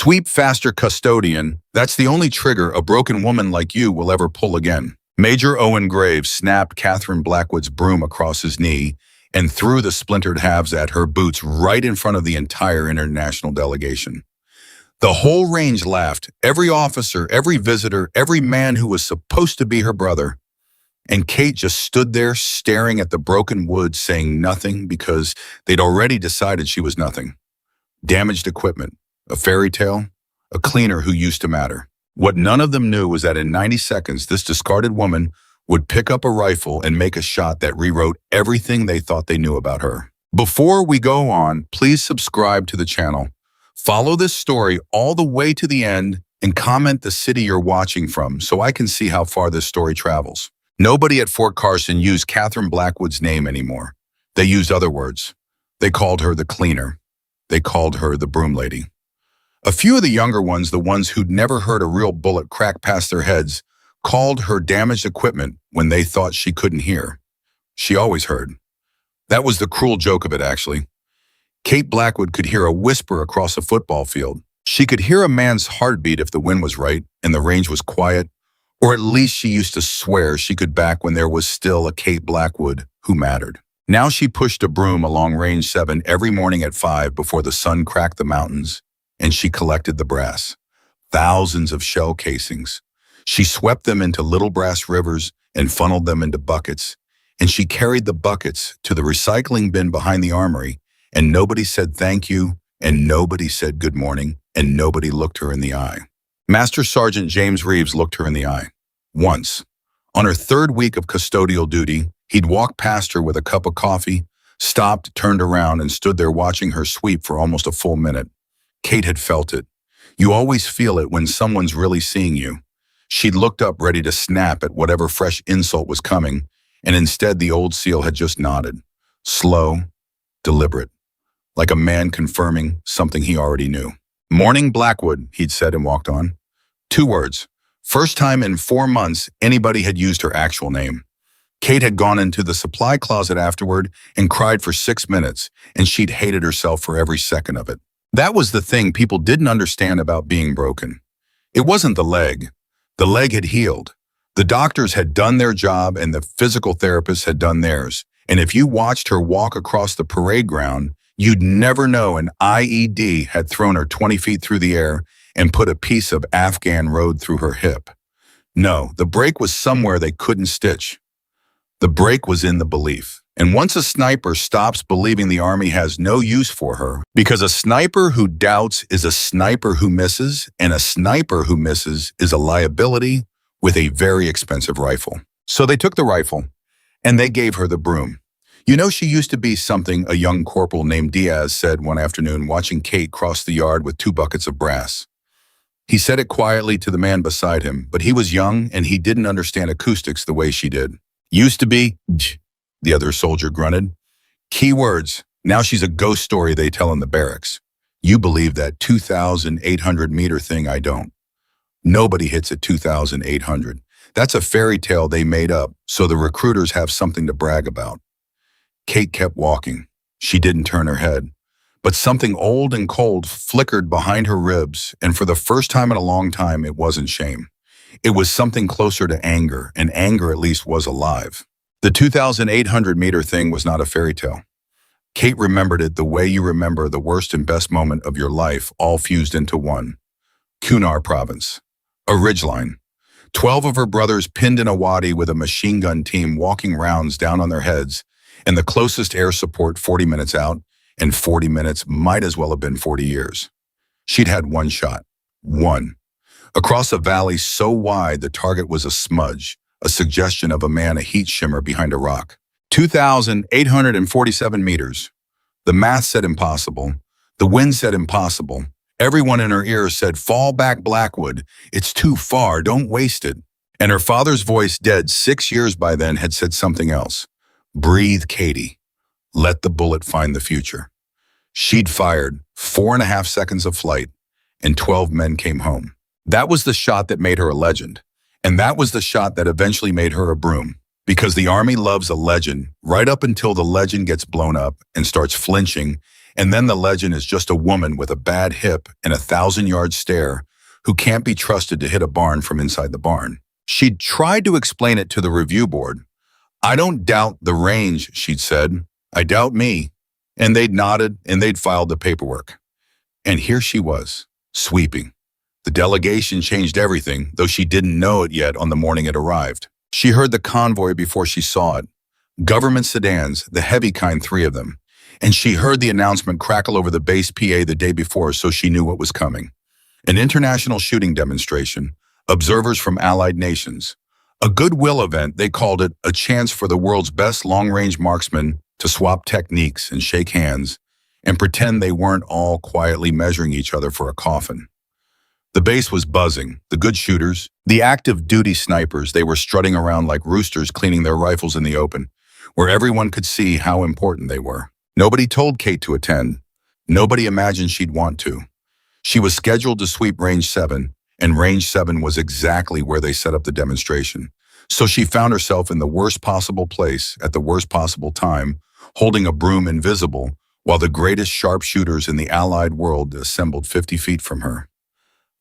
Sweep faster, custodian. That's the only trigger a broken woman like you will ever pull again. Major Owen Graves snapped Katherine Blackwood's broom across his knee and threw the splintered halves at her boots right in front of the entire international delegation. The whole range laughed, every officer, every visitor, every man who was supposed to be her brother. And Kate just stood there staring at the broken wood, saying nothing because they'd already decided she was nothing. Damaged equipment, a fairy tale, a cleaner who used to matter. What none of them knew was that in 90 seconds, this discarded woman would pick up a rifle and make a shot that rewrote everything they thought they knew about her. Before we go on, please subscribe to the channel. Follow this story all the way to the end and comment the city you're watching from so I can see how far this story travels. Nobody at Fort Carson used Katherine Blackwood's name anymore. They used other words. They called her the cleaner. They called her the broom lady. A few of the younger ones, the ones who'd never heard a real bullet crack past their heads, called her damaged equipment when they thought she couldn't hear. She always heard. That was the cruel joke of it, actually. Kate Blackwood could hear a whisper across a football field. She could hear a man's heartbeat if the wind was right and the range was quiet, or at least she used to swear she could back when there was still a Kate Blackwood who mattered. Now she pushed a broom along Range 7 every morning at 5 before the sun cracked the mountains, and she collected the brass. Thousands of shell casings. She swept them into little brass rivers and funneled them into buckets, and she carried the buckets to the recycling bin behind the armory, and nobody said thank you, and nobody said good morning, and nobody looked her in the eye. Master Sergeant James Reeves looked her in the eye. Once. On her third week of custodial duty, he'd walked past her with a cup of coffee, stopped, turned around, and stood there watching her sweep for almost a full minute. Kate had felt it. You always feel it when someone's really seeing you. She'd looked up ready to snap at whatever fresh insult was coming, and instead the old SEAL had just nodded. Slow, deliberate, like a man confirming something he already knew. Morning, Blackwood, he'd said and walked on. 2 words. First time in 4 months anybody had used her actual name. Kate had gone into the supply closet afterward and cried for 6 minutes, and she'd hated herself for every second of it. That was the thing people didn't understand about being broken. It wasn't the leg. The leg had healed. The doctors had done their job and the physical therapists had done theirs. And if you watched her walk across the parade ground, you'd never know an IED had thrown her 20 feet through the air and put a piece of Afghan road through her hip. No, the break was somewhere they couldn't stitch. The break was in the belief. And once a sniper stops believing the Army has no use for her, because a sniper who doubts is a sniper who misses, and a sniper who misses is a liability with a very expensive rifle. So they took the rifle, and they gave her the broom. You know, she used to be something a young corporal named Diaz said one afternoon watching Kate cross the yard with 2 buckets of brass. He said it quietly to the man beside him, but he was young and he didn't understand acoustics the way she did. Used to be, the other soldier grunted. Key words. Now she's a ghost story they tell in the barracks. You believe that 2,800 meter thing, I don't. Nobody hits at 2,800. That's a fairy tale they made up so the recruiters have something to brag about. Kate kept walking. She didn't turn her head. But something old and cold flickered behind her ribs, and for the first time in a long time, it wasn't shame. It was something closer to anger, and anger at least was alive. The 2,800 meter thing was not a fairy tale. Kate remembered it the way you remember the worst and best moment of your life, all fused into one. Kunar Province. A ridgeline. 12 of her brothers pinned in a wadi with a machine gun team walking rounds down on their heads, and the closest air support 40 minutes out, and 40 minutes might as well have been 40 years. She'd had one shot. One. Across a valley so wide the target was a smudge, a suggestion of a man, a heat shimmer behind a rock. 2,847 meters. The math said impossible. The wind said impossible. Everyone in her ear said, fall back, Blackwood. It's too far, don't waste it. And her father's voice, dead 6 years by then, had said something else. Breathe, Katie. Let the bullet find the future. She'd fired 4.5 seconds of flight, and 12 men came home. That was the shot that made her a legend. And that was the shot that eventually made her a broom. Because the Army loves a legend right up until the legend gets blown up and starts flinching And then the legend is just a woman with a bad hip and a 1,000-yard stare who can't be trusted to hit a barn from inside the barn. She'd tried to explain it to the review board. "I don't doubt the range," she'd said. "I doubt me." And they'd nodded and they'd filed the paperwork. And here she was, sweeping. The delegation changed everything, though she didn't know it yet on the morning it arrived. She heard the convoy before she saw it. Government sedans, the heavy kind, 3 of them. And she heard the announcement crackle over the base PA the day before, so she knew what was coming. An international shooting demonstration, observers from allied nations. A goodwill event, they called it, a chance for the world's best long-range marksmen to swap techniques and shake hands and pretend they weren't all quietly measuring each other for a coffin. The base was buzzing, the good shooters, the active duty snipers, they were strutting around like roosters cleaning their rifles in the open, where everyone could see how important they were. Nobody told Kate to attend. Nobody imagined she'd want to. She was scheduled to sweep Range 7, and Range 7 was exactly where they set up the demonstration. So she found herself in the worst possible place at the worst possible time, holding a broom invisible, while the greatest sharpshooters in the Allied world assembled 50 feet from her.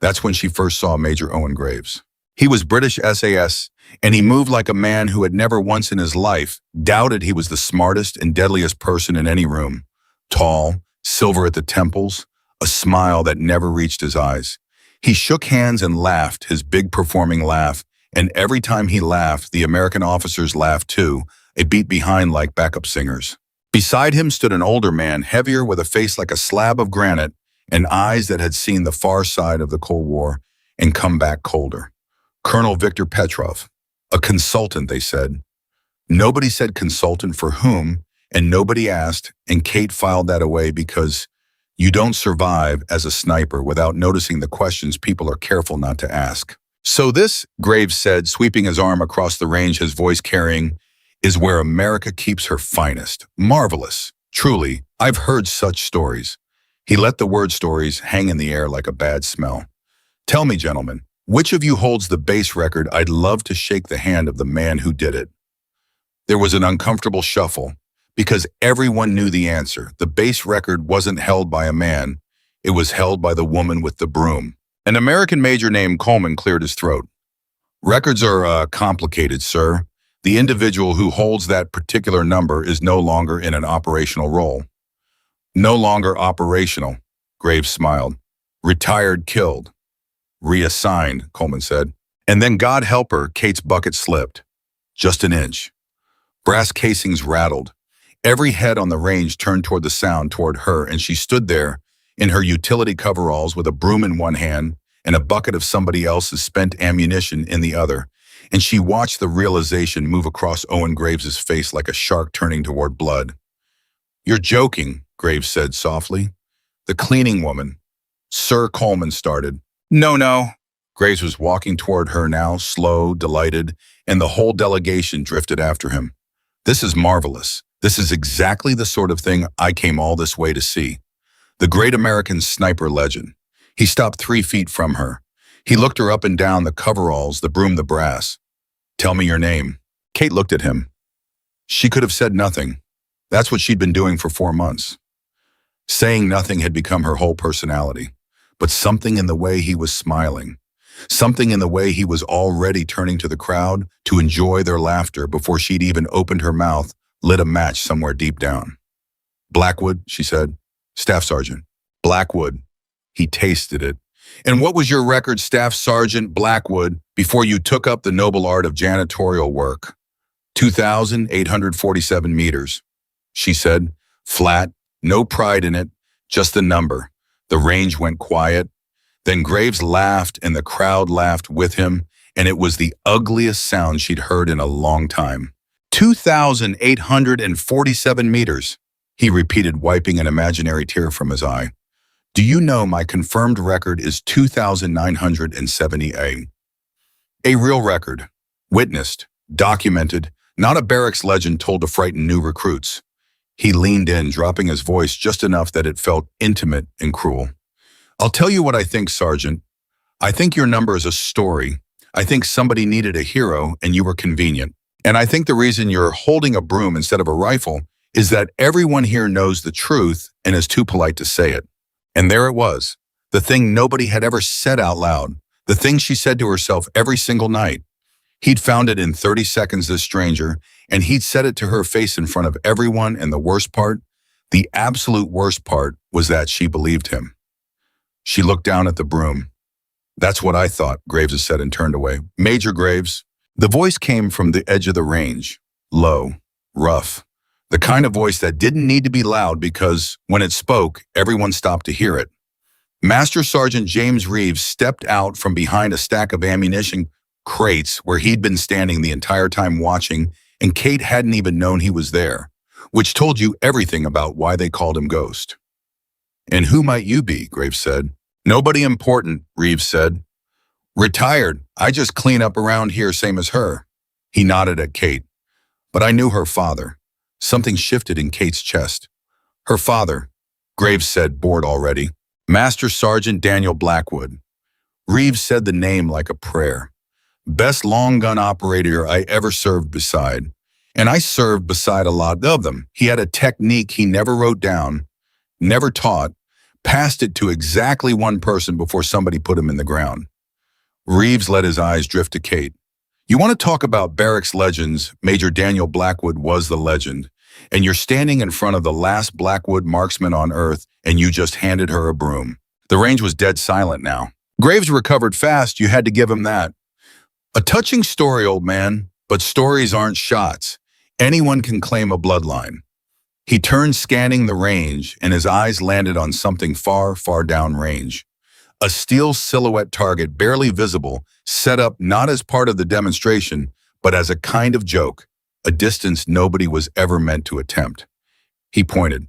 That's when she first saw Major Owen Graves. He was British SAS, and he moved like a man who had never once in his life doubted he was the smartest and deadliest person in any room. Tall, silver at the temples, a smile that never reached his eyes. He shook hands and laughed, his big performing laugh, and every time he laughed, the American officers laughed too, a beat behind like backup singers. Beside him stood an older man, heavier with a face like a slab of granite, and eyes that had seen the far side of the Cold War and come back colder. Colonel Victor Petrov, a consultant, they said. Nobody said consultant for whom, and nobody asked, and Kate filed that away because you don't survive as a sniper without noticing the questions people are careful not to ask. "So this," Graves said, sweeping his arm across the range, his voice carrying, "is where America keeps her finest. Marvelous. Truly, I've heard such stories." He let the word stories hang in the air like a bad smell. "Tell me, gentlemen, which of you holds the base record? I'd love to shake the hand of the man who did it." There was an uncomfortable shuffle, because everyone knew the answer. The base record wasn't held by a man. It was held by the woman with the broom. An American major named Coleman cleared his throat. "Records are complicated, sir. The individual who holds that particular number is no longer in an operational role." "No longer operational," Graves smiled. "Retired, killed." "Reassigned," Coleman said. And then, God help her, Kate's bucket slipped. Just an inch. Brass casings rattled. Every head on the range turned toward the sound, toward her, and she stood there in her utility coveralls with a broom in one hand and a bucket of somebody else's spent ammunition in the other. And she watched the realization move across Owen Graves's face like a shark turning toward blood. "You're joking," Graves said softly. "The cleaning woman." "Sir," Coleman started. No. Graves was walking toward her now, slow, delighted, and the whole delegation drifted after him. "This is marvelous. This is exactly the sort of thing I came all this way to see. The great American sniper legend." He stopped 3 feet from her. He looked her up and down, the coveralls, the broom, the brass. "Tell me your name." Kate looked at him. She could have said nothing. That's what she'd been doing for 4 months. Saying nothing had become her whole personality. But something in the way he was smiling, something in the way he was already turning to the crowd to enjoy their laughter before she'd even opened her mouth, lit a match somewhere deep down. "Blackwood," she said. "Staff Sergeant Blackwood." He tasted it. "And what was your record, Staff Sergeant Blackwood, before you took up the noble art of janitorial work?" 2,847 meters, she said, flat, no pride in it, just the number. The range went quiet. Then Graves laughed and the crowd laughed with him, and it was the ugliest sound she'd heard in a long time. 2,847 meters, he repeated, wiping an imaginary tear from his eye. "Do you know my confirmed record is 2,978? A real record, witnessed, documented, not a barracks legend told to frighten new recruits." He leaned in, dropping his voice just enough that it felt intimate and cruel. "I'll tell you what I think, Sergeant. I think your number is a story. I think somebody needed a hero and you were convenient. And I think the reason you're holding a broom instead of a rifle is that everyone here knows the truth and is too polite to say it. And there it was, the thing nobody had ever said out loud, the thing she said to herself every single night. He'd found it in 30 seconds, this stranger, and he'd said it to her face in front of everyone, and the worst part, the absolute worst part, was that she believed him. She looked down at the broom. "That's what I thought," Graves said and turned away. "Major Graves." The voice came from the edge of the range, low, rough, the kind of voice that didn't need to be loud because when it spoke, everyone stopped to hear it. Master Sergeant James Reeves stepped out from behind a stack of ammunition crates where he'd been standing the entire time watching, and Kate hadn't even known he was there, which told you everything about why they called him Ghost. "And who might you be?" Graves said. "Nobody important," Reeves said. "Retired. I just clean up around here same as her." He nodded at Kate. "But I knew her father." Something shifted in Kate's chest. "Her father," Graves said, bored already. "Master Sergeant Daniel Blackwood." Reeves said the name like a prayer. "Best long gun operator I ever served beside. And I served beside a lot of them. He had a technique he never wrote down, never taught, passed it to exactly one person before somebody put him in the ground." Reeves let his eyes drift to Kate. "You want to talk about barracks legends? Major Daniel Blackwood was the legend. And you're standing in front of the last Blackwood marksman on Earth, and you just handed her a broom." The range was dead silent now. Graves recovered fast, you had to give him that. "A touching story, old man, but stories aren't shots. Anyone can claim a bloodline." He turned, scanning the range, and his eyes landed on something far, far down range. A steel silhouette target, barely visible, set up not as part of the demonstration, but as a kind of joke, a distance nobody was ever meant to attempt. He pointed.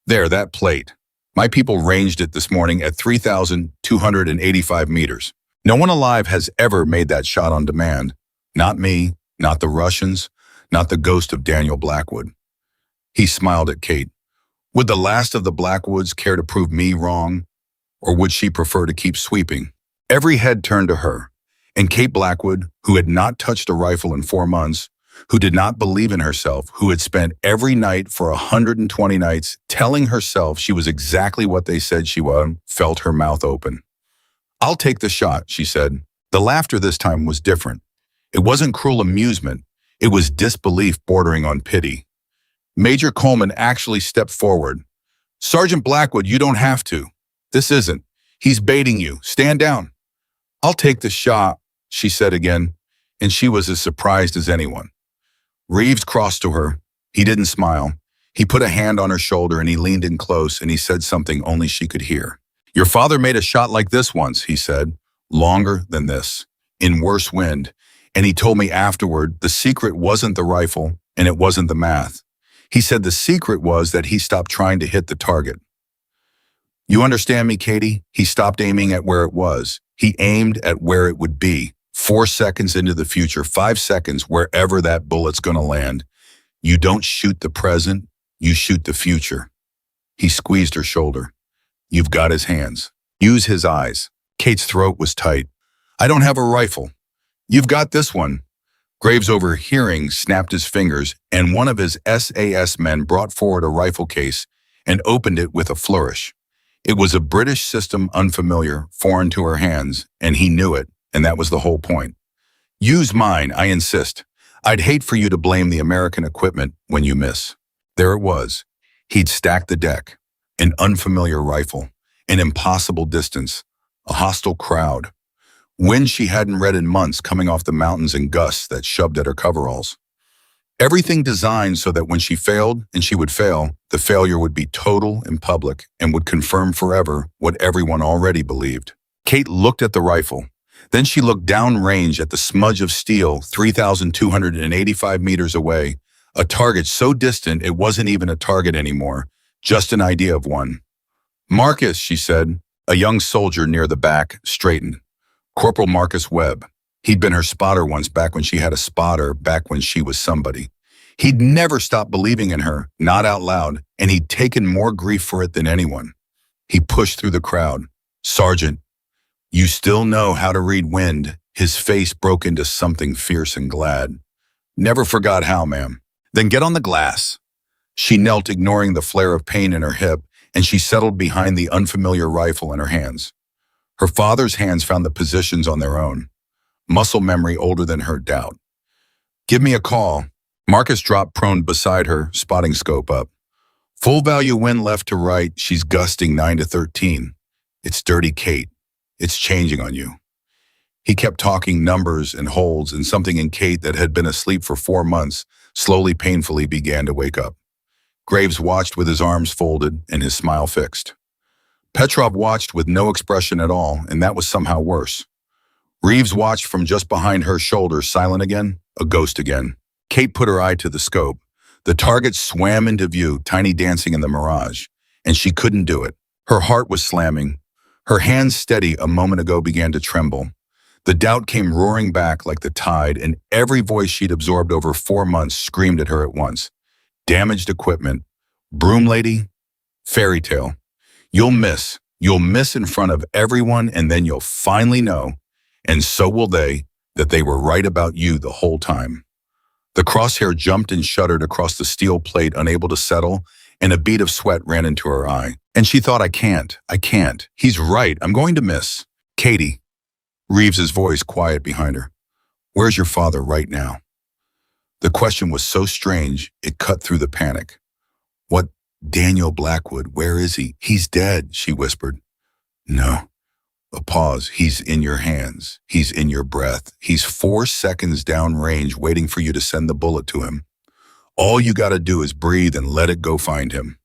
"There, that plate. My people ranged it this morning at 3,285 meters. No one alive has ever made that shot on demand. Not me, not the Russians, not the ghost of Daniel Blackwood." He smiled at Kate. "Would the last of the Blackwoods care to prove me wrong? Or would she prefer to keep sweeping?" Every head turned to her, and Kate Blackwood, who had not touched a rifle in 4 months, who did not believe in herself, who had spent every night for 120 nights telling herself she was exactly what they said she was, felt her mouth open. "I'll take the shot," she said. The laughter this time was different. It wasn't cruel amusement. It was disbelief bordering on pity. Major Coleman actually stepped forward. "Sergeant Blackwood, you don't have to. This isn't. He's baiting you. Stand down." "I'll take the shot," she said again, and she was as surprised as anyone. Reeves crossed to her. He didn't smile. He put a hand on her shoulder and he leaned in close and he said something only she could hear. "Your father made a shot like this once," he said. "Longer than this. In worse wind. And he told me afterward the secret wasn't the rifle and it wasn't the math. He said the secret was that he stopped trying to hit the target. You understand me, Katie? He stopped aiming at where it was. He aimed at where it would be. 4 seconds into the future, 5 seconds, wherever that bullet's gonna land. You don't shoot the present, you shoot the future." He squeezed her shoulder. "You've got his hands. Use his eyes." Kate's throat was tight. "I don't have a rifle." "You've got this one." Graves, overhearing, snapped his fingers, and one of his SAS men brought forward a rifle case and opened it with a flourish. It was a British system, unfamiliar, foreign to her hands, and he knew it, and that was the whole point. "Use mine, I insist. I'd hate for you to blame the American equipment when you miss." There it was. He'd stacked the deck. An unfamiliar rifle. An impossible distance. A hostile crowd. Wind she hadn't read in months coming off the mountains and gusts that shoved at her coveralls. Everything designed so that when she failed, and she would fail, the failure would be total and public and would confirm forever what everyone already believed. Kate looked at the rifle. Then she looked downrange at the smudge of steel 3,285 meters away, a target so distant it wasn't even a target anymore, just an idea of one. "Marcus," she said. A young soldier near the back straightened. Corporal Marcus Webb. He'd been her spotter once, back when she had a spotter, back when she was somebody. He'd never stopped believing in her, not out loud, and he'd taken more grief for it than anyone. He pushed through the crowd. "Sergeant, you still know how to read wind." His face broke into something fierce and glad. "Never forgot how, ma'am." "Then get on the glass." She knelt, ignoring the flare of pain in her hip, and she settled behind the unfamiliar rifle in her hands. Her father's hands found the positions on their own, muscle memory older than her doubt. "Give me a call." Marcus dropped prone beside her, spotting scope up. "Full value wind left to right, she's gusting 9 to 13. It's dirty Kate. It's changing on you." He kept talking numbers and holds, and something in Kate that had been asleep for 4 months slowly, painfully began to wake up. Graves watched with his arms folded and his smile fixed. Petrov watched with no expression at all, and that was somehow worse. Reeves watched from just behind her shoulder, silent again, a ghost again. Kate put her eye to the scope. The target swam into view, tiny dancing in the mirage, and she couldn't do it. Her heart was slamming. Her hands, steady a moment ago, began to tremble. The doubt came roaring back like the tide, and every voice she'd absorbed over 4 months screamed at her at once. Damaged equipment. Broom lady. Fairy tale. You'll miss. You'll miss in front of everyone, and then you'll finally know, and so will they, that they were right about you the whole time. The crosshair jumped and shuddered across the steel plate, unable to settle, and a bead of sweat ran into her eye. And she thought, I can't. He's right, I'm going to miss. "Katie." Reeves's voice quiet behind her. "Where's your father right now?" The question was so strange, it cut through the panic. "What, Daniel Blackwood, where is he?" "He's dead," she whispered. "No." A pause. "He's in your hands. He's in your breath. He's 4 seconds down range waiting for you to send the bullet to him. All you gotta do is breathe and let it go find him."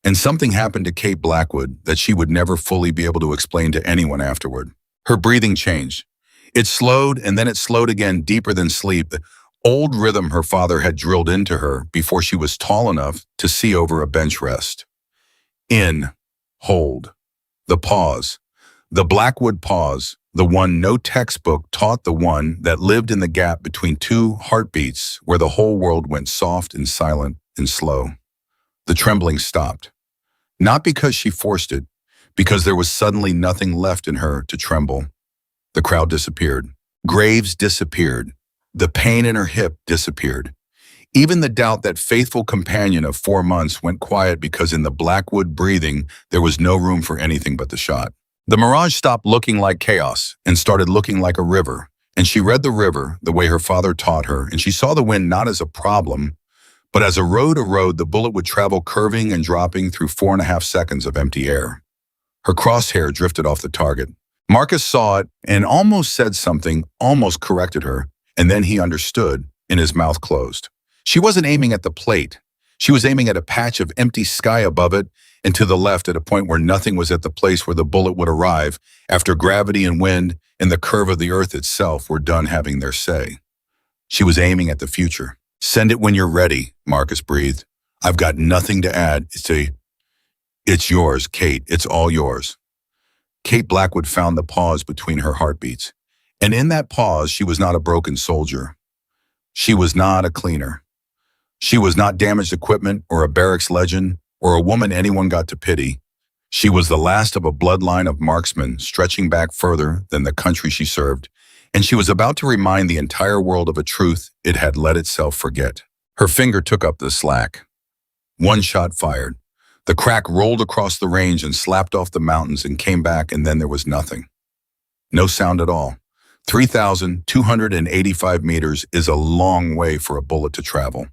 And something happened to Kate Blackwood that she would never fully be able to explain to anyone afterward. Her breathing changed. It slowed, and then it slowed again, deeper than sleep, the old rhythm her father had drilled into her before she was tall enough to see over a bench rest. In, hold. The pause. The Blackwood pause, the one no textbook taught, the one that lived in the gap between two heartbeats where the whole world went soft and silent and slow. The trembling stopped. Not because she forced it, because there was suddenly nothing left in her to tremble. The crowd disappeared. Graves disappeared. The pain in her hip disappeared. Even the doubt, that faithful companion of 4 months, went quiet because in the Blackwood breathing there was no room for anything but the shot. The mirage stopped looking like chaos and started looking like a river, and she read the river the way her father taught her, and she saw the wind not as a problem, but as a road the bullet would travel, curving and dropping through 4.5 seconds of empty air. Her crosshair drifted off the target. Marcus saw it and almost said something, almost corrected her, and then he understood, and his mouth closed. She wasn't aiming at the plate. She was aiming at a patch of empty sky above it, and to the left at a point where nothing was at the place where the bullet would arrive after gravity and wind and the curve of the earth itself were done having their say. She was aiming at the future. "Send it when you're ready," Marcus breathed. "I've got nothing to add. It's yours, Kate. It's all yours." Kate Blackwood found the pause between her heartbeats. And in that pause, she was not a broken soldier. She was not a cleaner. She was not damaged equipment or a barracks legend or a woman anyone got to pity. She was the last of a bloodline of marksmen stretching back further than the country she served, and she was about to remind the entire world of a truth it had let itself forget. Her finger took up the slack. One shot fired. The crack rolled across the range and slapped off the mountains and came back, and then there was nothing. No sound at all. 3,285 meters is a long way for a bullet to travel.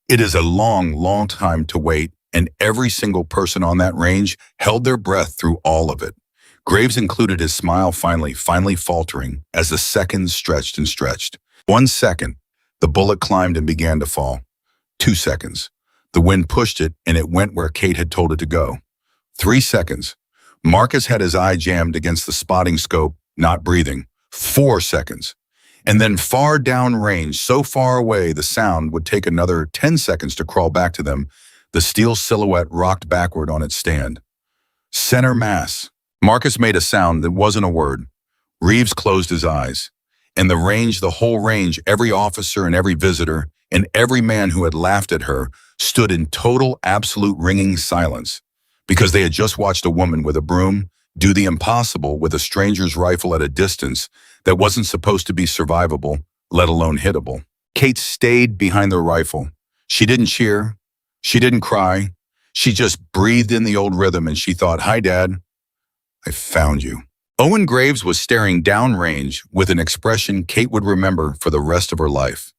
It is a long, long time to wait, and every single person on that range held their breath through all of it. Graves included, his smile finally faltering as the seconds stretched and stretched. 1 second, the bullet climbed and began to fall. 2 seconds, the wind pushed it and it went where Kate had told it to go. 3 seconds, Marcus had his eye jammed against the spotting scope, not breathing. 4 seconds. And then far down range, so far away the sound would take another 10 seconds to crawl back to them. The steel silhouette rocked backward on its stand. Center mass. Marcus made a sound that wasn't a word. Reeves closed his eyes. And the range, the whole range, every officer and every visitor, and every man who had laughed at her, stood in total, absolute ringing silence, because they had just watched a woman with a broom do the impossible with a stranger's rifle at a distance that wasn't supposed to be survivable, let alone hittable. Kate stayed behind the rifle. She didn't cheer. She didn't cry. She just breathed in the old rhythm and she thought, "Hi, Dad. I found you." Owen Graves was staring downrange with an expression Kate would remember for the rest of her life.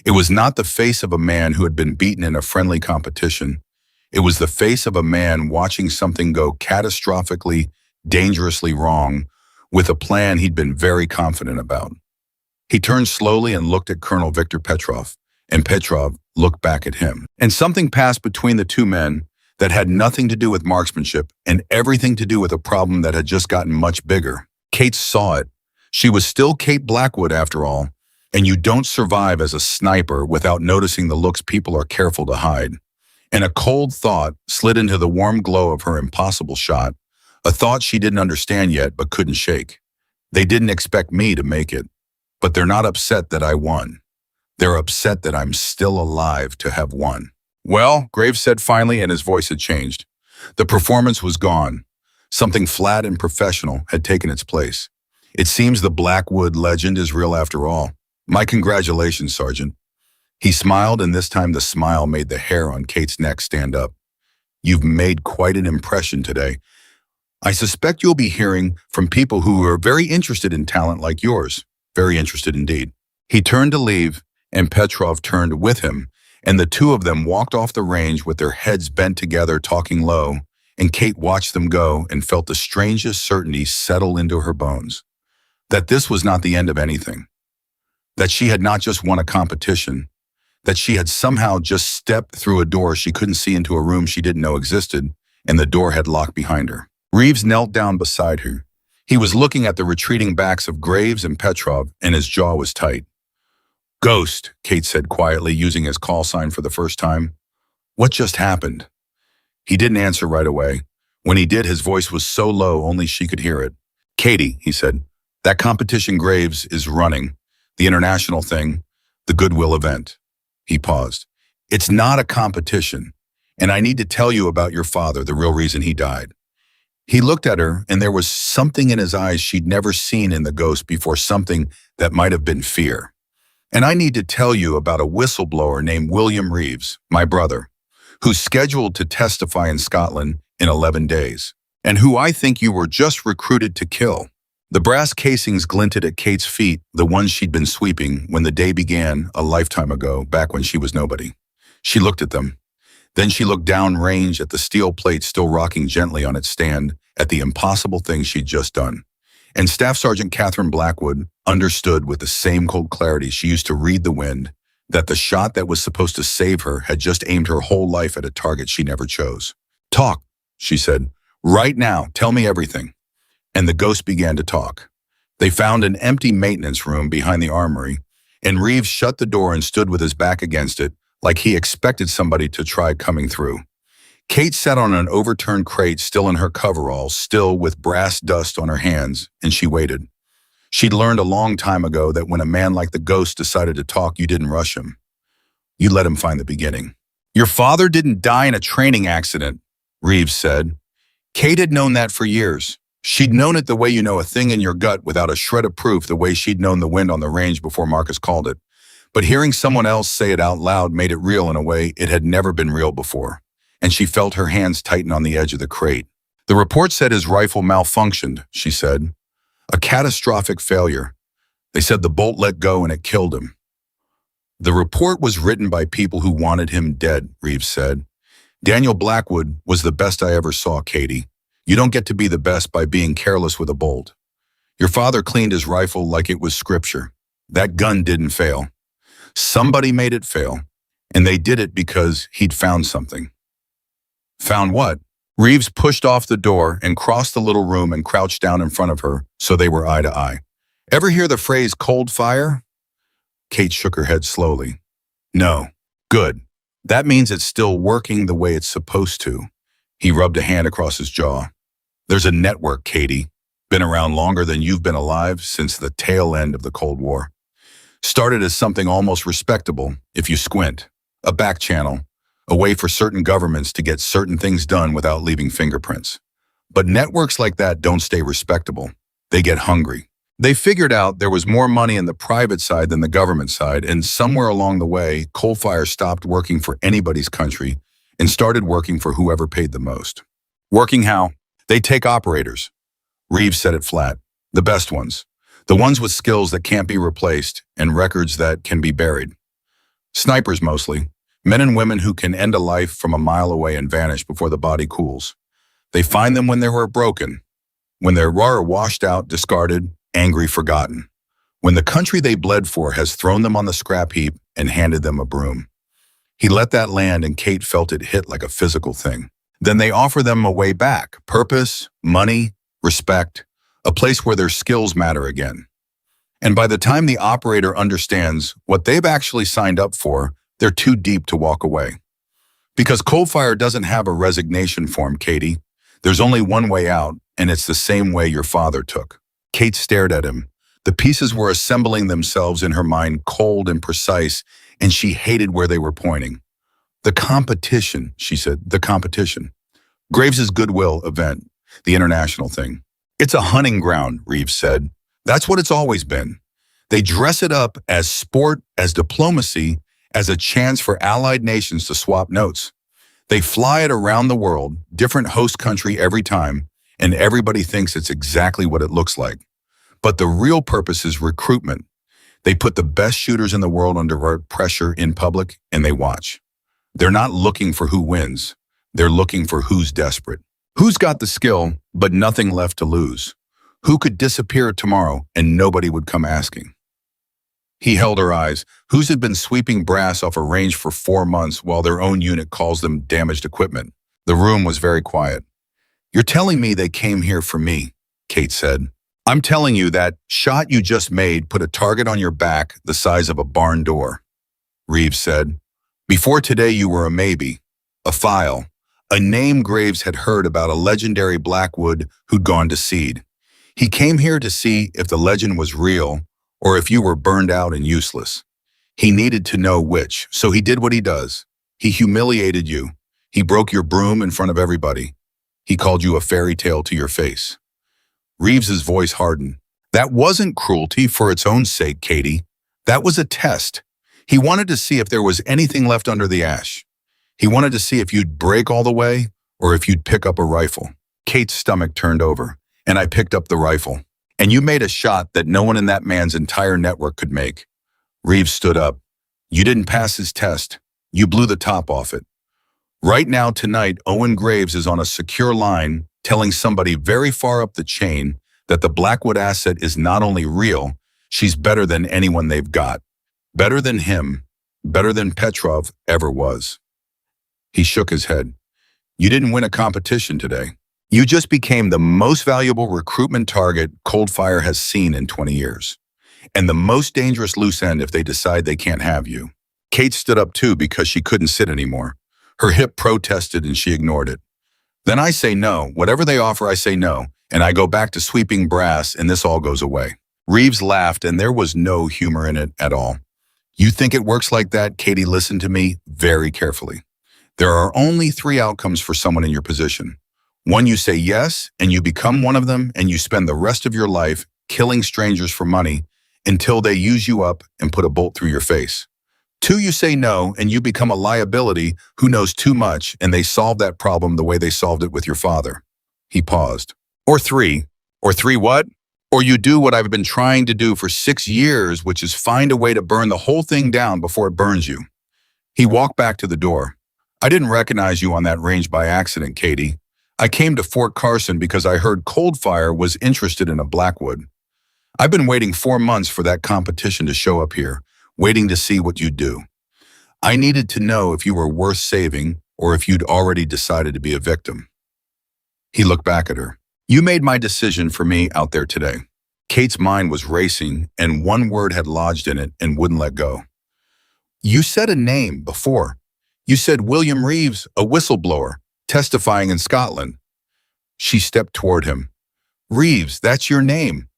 It was not the face of a man who had been beaten in a friendly competition. It was the face of a man watching something go catastrophically, dangerously wrong with a plan he'd been very confident about. He turned slowly and looked at Colonel Victor Petrov, and Petrov looked back at him. And something passed between the two men that had nothing to do with marksmanship and everything to do with a problem that had just gotten much bigger. Kate saw it. She was still Kate Blackwood after all, and you don't survive as a sniper without noticing the looks people are careful to hide. And a cold thought slid into the warm glow of her impossible shot, a thought she didn't understand yet but couldn't shake. They didn't expect me to make it, but they're not upset that I won. They're upset that I'm still alive to have won. "Well," Graves said finally, and his voice had changed. The performance was gone. Something flat and professional had taken its place. "It seems the Blackwood legend is real after all. My congratulations, Sergeant." He smiled, and this time the smile made the hair on Kate's neck stand up. "You've made quite an impression today. I suspect you'll be hearing from people who are very interested in talent like yours. Very interested indeed." He turned to leave, and Petrov turned with him, and the two of them walked off the range with their heads bent together, talking low, and Kate watched them go and felt the strangest certainty settle into her bones. That this was not the end of anything. That she had not just won a competition. That she had somehow just stepped through a door she couldn't see into a room she didn't know existed, and the door had locked behind her. Reeves knelt down beside her. He was looking at the retreating backs of Graves and Petrov, and his jaw was tight. "Ghost," Kate said quietly, using his call sign for the first time. "What just happened?" He didn't answer right away. When he did, his voice was so low only she could hear it. "Katie," he said, "that competition Graves is running, the international thing, the Goodwill event." He paused. "It's not a competition, and I need to tell you about your father, the real reason he died." He looked at her, and there was something in his eyes she'd never seen in the ghost before, something that might have been fear. "And I need to tell you about a whistleblower named William Reeves, my brother, who's scheduled to testify in Scotland in 11 days, and who I think you were just recruited to kill." The brass casings glinted at Kate's feet, the ones she'd been sweeping when the day began a lifetime ago, back when she was nobody. She looked at them. Then she looked downrange at the steel plate still rocking gently on its stand, at the impossible thing she'd just done. And Staff Sergeant Katherine Blackwood understood with the same cold clarity she used to read the wind that the shot that was supposed to save her had just aimed her whole life at a target she never chose. "Talk," she said. "Right now, tell me everything." And the ghost began to talk. They found an empty maintenance room behind the armory, and Reeves shut the door and stood with his back against it, like he expected somebody to try coming through. Kate sat on an overturned crate, still in her coveralls, still with brass dust on her hands, and she waited. She'd learned a long time ago that when a man like the ghost decided to talk, you didn't rush him. You let him find the beginning. "Your father didn't die in a training accident," Reeves said. Kate had known that for years. She'd known it the way you know a thing in your gut without a shred of proof, the way she'd known the wind on the range before Marcus called it. But hearing someone else say it out loud made it real in a way it had never been real before, and she felt her hands tighten on the edge of the crate. "The report said his rifle malfunctioned," she said. "A catastrophic failure. They said the bolt let go and it killed him." "The report was written by people who wanted him dead," Reeves said. "Daniel Blackwood was the best I ever saw, Katie. You don't get to be the best by being careless with a bolt. Your father cleaned his rifle like it was scripture. That gun didn't fail. Somebody made it fail, and they did it because he'd found something." "Found what?" Reeves pushed off the door and crossed the little room and crouched down in front of her so they were eye to eye. "Ever hear the phrase cold fire?" Kate shook her head slowly. "No." "Good. That means it's still working the way it's supposed to." He rubbed a hand across his jaw. "There's a network, Katie. Been around longer than you've been alive, since the tail end of the Cold War. Started as something almost respectable, if you squint. A back channel, a way for certain governments to get certain things done without leaving fingerprints. But networks like that don't stay respectable. They get hungry. They figured out there was more money in the private side than the government side, and somewhere along the way, coal fire stopped working for anybody's country, and started working for whoever paid the most. Working how? They take operators. Reeves said it flat. The best ones. The ones with skills that can't be replaced and records that can be buried. Snipers mostly. Men and women who can end a life from a mile away and vanish before the body cools. They find them when they were broken, when they're raw, washed out, discarded, angry, forgotten. When the country they bled for has thrown them on the scrap heap and handed them a broom. He let that land and Kate felt it hit like a physical thing. Then they offer them a way back, purpose, money, respect, a place where their skills matter again. And by the time the operator understands what they've actually signed up for, they're too deep to walk away. Because Coldfire doesn't have a resignation form, Katie. There's only one way out, and it's the same way your father took. Kate stared at him. The pieces were assembling themselves in her mind, cold and precise, and she hated where they were pointing. The competition, she said, the competition. Graves's Goodwill event, the international thing. It's a hunting ground, Reeves said. That's what it's always been. They dress it up as sport, as diplomacy, as a chance for allied nations to swap notes. They fly it around the world, different host country every time, and everybody thinks it's exactly what it looks like. But the real purpose is recruitment. They put the best shooters in the world under pressure in public, and they watch. They're not looking for who wins. They're looking for who's desperate. Who's got the skill, but nothing left to lose? Who could disappear tomorrow and nobody would come asking? He held her eyes. Whose had been sweeping brass off a range for 4 months while their own unit calls them damaged equipment? The room was very quiet. You're telling me they came here for me, Kate said. I'm telling you that shot you just made put a target on your back the size of a barn door, Reeves said. Before today you were a maybe, a file, a name Graves had heard about, a legendary Blackwood who'd gone to seed. He came here to see if the legend was real or if you were burned out and useless. He needed to know which, so he did what he does. He humiliated you. He broke your broom in front of everybody. He called you a fairy tale to your face. Reeves's voice hardened. That wasn't cruelty for its own sake, Katie. That was a test. He wanted to see if there was anything left under the ash. He wanted to see if you'd break all the way or if you'd pick up a rifle. Kate's stomach turned over, and I picked up the rifle. And you made a shot that no one in that man's entire network could make. Reeves stood up. You didn't pass his test. You blew the top off it. Right now, tonight, Owen Graves is on a secure line telling somebody very far up the chain that the Blackwood asset is not only real, she's better than anyone they've got. Better than him, better than Petrov ever was. He shook his head. You didn't win a competition today. You just became the most valuable recruitment target Coldfire has seen in 20 years. And the most dangerous loose end if they decide they can't have you. Kate stood up too because she couldn't sit anymore. Her hip protested and she ignored it. Then I say no. Whatever they offer, I say no. And I go back to sweeping brass and this all goes away. Reeves laughed and there was no humor in it at all. You think it works like that? Katie listened to me very carefully. There are only 3 outcomes for someone in your position. 1, you say yes, and you become one of them, and you spend the rest of your life killing strangers for money until they use you up and put a bolt through your face. 2, you say no, and you become a liability who knows too much, and they solve that problem the way they solved it with your father. He paused. Or 3 what? Or you do what I've been trying to do for 6 years, which is find a way to burn the whole thing down before it burns you. He walked back to the door. I didn't recognize you on that range by accident, Katie. I came to Fort Carson because I heard Coldfire was interested in a Blackwood. I've been waiting 4 months for that competition to show up here, waiting to see what you'd do. I needed to know if you were worth saving or if you'd already decided to be a victim. He looked back at her. You made my decision for me out there today. Kate's mind was racing and one word had lodged in it and wouldn't let go. You said a name before. You said William Reeves, a whistleblower, testifying in Scotland. She stepped toward him. Reeves, that's your name.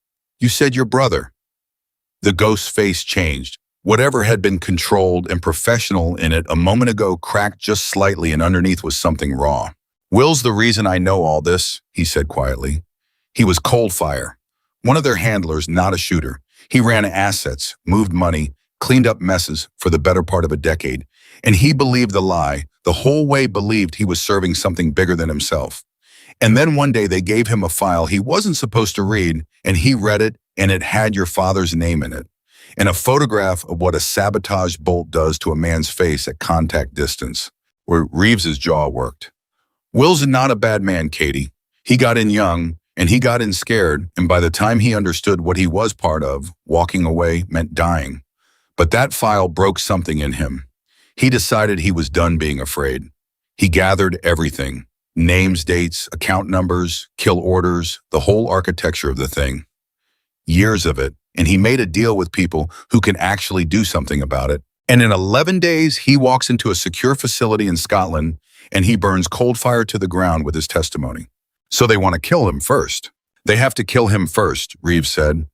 You said your brother. The ghost's face changed. Whatever had been controlled and professional in it a moment ago cracked just slightly and underneath was something raw. Will's the reason I know all this, he said quietly. He was Coldfire, one of their handlers, not a shooter. He ran assets, moved money, cleaned up messes for the better part of a decade, and he believed the lie, the whole way believed he was serving something bigger than himself. And then one day they gave him a file he wasn't supposed to read, and he read it, and it had your father's name in it, and a photograph of what a sabotage bolt does to a man's face at contact distance, where Reeves's jaw worked. Will's not a bad man, Katie. He got in young, and he got in scared, and by the time he understood what he was part of, walking away meant dying. But that file broke something in him. He decided he was done being afraid. He gathered everything: names, dates, account numbers, kill orders, the whole architecture of the thing. Years of it, and he made a deal with people who can actually do something about it. And in 11 days, he walks into a secure facility in Scotland, and he burns cold fire to the ground with his testimony. So they want to kill him first. They have to kill him first, Reeves said.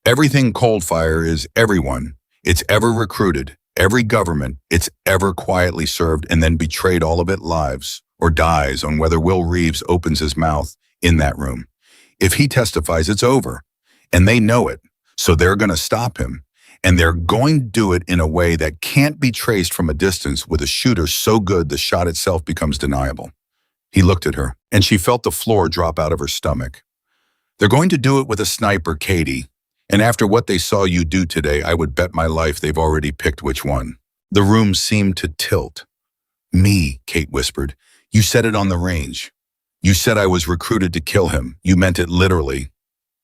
Everything cold fire is everyone it's ever recruited, every government it's ever quietly served and then betrayed all of its lives, or dies on whether Will Reeves opens his mouth in that room. If he testifies, it's over. And they know it, so they're going to stop him. And they're going to do it in a way that can't be traced from a distance, with a shooter so good the shot itself becomes deniable. He looked at her, and she felt the floor drop out of her stomach. They're going to do it with a sniper, Katie. And after what they saw you do today, I would bet my life they've already picked which one. The room seemed to tilt. Me, Kate whispered. You said it on the range. You said I was recruited to kill him. You meant it literally.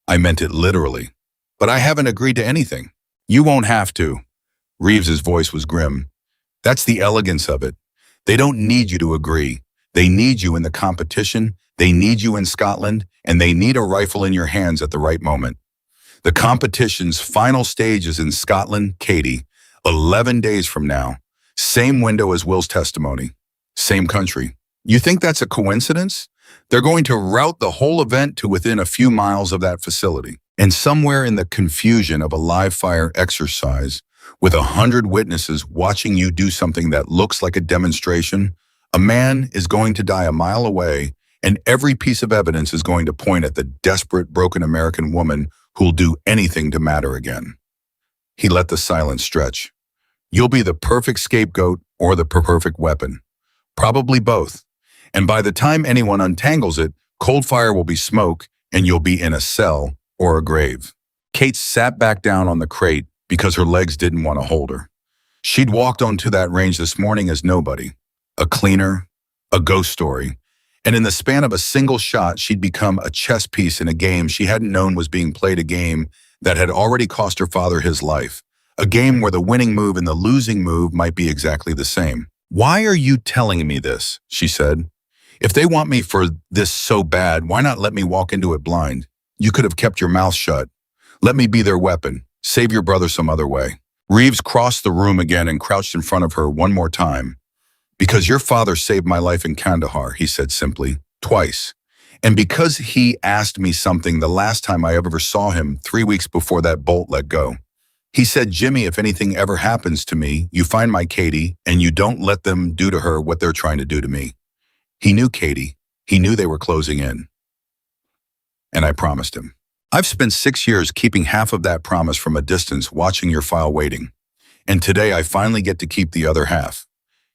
I meant it literally. But I haven't agreed to anything. You won't have to. Reeves's voice was grim. That's the elegance of it. They don't need you to agree. They need you in the competition, they need you in Scotland, and they need a rifle in your hands at the right moment. The competition's final stage is in Scotland, Katie, 11 days from now. Same window as Will's testimony. Same country. You think that's a coincidence? They're going to route the whole event to within a few miles of that facility. And somewhere in the confusion of a live fire exercise, with 100 witnesses watching you do something that looks like a demonstration, a man is going to die a mile away, and every piece of evidence is going to point at the desperate, broken American woman who'll do anything to matter again. He let the silence stretch. You'll be the perfect scapegoat or the perfect weapon. Probably both. And by the time anyone untangles it, cold fire will be smoke, and you'll be in a cell or a grave. Kate sat back down on the crate because her legs didn't want to hold her. She'd walked onto that range this morning as nobody. A cleaner, a ghost story. And in the span of a single shot, she'd become a chess piece in a game she hadn't known was being played, a game that had already cost her father his life. A game where the winning move and the losing move might be exactly the same. Why are you telling me this? She said. If they want me for this so bad, why not let me walk into it blind? You could have kept your mouth shut. Let me be their weapon. Save your brother some other way. Reeves crossed the room again and crouched in front of her one more time. Because your father saved my life in Kandahar, he said simply, twice. And because he asked me something the last time I ever saw him, 3 weeks before that bolt let go. He said, Jimmy, if anything ever happens to me, you find my Katie and you don't let them do to her what they're trying to do to me. He knew Katie. He knew they were closing in. And I promised him. I've spent 6 years keeping half of that promise from a distance, watching your file waiting. And today I finally get to keep the other half.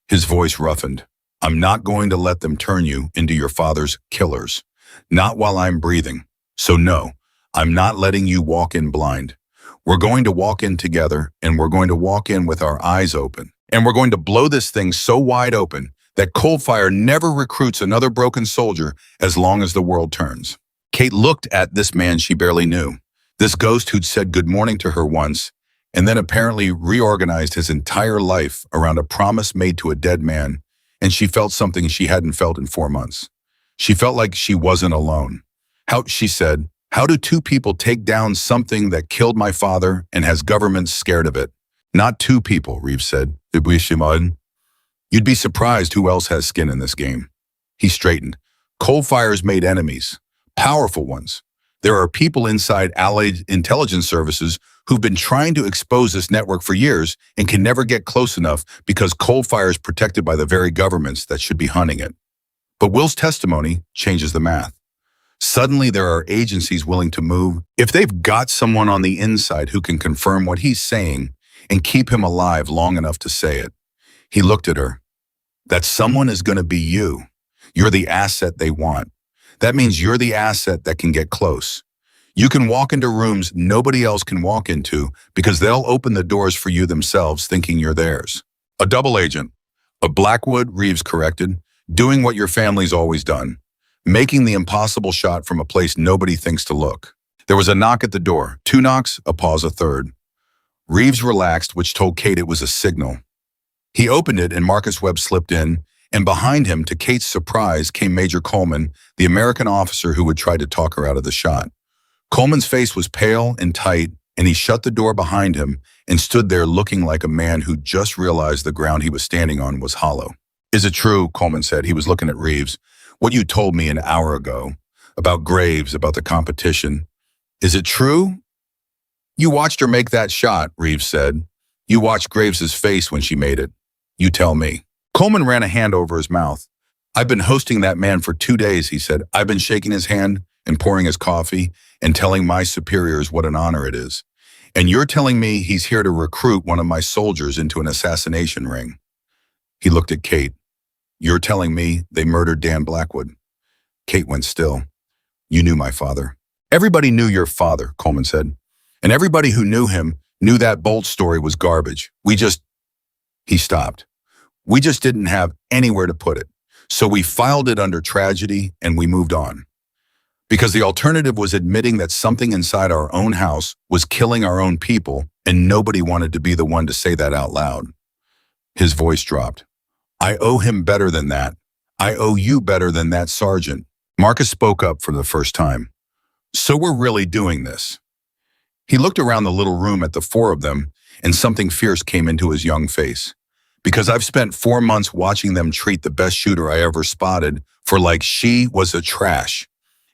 His voice roughened. I'm not going to let them turn you into your father's killers. Not while I'm breathing. So no, I'm not letting you walk in blind. We're going to walk in together, and we're going to walk in with our eyes open. And we're going to blow this thing so wide open that cold fire never recruits another broken soldier as long as the world turns. Kate looked at this man she barely knew. This ghost who'd said good morning to her once, and then apparently reorganized his entire life around a promise made to a dead man, and she felt something she hadn't felt in 4 months. She felt like she wasn't alone. She said, how do two people take down something that killed my father and has governments scared of it? Not two people, Reeves said. You'd be surprised who else has skin in this game. He straightened. Cold fire's made enemies, powerful ones. There are people inside Allied intelligence services who've been trying to expose this network for years and can never get close enough because cold fire is protected by the very governments that should be hunting it. But Will's testimony changes the math. Suddenly there are agencies willing to move if they've got someone on the inside who can confirm what he's saying and keep him alive long enough to say it. He looked at her. That someone is going to be you. You're the asset they want. That means you're the asset that can get close. You can walk into rooms nobody else can walk into because they'll open the doors for you themselves thinking you're theirs. A double agent. A Blackwood, Reeves corrected, doing what your family's always done. Making the impossible shot from a place nobody thinks to look. There was a knock at the door. 2 knocks, a pause, a third. Reeves relaxed, which told Kate it was a signal. He opened it and Marcus Webb slipped in, and behind him, to Kate's surprise, came Major Coleman, the American officer who had tried to talk her out of the shot. Coleman's face was pale and tight, and he shut the door behind him and stood there looking like a man who just realized the ground he was standing on was hollow. "Is it true," Coleman said, he was looking at Reeves, "what you told me an hour ago, about Graves, about the competition? Is it true?" "You watched her make that shot," Reeves said. "You watched Graves's face when she made it. You tell me." Coleman ran a hand over his mouth. "I've been hosting that man for 2 days," he said. "I've been shaking his hand and pouring his coffee and telling my superiors what an honor it is. And you're telling me he's here to recruit one of my soldiers into an assassination ring." He looked at Kate. "You're telling me they murdered Dan Blackwood?" Kate went still. "You knew my father." "Everybody knew your father," Coleman said. "And everybody who knew him knew that Bolt story was garbage. He stopped. "We just didn't have anywhere to put it. So we filed it under tragedy and we moved on. Because the alternative was admitting that something inside our own house was killing our own people, and nobody wanted to be the one to say that out loud." His voice dropped. "I owe him better than that. I owe you better than that, Sergeant." Marcus spoke up for the first time. "So we're really doing this." He looked around the little room at the 4 of them, and something fierce came into his young face. "Because I've spent 4 months watching them treat the best shooter I ever spotted for like she was a trash.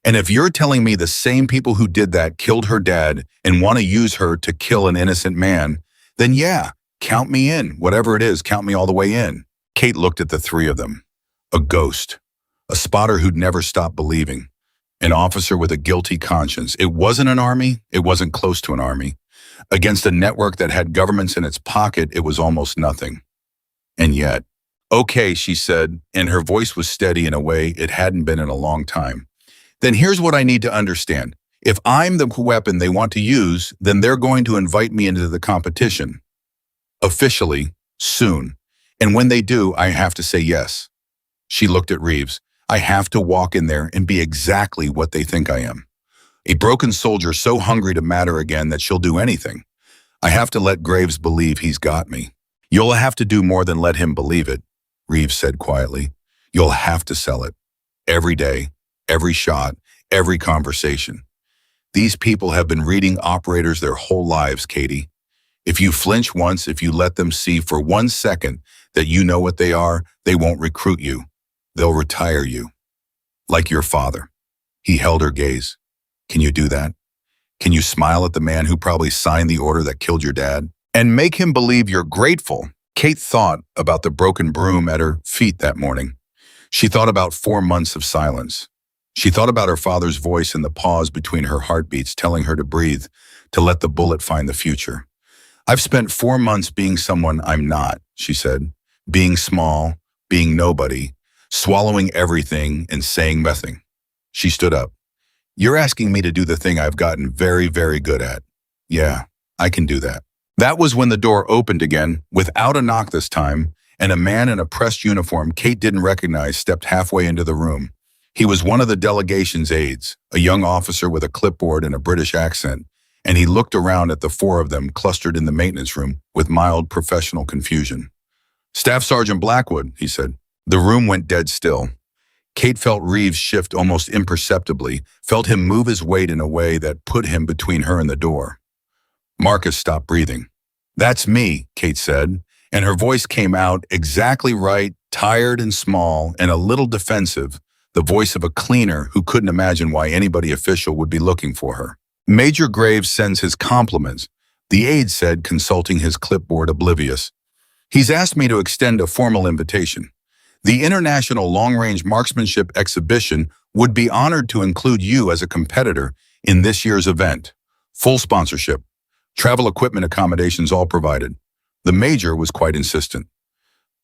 And if you're telling me the same people who did that killed her dad and want to use her to kill an innocent man, then yeah, count me in. Whatever it is, count me all the way in." Kate looked at the 3 of them. A ghost. A spotter who'd never stopped believing. An officer with a guilty conscience. It wasn't an army. It wasn't close to an army. Against a network that had governments in its pocket, it was almost nothing. And yet, "Okay," she said, and her voice was steady in a way it hadn't been in a long time. "Then here's what I need to understand. If I'm the weapon they want to use, then they're going to invite me into the competition. Officially, soon. And when they do, I have to say yes." She looked at Reeves. "I have to walk in there and be exactly what they think I am. A broken soldier so hungry to matter again that she'll do anything. I have to let Graves believe he's got me." "You'll have to do more than let him believe it," Reeves said quietly. "You'll have to sell it. Every day, every shot, every conversation. These people have been reading operators their whole lives, Katie. If you flinch once, if you let them see for 1 second that you know what they are, they won't recruit you. They'll retire you. Like your father." He held her gaze. "Can you do that? Can you smile at the man who probably signed the order that killed your dad? And make him believe you're grateful?" Kate thought about the broken broom at her feet that morning. She thought about 4 months of silence. She thought about her father's voice in the pause between her heartbeats telling her to breathe, to let the bullet find the future. "I've spent 4 months being someone I'm not," she said. "Being small, being nobody, swallowing everything and saying nothing." She stood up. "You're asking me to do the thing I've gotten very, very good at. Yeah, I can do that." That was when the door opened again, without a knock this time, and a man in a pressed uniform Kate didn't recognize stepped halfway into the room. He was one of the delegation's aides, a young officer with a clipboard and a British accent, and he looked around at the 4 of them clustered in the maintenance room with mild professional confusion. "Staff Sergeant Blackwood," he said. The room went dead still. Kate felt Reeves shift almost imperceptibly, felt him move his weight in a way that put him between her and the door. Marcus stopped breathing. "That's me," Kate said, and her voice came out exactly right, tired and small and a little defensive, the voice of a cleaner who couldn't imagine why anybody official would be looking for her. "Major Graves sends his compliments," the aide said, consulting his clipboard oblivious. "He's asked me to extend a formal invitation. The International Long-Range Marksmanship Exhibition would be honored to include you as a competitor in this year's event. Full sponsorship. Travel equipment accommodations all provided." The major was quite insistent.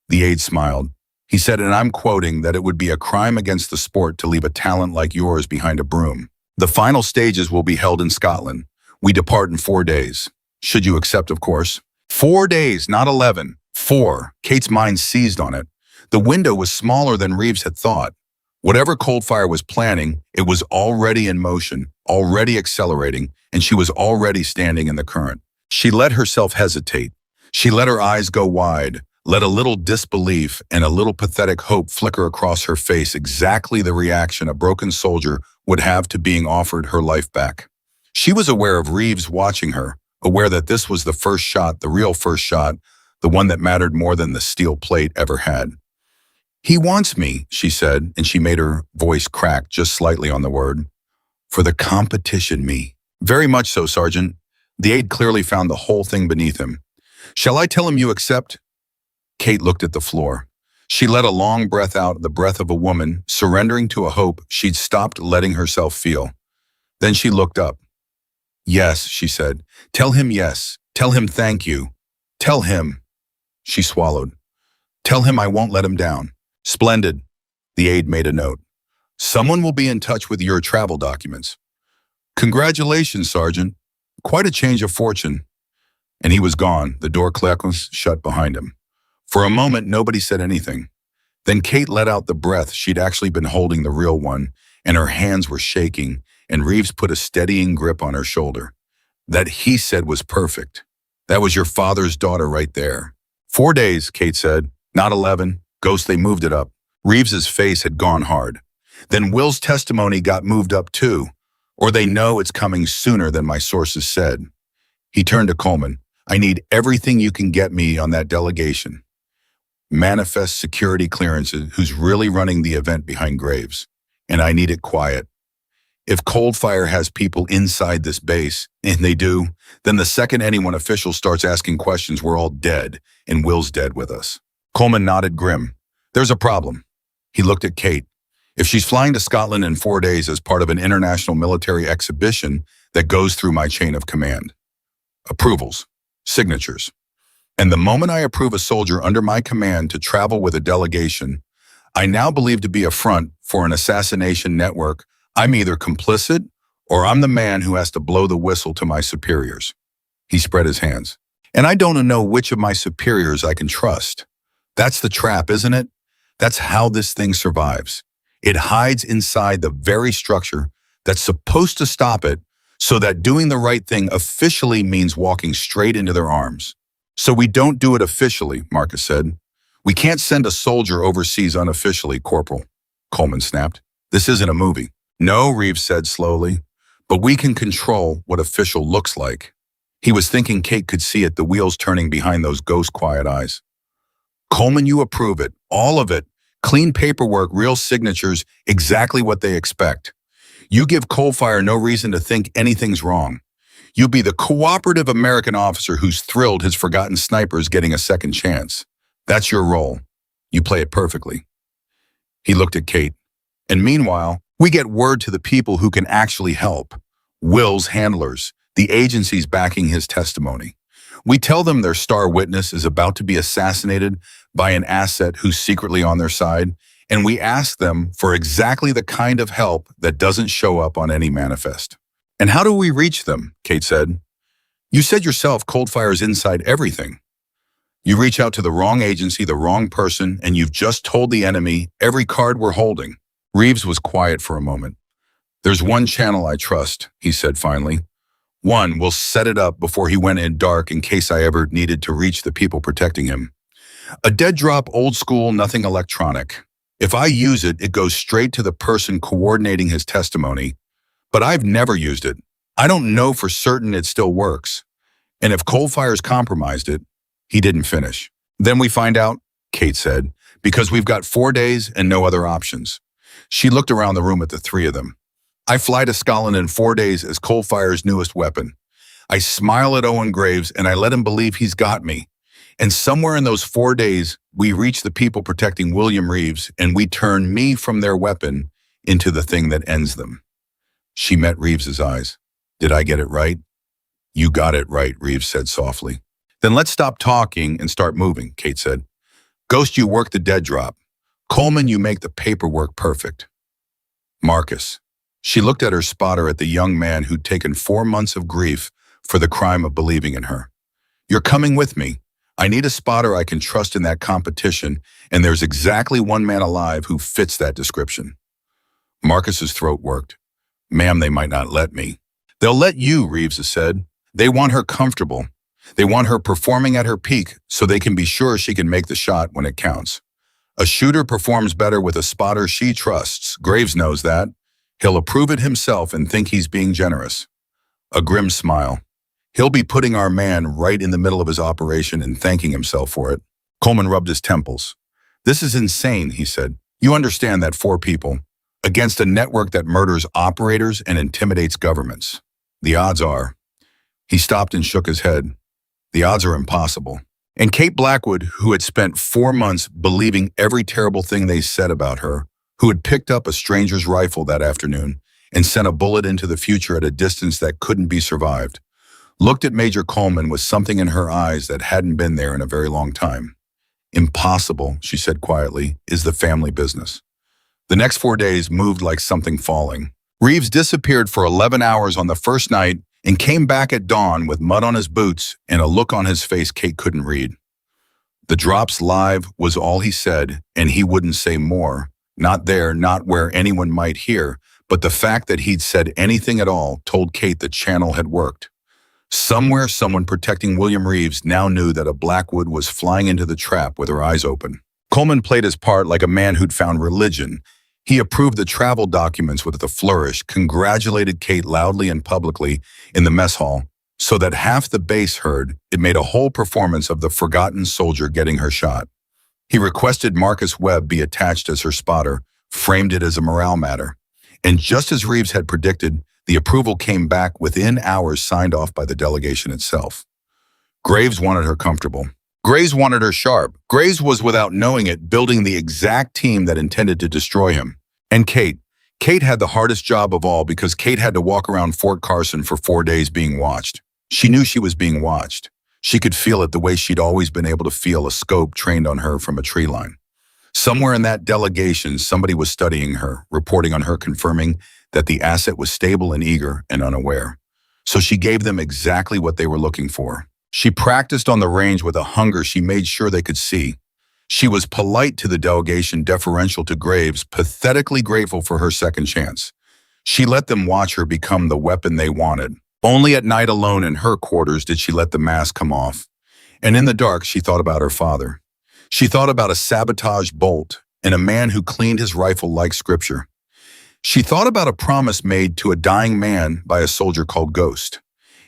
The aide smiled. He said, and I'm quoting, that it would be a crime against the sport to leave a talent like yours behind a broom. The final stages will be held in Scotland. We depart in 4 days. Should you accept, of course. 4 days, not 11. 4. Kate's mind seized on it. The window was smaller than Reeves had thought. Whatever Coldfire was planning, it was already in motion, already accelerating, and she was already standing in the current. She let herself hesitate. She let her eyes go wide, let a little disbelief and a little pathetic hope flicker across her face, exactly the reaction a broken soldier would have to being offered her life back. She was aware of Reeves watching her, aware that this was the first shot, the real first shot, the one that mattered more than the steel plate ever had. He wants me, she said, and she made her voice crack just slightly on the word. For the competition, me. Very much so, Sergeant. The aide clearly found the whole thing beneath him. Shall I tell him you accept? Kate looked at the floor. She let a long breath out, the breath of a woman, surrendering to a hope she'd stopped letting herself feel. Then she looked up. Yes, she said. Tell him yes. Tell him thank you. Tell him. She swallowed. Tell him I won't let him down. Splendid. The aide made a note. Someone will be in touch with your travel documents. Congratulations, Sergeant. Quite a change of fortune. And he was gone. The door was shut behind him. For a moment, nobody said anything. Then Kate let out the breath. She'd actually been holding the real one, and her hands were shaking, and Reeves put a steadying grip on her shoulder. That he said was perfect. That was your father's daughter right there. 4 days, Kate said. Not 11. Ghost, they moved it up. Reeves's face had gone hard. Then Will's testimony got moved up too. Or they know it's coming sooner than my sources said. He turned to Coleman. I need everything you can get me on that delegation. Manifest security clearances, who's really running the event behind Graves. And I need it quiet. If Coldfire has people inside this base, and they do, then the second anyone official starts asking questions, we're all dead, and Will's dead with us. Coleman nodded grim. There's a problem. He looked at Kate. If she's flying to Scotland in 4 days as part of an international military exhibition that goes through my chain of command. Approvals. Signatures. And the moment I approve a soldier under my command to travel with a delegation, I now believe to be a front for an assassination network, I'm either complicit or I'm the man who has to blow the whistle to my superiors. He spread his hands. And I don't know which of my superiors I can trust. That's the trap, isn't it? That's how this thing survives. It hides inside the very structure that's supposed to stop it, so that doing the right thing officially means walking straight into their arms. So we don't do it officially, Marcus said. We can't send a soldier overseas unofficially, Corporal. Coleman snapped. This isn't a movie. No, Reeves said slowly, but we can control what official looks like. He was thinking Kate could see it, the wheels turning behind those ghost-quiet eyes. Coleman, you approve it, all of it. Clean paperwork, real signatures, exactly what they expect. You give Coldfire no reason to think anything's wrong. You be the cooperative American officer who's thrilled his forgotten sniper's getting a second chance. That's your role. You play it perfectly. He looked at Kate. And meanwhile, we get word to the people who can actually help. Will's handlers, the agencies backing his testimony. We tell them their star witness is about to be assassinated by an asset who's secretly on their side, and we ask them for exactly the kind of help that doesn't show up on any manifest. And how do we reach them? Kate said. You said yourself Coldfire's inside everything. You reach out to the wrong agency, the wrong person, and you've just told the enemy every card we're holding. Reeves was quiet for a moment. There's one channel I trust, he said finally. One, we'll set it up before he went in dark in case I ever needed to reach the people protecting him. A dead drop, old school, nothing electronic. If I use it, it goes straight to the person coordinating his testimony. But I've never used it. I don't know for certain it still works. And if Coldfire's compromised it, he didn't finish. Then we find out, Kate said, because we've got 4 days and no other options. She looked around the room at the three of them. I fly to Scotland in 4 days as Coldfire's newest weapon. I smile at Owen Graves and I let him believe he's got me. And somewhere in those 4 days, we reach the people protecting William Reeves and we turn me from their weapon into the thing that ends them. She met Reeves's eyes. Did I get it right? You got it right, Reeves said softly. Then let's stop talking and start moving, Kate said. Ghost, you work the dead drop. Coleman, you make the paperwork perfect. Marcus. She looked at her spotter at the young man who'd taken 4 months of grief for the crime of believing in her. You're coming with me. I need a spotter I can trust in that competition, and there's exactly one man alive who fits that description. Marcus's throat worked. Ma'am, they might not let me. They'll let you, Reeves said. They want her comfortable. They want her performing at her peak so they can be sure she can make the shot when it counts. A shooter performs better with a spotter she trusts. Graves knows that. He'll approve it himself and think he's being generous. A grim smile. He'll be putting our man right in the middle of his operation and thanking himself for it. Coleman rubbed his temples. This is insane, he said. You understand that 4 people against a network that murders operators and intimidates governments. The odds are. He stopped and shook his head. The odds are impossible. And Kate Blackwood, who had spent 4 months believing every terrible thing they said about her, who had picked up a stranger's rifle that afternoon and sent a bullet into the future at a distance that couldn't be survived, looked at Major Coleman with something in her eyes that hadn't been there in a very long time. Impossible, she said quietly, is the family business. The next 4 days moved like something falling. Reeves disappeared for 11 hours on the first night and came back at dawn with mud on his boots and a look on his face Kate couldn't read. The drops live was all he said, and he wouldn't say more. Not there, not where anyone might hear, but the fact that he'd said anything at all told Kate the channel had worked. Somewhere, someone protecting William Reeves now knew that a Blackwood was flying into the trap with her eyes open. Coleman played his part like a man who'd found religion. He approved the travel documents with a flourish, congratulated Kate loudly and publicly in the mess hall, so that half the base heard. It made a whole performance of the forgotten soldier getting her shot. He requested Marcus Webb be attached as her spotter, framed it as a morale matter. And just as Reeves had predicted, the approval came back within hours, signed off by the delegation itself. Graves wanted her comfortable. Graves wanted her sharp. Graves was, without knowing it, building the exact team that intended to destroy him. And Kate had the hardest job of all because Kate had to walk around Fort Carson for 4 days being watched. She knew she was being watched. She could feel it the way she'd always been able to feel a scope trained on her from a tree line. Somewhere in that delegation, somebody was studying her, reporting on her, confirming that the asset was stable and eager and unaware. So she gave them exactly what they were looking for. She practiced on the range with a hunger she made sure they could see. She was polite to the delegation, deferential to Graves, pathetically grateful for her second chance. She let them watch her become the weapon they wanted. Only at night alone in her quarters did she let the mask come off. And in the dark, she thought about her father. She thought about a sabotaged bolt and a man who cleaned his rifle like scripture. She thought about a promise made to a dying man by a soldier called Ghost.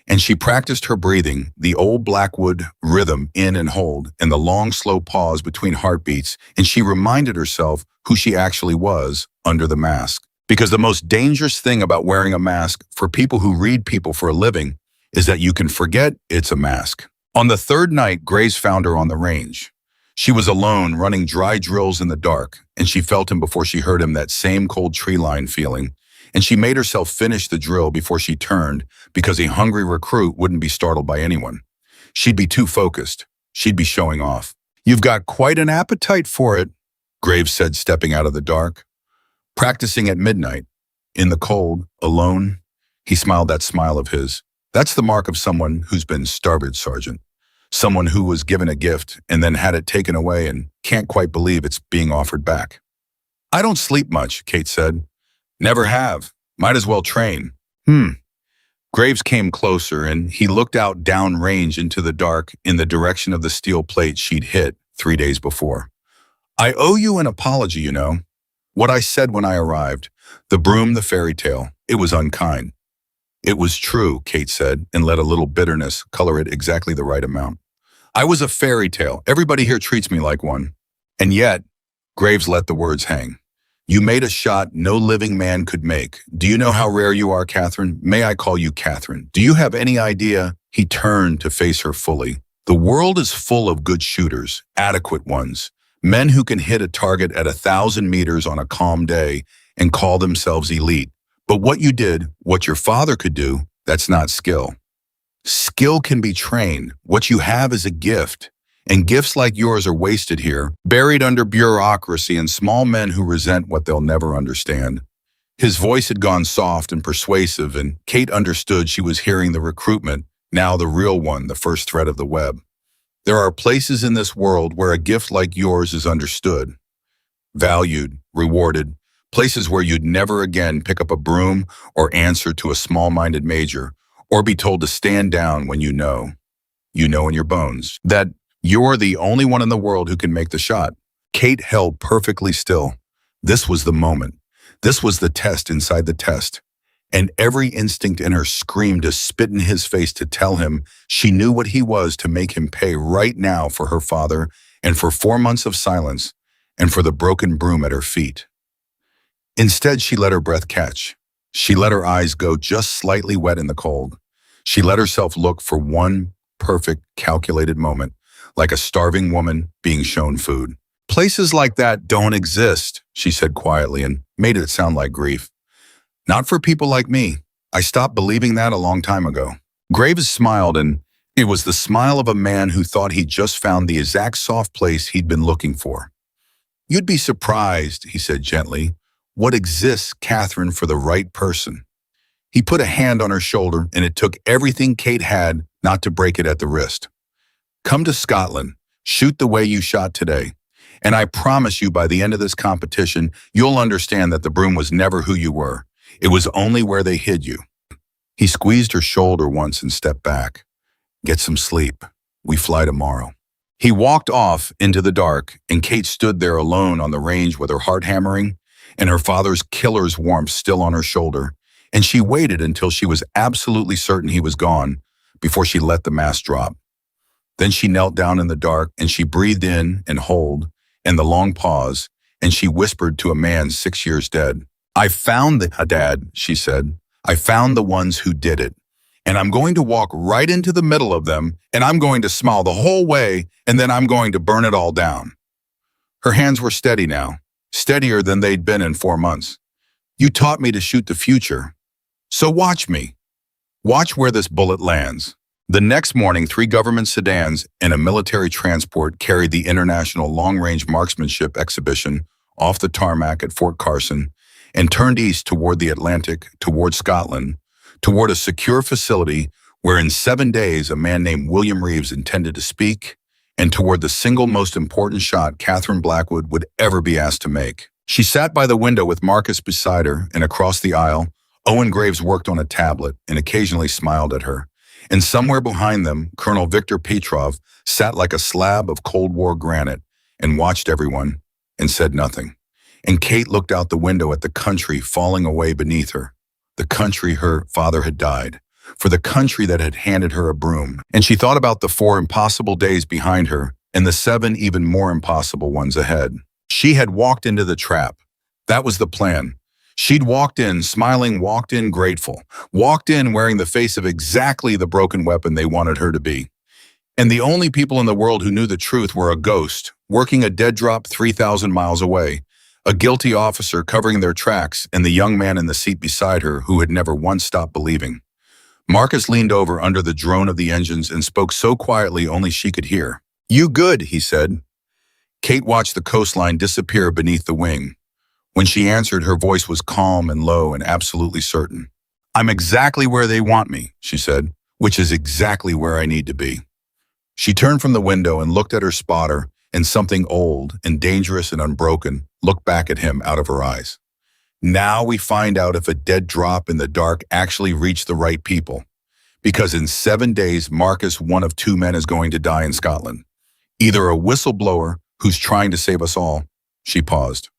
And she practiced her breathing, the old Blackwood rhythm, in and hold, and the long, slow pause between heartbeats, and she reminded herself who she actually was under the mask. Because the most dangerous thing about wearing a mask for people who read people for a living is that you can forget it's a mask. On the 3rd night, Graves found her on the range. She was alone, running dry drills in the dark, and she felt him before she heard him, that same cold tree line feeling. And she made herself finish the drill before she turned, because a hungry recruit wouldn't be startled by anyone. She'd be too focused. She'd be showing off. You've got quite an appetite for it, Graves said, stepping out of the dark. Practicing at midnight, in the cold, alone, he smiled that smile of his. That's the mark of someone who's been starved, Sergeant. Someone who was given a gift and then had it taken away and can't quite believe it's being offered back. I don't sleep much, Kate said. Never have. Might as well train. Graves came closer, and he looked out downrange into the dark in the direction of the steel plate she'd hit 3 days before. I owe you an apology, you know. What I said when I arrived, the broom, the fairy tale, it was unkind. It was true, Kate said, and let a little bitterness color it exactly the right amount. I was a fairy tale. Everybody here treats me like one. And yet, Graves let the words hang. You made a shot no living man could make. Do you know how rare you are, Katherine? May I call you Katherine? Do you have any idea? He turned to face her fully. The world is full of good shooters, adequate ones, men who can hit a target at 1,000 meters on a calm day and call themselves elite. But what you did, what your father could do, that's not skill. Skill can be trained. What you have is a gift, And gifts like yours are wasted here, buried under bureaucracy and small men who resent what they'll never understand. His voice had gone soft and persuasive, and Kate understood she was hearing the recruitment, now the real one, the first thread of the web. There are places in this world where a gift like yours is understood, valued, rewarded, places where you'd never again pick up a broom or answer to a small-minded major, or be told to stand down when you know in your bones, that you're the only one in the world who can make the shot. Kate held perfectly still. This was the moment. This was the test inside the test. And every instinct in her screamed to spit in his face to tell him she knew what he was, to make him pay right now for her father and for 4 months of silence and for the broken broom at her feet. Instead, she let her breath catch. She let her eyes go just slightly wet in the cold. She let herself look for one perfect, calculated moment, like a starving woman being shown food. Places like that don't exist, she said quietly, and made it sound like grief. Not for people like me. I stopped believing that a long time ago. Graves smiled, and it was the smile of a man who thought he'd just found the exact soft place he'd been looking for. You'd be surprised, he said gently, what exists, Katherine, for the right person. He put a hand on her shoulder, and it took everything Kate had not to break it at the wrist. Come to Scotland, shoot the way you shot today, and I promise you by the end of this competition, you'll understand that the broom was never who you were. It was only where they hid you. He squeezed her shoulder once and stepped back. Get some sleep. We fly tomorrow. He walked off into the dark, and Kate stood there alone on the range with her heart hammering and her father's killer's warmth still on her shoulder, and she waited until she was absolutely certain he was gone before she let the mask drop. Then she knelt down in the dark, and she breathed in and hold, and the long pause, and she whispered to a man 6 years dead. I found Dad, she said. I found the ones who did it. And I'm going to walk right into the middle of them, and I'm going to smile the whole way, and then I'm going to burn it all down. Her hands were steady now, steadier than they'd been in 4 months. You taught me to shoot the future. So watch me. Watch where this bullet lands. The next morning, 3 government sedans and a military transport carried the International Long-Range Marksmanship exhibition off the tarmac at Fort Carson and turned east toward the Atlantic, toward Scotland, toward a secure facility where in 7 days a man named William Reeves intended to speak, and toward the single most important shot Katherine Blackwood would ever be asked to make. She sat by the window with Marcus beside her, and across the aisle, Owen Graves worked on a tablet and occasionally smiled at her. And somewhere behind them, Colonel Victor Petrov sat like a slab of Cold War granite and watched everyone and said nothing. And Kate looked out the window at the country falling away beneath her, the country her father had died, for the country that had handed her a broom. And she thought about the 4 impossible days behind her and the 7 even more impossible ones ahead. She had walked into the trap. That was the plan. She'd walked in smiling, walked in grateful, walked in wearing the face of exactly the broken weapon they wanted her to be. And the only people in the world who knew the truth were a ghost, working a dead drop 3,000 miles away, a guilty officer covering their tracks, and the young man in the seat beside her who had never once stopped believing. Marcus leaned over under the drone of the engines and spoke so quietly only she could hear. You good, he said. Kate watched the coastline disappear beneath the wing. When she answered, her voice was calm and low and absolutely certain. I'm exactly where they want me, she said, which is exactly where I need to be. She turned from the window and looked at her spotter, and something old and dangerous and unbroken looked back at him out of her eyes. Now we find out if a dead drop in the dark actually reached the right people. Because in 7 days, Marcus, one of 2 men, is going to die in Scotland. Either a whistleblower who's trying to save us all, she paused,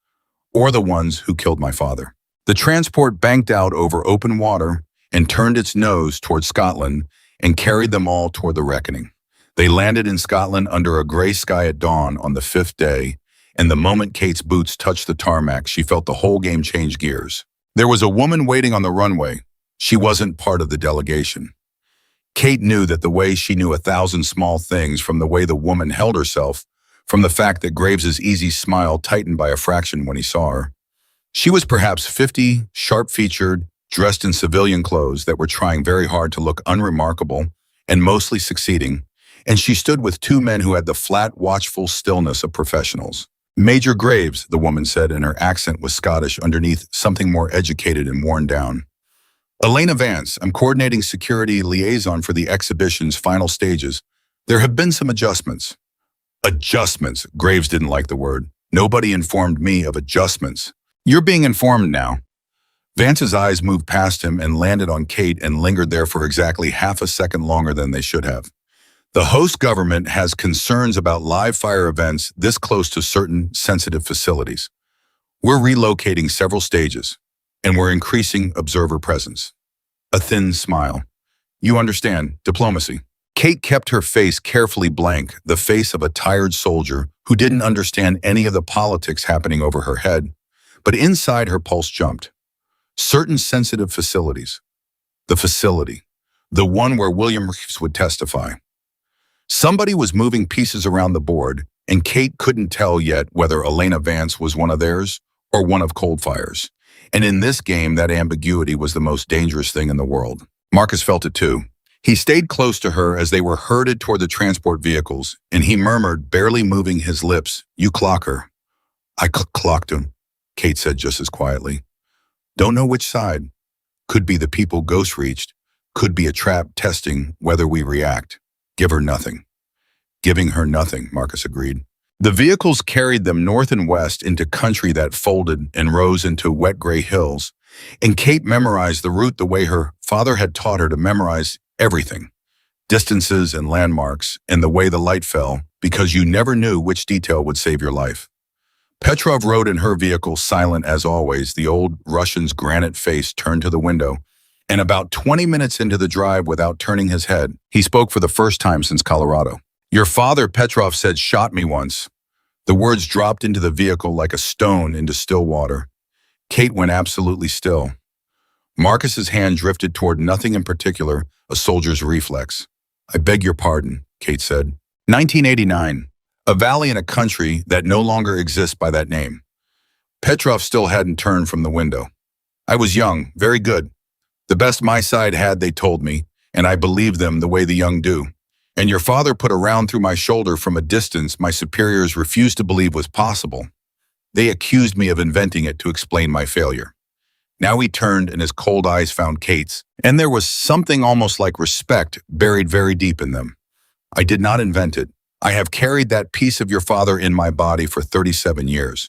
or the ones who killed my father. The transport banked out over open water and turned its nose toward Scotland and carried them all toward the reckoning. They landed in Scotland under a gray sky at dawn on the 5th day, and the moment Kate's boots touched the tarmac, she felt the whole game change gears. There was a woman waiting on the runway. She wasn't part of the delegation. Kate knew that the way she knew 1,000 small things, from the way the woman held herself, from the fact that Graves's easy smile tightened by a fraction when he saw her. She was perhaps 50, sharp-featured, dressed in civilian clothes that were trying very hard to look unremarkable and mostly succeeding, and she stood with two men who had the flat, watchful stillness of professionals. Major Graves, the woman said, and her accent was Scottish underneath something more educated and worn down. Elena Vance, I'm coordinating security liaison for the exhibition's final stages. There have been some adjustments. Adjustments. Graves didn't like the word. Nobody informed me of adjustments. You're being informed now. Vance's eyes moved past him and landed on Kate and lingered there for exactly half a second longer than they should have. The host government has concerns about live fire events this close to certain sensitive facilities. We're relocating several stages, and we're increasing observer presence. A thin smile. You understand, diplomacy. Kate kept her face carefully blank, the face of a tired soldier who didn't understand any of the politics happening over her head, but inside her pulse jumped. Certain sensitive facilities. The facility. The one where William Reeves would testify. Somebody was moving pieces around the board, and Kate couldn't tell yet whether Elena Vance was one of theirs or one of Coldfire's. And in this game, that ambiguity was the most dangerous thing in the world. Marcus felt it too. He stayed close to her as they were herded toward the transport vehicles, and he murmured, barely moving his lips, "You clock her." "I clocked him," Kate said just as quietly. "Don't know which side. Could be the people Ghost reached. Could be a trap testing whether we react. Give her nothing." Giving her nothing, Marcus agreed. The vehicles carried them north and west into country that folded and rose into wet gray hills, and Kate memorized the route the way her father had taught her to memorize everything, distances and landmarks, and the way the light fell, because you never knew which detail would save your life. Petrov rode in her vehicle, silent as always, the old Russian's granite face turned to the window, and about 20 minutes into the drive without turning his head, he spoke for the first time since Colorado. "Your father," Petrov said, "shot me once." The words dropped into the vehicle like a stone into still water. Kate went absolutely still. Marcus's hand drifted toward nothing in particular, a soldier's reflex. "I beg your pardon," Kate said. 1989. A valley in a country that no longer exists by that name. Petrov still hadn't turned from the window. "I was young, very good. The best my side had, they told me, and I believed them the way the young do. And your father put a round through my shoulder from a distance my superiors refused to believe was possible. They accused me of inventing it to explain my failure." Now he turned and his cold eyes found Kate's, and there was something almost like respect buried very deep in them. "I did not invent it. I have carried that piece of your father in my body for 37 years.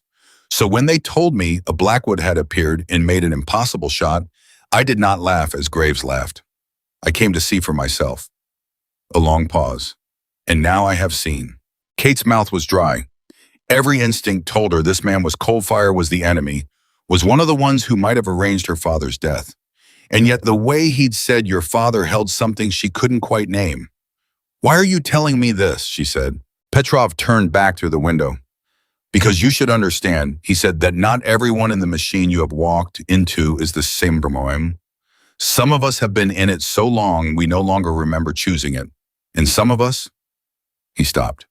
So when they told me a Blackwood had appeared and made an impossible shot, I did not laugh as Graves laughed. I came to see for myself." A long pause. "And now I have seen." Kate's mouth was dry. Every instinct told her this man was Coldfire, was the enemy, was one of the ones who might have arranged her father's death. And yet the way he'd said your father held something she couldn't quite name. "Why are you telling me this?" she said. Petrov turned back through the window. "Because you should understand," he said, "that not everyone in the machine you have walked into is the same. Some of us have been in it so long we no longer remember choosing it. And some of us..." He stopped.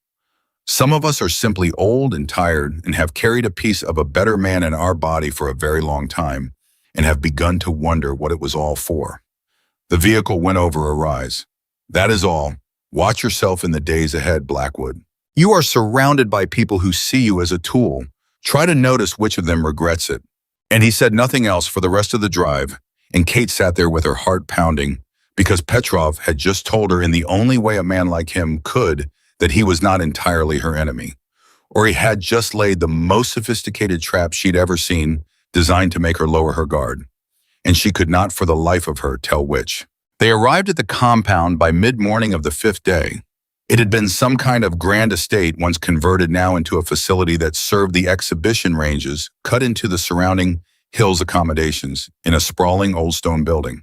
"Some of us are simply old and tired and have carried a piece of a better man in our body for a very long time and have begun to wonder what it was all for." The vehicle went over a rise. "That is all. Watch yourself in the days ahead, Blackwood. You are surrounded by people who see you as a tool. Try to notice which of them regrets it." And he said nothing else for the rest of the drive, and Kate sat there with her heart pounding because Petrov had just told her in the only way a man like him could that he was not entirely her enemy, or he had just laid the most sophisticated trap she'd ever seen, designed to make her lower her guard. And she could not for the life of her tell which. They arrived at the compound by mid-morning of the 5th day. It had been some kind of grand estate once converted now into a facility that served the exhibition ranges cut into the surrounding hills accommodations in a sprawling old stone building.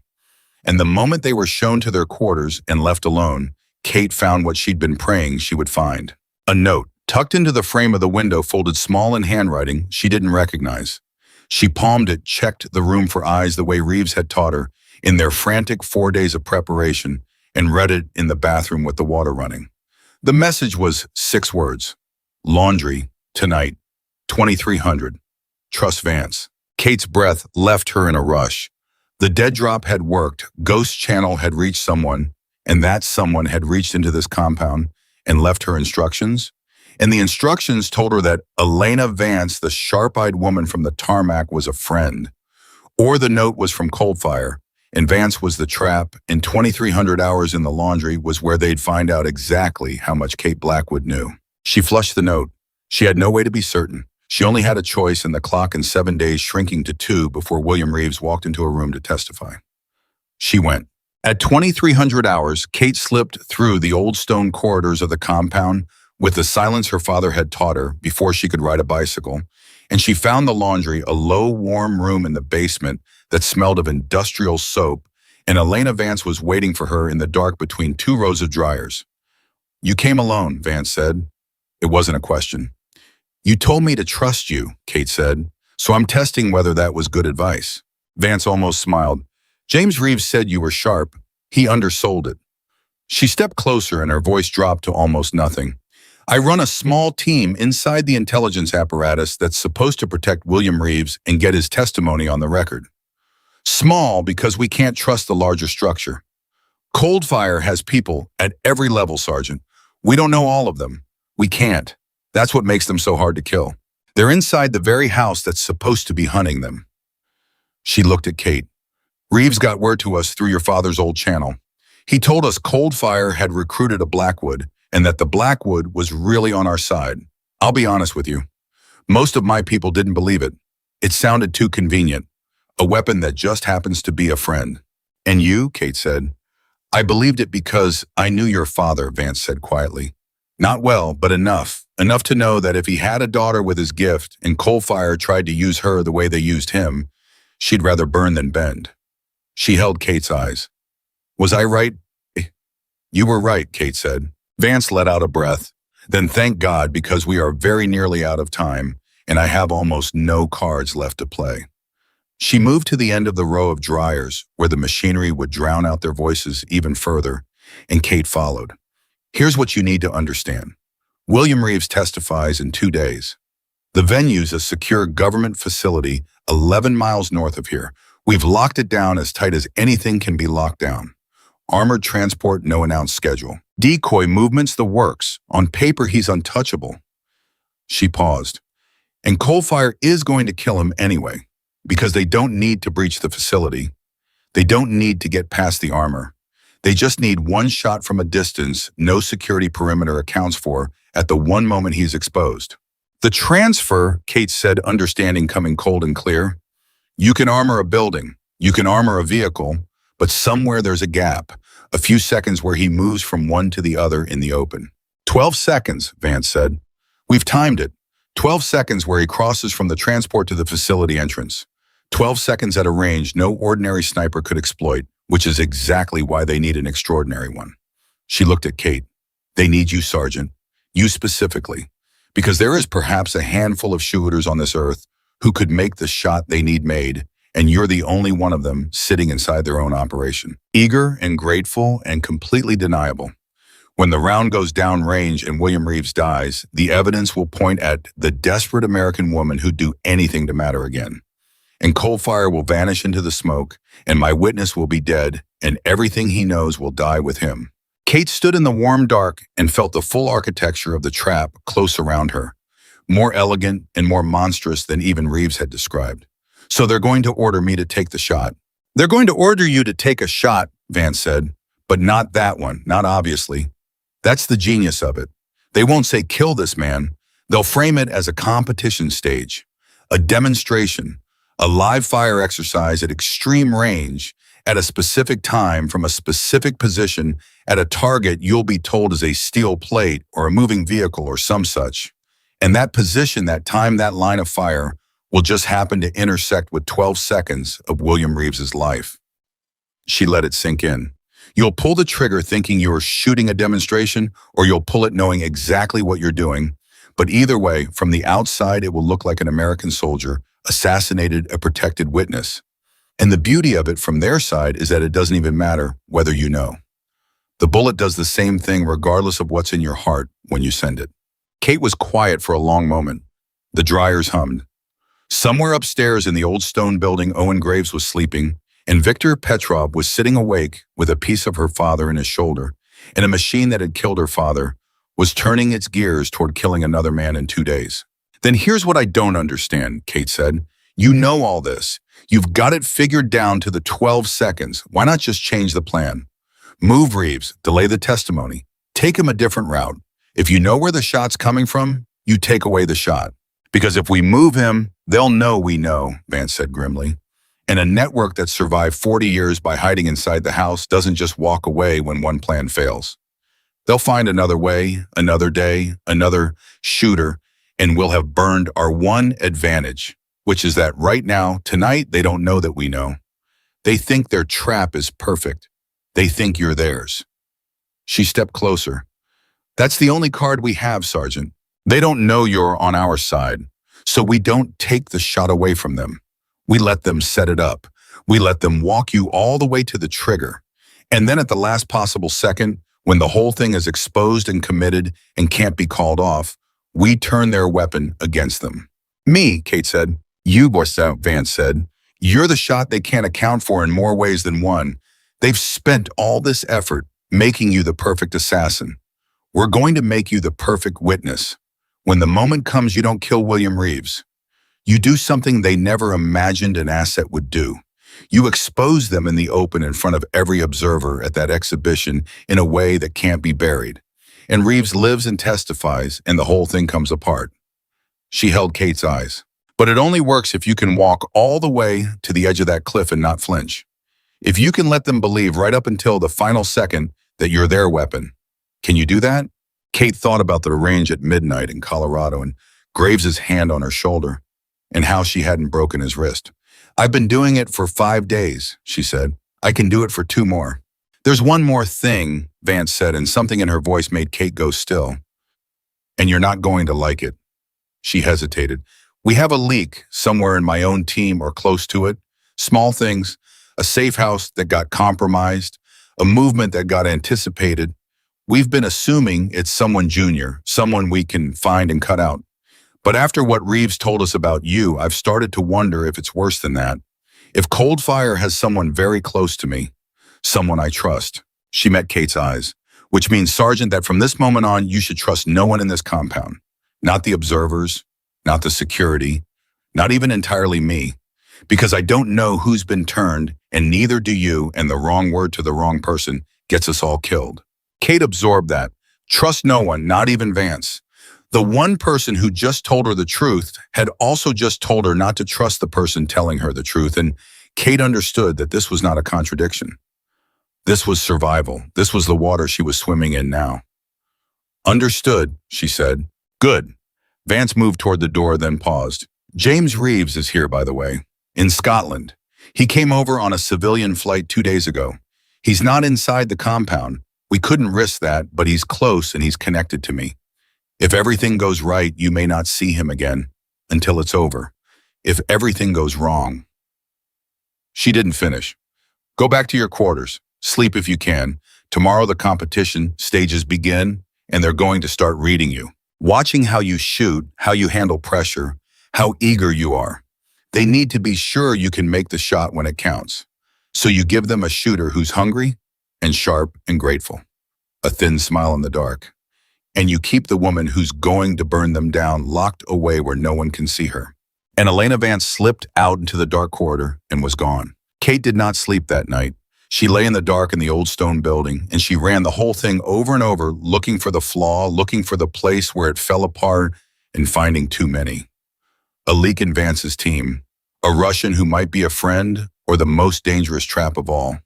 And the moment they were shown to their quarters and left alone, Kate found what she'd been praying she would find. A note, tucked into the frame of the window, folded small in handwriting she didn't recognize. She palmed it, checked the room for eyes the way Reeves had taught her in their frantic 4 days of preparation, and read it in the bathroom with the water running. The message was 6 words. "Laundry, tonight, 2300. Trust Vance." Kate's breath left her in a rush. The dead drop had worked. Ghost Channel had reached someone, and that someone had reached into this compound and left her instructions. And the instructions told her that Elena Vance, the sharp-eyed woman from the tarmac, was a friend. Or the note was from Coldfire, and Vance was the trap, and 2,300 hours in the laundry was where they'd find out exactly how much Kate Blackwood knew. She flushed the note. She had no way to be certain. She only had a choice, and the clock in 7 days shrinking to 2 before William Reeves walked into a room to testify. She went. At 2,300 hours, Kate slipped through the old stone corridors of the compound with the silence her father had taught her before she could ride a bicycle, and she found the laundry, a low, warm room in the basement that smelled of industrial soap, and Elena Vance was waiting for her in the dark between 2 rows of dryers. "You came alone," Vance said. It wasn't a question. "You told me to trust you," Kate said, "so I'm testing whether that was good advice." Vance almost smiled. "James Reeves said you were sharp. He undersold it." She stepped closer and her voice dropped to almost nothing. "I run a small team inside the intelligence apparatus that's supposed to protect William Reeves and get his testimony on the record. Small because we can't trust the larger structure. Coldfire has people at every level, Sergeant. We don't know all of them. We can't. That's what makes them so hard to kill. They're inside the very house that's supposed to be hunting them." She looked at Kate. "Reeves got word to us through your father's old channel. He told us Coldfire had recruited a Blackwood and that the Blackwood was really on our side. I'll be honest with you. Most of my people didn't believe it. It sounded too convenient. A weapon that just happens to be a friend." "And you?" Kate said. "I believed it because I knew your father," Vance said quietly. "Not well, but enough. Enough to know that if he had a daughter with his gift and Coldfire tried to use her the way they used him, she'd rather burn than bend." She held Kate's eyes. "Was I right?" "You were right," Kate said. Vance let out a breath. "Then thank God, because we are very nearly out of time, and I have almost no cards left to play." She moved to the end of the row of dryers, where the machinery would drown out their voices even further, and Kate followed. "Here's what you need to understand. William Reeves testifies in 2 days. The venue's a secure government facility 11 miles north of here. We've locked it down as tight as anything can be locked down. Armored transport, no announced schedule. Decoy movements, the works. On paper, he's untouchable." She paused. "And Coldfire is going to kill him anyway, because they don't need to breach the facility. They don't need to get past the armor. They just need one shot from a distance no security perimeter accounts for at the one moment he's exposed." "The transfer," Kate said, understanding coming cold and clear. "You can armor a building. You can armor a vehicle. But somewhere there's a gap, a few seconds where he moves from one to the other in the open." 12 seconds, Vance said. "We've timed it. 12 seconds where he crosses from the transport to the facility entrance. 12 seconds at a range no ordinary sniper could exploit, which is exactly why they need an extraordinary one." She looked at Kate. "They need you, Sergeant. You specifically. Because there is perhaps a handful of shooters on this earth who could make the shot they need made, and you're the only one of them sitting inside their own operation. Eager and grateful and completely deniable. When the round goes down range and William Reeves dies, the evidence will point at the desperate American woman who'd do anything to matter again. And Coldfire will vanish into the smoke, and my witness will be dead, and everything he knows will die with him." Kate stood in the warm dark and felt the full architecture of the trap close around her, more elegant and more monstrous than even Reeves had described. "So they're going to order me to take the shot." "They're going to order you to take a shot," Vance said, "but not that one, not obviously. That's the genius of it. They won't say kill this man. They'll frame it as a competition stage, a demonstration, a live fire exercise at extreme range, at a specific time from a specific position at a target you'll be told is a steel plate or a moving vehicle or some such. And that position, that time, that line of fire will just happen to intersect with 12 seconds of William Reeves's life." She let it sink in. "You'll pull the trigger thinking you're shooting a demonstration, or you'll pull it knowing exactly what you're doing. But either way, from the outside, it will look like an American soldier assassinated a protected witness. And the beauty of it from their side is that it doesn't even matter whether you know. The bullet does the same thing regardless of what's in your heart when you send it." Kate was quiet for a long moment. The dryers hummed. Somewhere upstairs in the old stone building, Owen Graves was sleeping, And Viktor Petrov was sitting awake with a piece of her father in his shoulder, and a machine that had killed her father was turning its gears toward killing another man in 2 days. Then here's what I don't understand, Kate said. You know all this. You've got it figured down to the 12 seconds. Why not just change the plan? Move Reeves, delay the testimony. Take him a different route. If you know where the shot's coming from, you take away the shot. Because if we move him, they'll know we know, Vance said grimly. And a network that survived 40 years by hiding inside the house doesn't just walk away when one plan fails. They'll find another way, another day, another shooter, and we'll have burned our one advantage, which is that right now, tonight, they don't know that we know. They think their trap is perfect. They think you're theirs. She stepped closer. That's the only card we have, Sergeant. They don't know you're on our side, so we don't take the shot away from them. We let them set it up. We let them walk you all the way to the trigger. And then at the last possible second, when the whole thing is exposed and committed and can't be called off, we turn their weapon against them. Me, Kate said. You, Vance said. You're the shot they can't account for in more ways than one. They've spent all this effort making you the perfect assassin. We're going to make you the perfect witness. When the moment comes, you don't kill William Reeves. You do something they never imagined an asset would do. You expose them in the open in front of every observer at that exhibition in a way that can't be buried. And Reeves lives and testifies, and the whole thing comes apart. She held Kate's eyes. But it only works if you can walk all the way to the edge of that cliff and not flinch. If you can let them believe right up until the final second that you're their weapon. Can you do that? Kate thought about the range at midnight in Colorado and Graves' hand on her shoulder, and how she hadn't broken his wrist. I've been doing it for 5 days, she said. I can do it for 2 more. There's one more thing, Vance said, and something in her voice made Kate go still. And you're not going to like it. She hesitated. We have a leak somewhere in my own team or close to it. Small things, a safe house that got compromised, a movement that got anticipated. We've been assuming it's someone junior, someone we can find and cut out. But after what Reeves told us about you, I've started to wonder if it's worse than that. If Cold Fire has someone very close to me, someone I trust. She met Kate's eyes, which means, Sergeant, that from this moment on, you should trust no one in this compound. Not the observers, not the security, not even entirely me. Because I don't know who's been turned, and neither do you, and the wrong word to the wrong person gets us all killed. Kate absorbed that. Trust no one, not even Vance. The one person who just told her the truth had also just told her not to trust the person telling her the truth, and Kate understood that this was not a contradiction. This was survival. This was the water she was swimming in now. Understood, she said. Good. Vance moved toward the door, then paused. James Reeves is here, by the way, in Scotland. He came over on a civilian flight 2 days ago. He's not inside the compound. We couldn't risk that, but he's close and he's connected to me. If everything goes right, you may not see him again until it's over. If everything goes wrong. She didn't finish. Go back to your quarters. Sleep if you can. Tomorrow the competition stages begin, and they're going to start reading you. Watching how you shoot, how you handle pressure, how eager you are. They need to be sure you can make the shot when it counts. So you give them a shooter who's hungry and sharp and grateful. A thin smile in the dark. And you keep the woman who's going to burn them down locked away where no one can see her. And Elena Vance slipped out into the dark corridor and was gone. Kate did not sleep that night. She lay in the dark in the old stone building, and she ran the whole thing over and over, looking for the flaw, looking for the place where it fell apart, and finding too many. A leak in Vance's team, a Russian who might be a friend, or the most dangerous trap of all.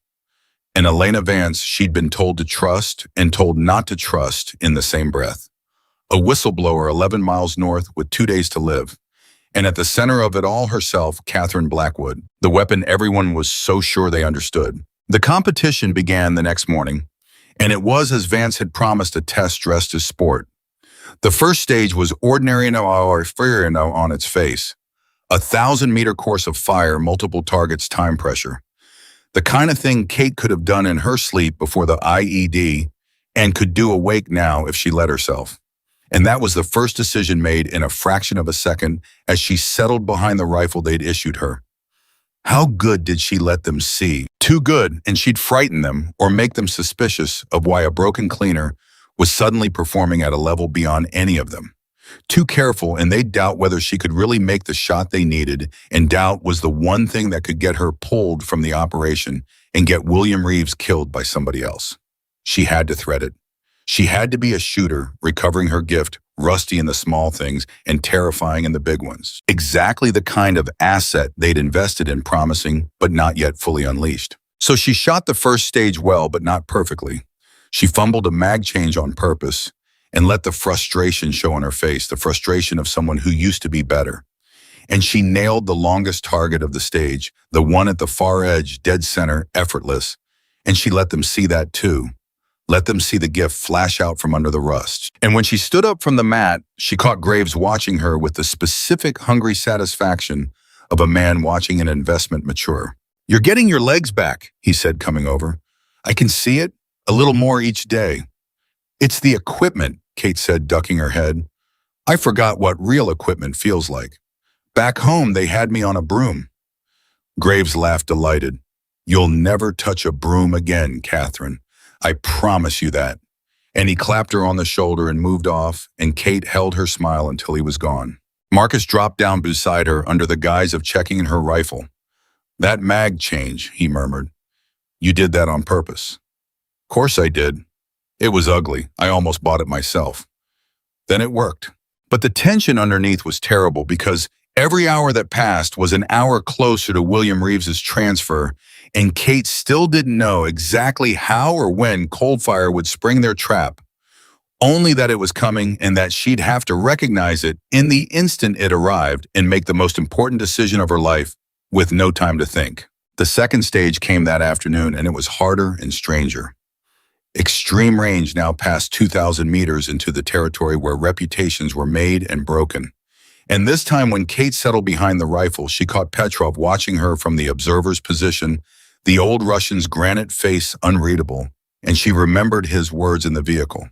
And Elena Vance she'd been told to trust and told not to trust in the same breath. A whistleblower 11 miles north with 2 days to live. And at the center of it all herself, Katherine Blackwood, the weapon everyone was so sure they understood. The competition began the next morning, and it was, as Vance had promised, a test dressed as sport. The first stage was ordinary on its face. 1,000-meter course of fire, multiple targets, time pressure. The kind of thing Kate could have done in her sleep before the IED and could do awake now if she let herself. And that was the first decision made in a fraction of a second as she settled behind the rifle they'd issued her. How good did she let them see? Too good, and she'd frighten them or make them suspicious of why a broken cleaner was suddenly performing at a level beyond any of them. Too careful, and they'd doubt whether she could really make the shot they needed, and doubt was the one thing that could get her pulled from the operation and get William Reeves killed by somebody else. She had to thread it. She had to be a shooter, recovering her gift, rusty in the small things and terrifying in the big ones. Exactly the kind of asset they'd invested in promising, but not yet fully unleashed. So she shot the first stage well, but not perfectly. She fumbled a mag change on purpose and let the frustration show on her face, the frustration of someone who used to be better. And she nailed the longest target of the stage, the one at the far edge, dead center, effortless. And she let them see that too. Let them see the gift flash out from under the rust. And when she stood up from the mat, she caught Graves watching her with the specific hungry satisfaction of a man watching an investment mature. "You're getting your legs back," he said, coming over. "I can see it, a little more each day." "It's the equipment," Kate said, ducking her head. "I forgot what real equipment feels like. Back home, they had me on a broom." Graves laughed, delighted. "You'll never touch a broom again, Katherine. I promise you that." And he clapped her on the shoulder and moved off, and Kate held her smile until he was gone. Marcus dropped down beside her under the guise of checking in her rifle. "That mag change," he murmured. "You did that on purpose." "Course I did. It was ugly. I almost bought it myself. Then it worked." But the tension underneath was terrible because every hour that passed was an hour closer to William Reeves's transfer, and Kate still didn't know exactly how or when Coldfire would spring their trap, only that it was coming and that she'd have to recognize it in the instant it arrived and make the most important decision of her life with no time to think. The second stage came that afternoon, and it was harder and stranger. Extreme range now past 2,000 meters into the territory where reputations were made and broken. And this time when Kate settled behind the rifle, she caught Petrov watching her from the observer's position, the old Russian's granite face unreadable, and she remembered his words in the vehicle.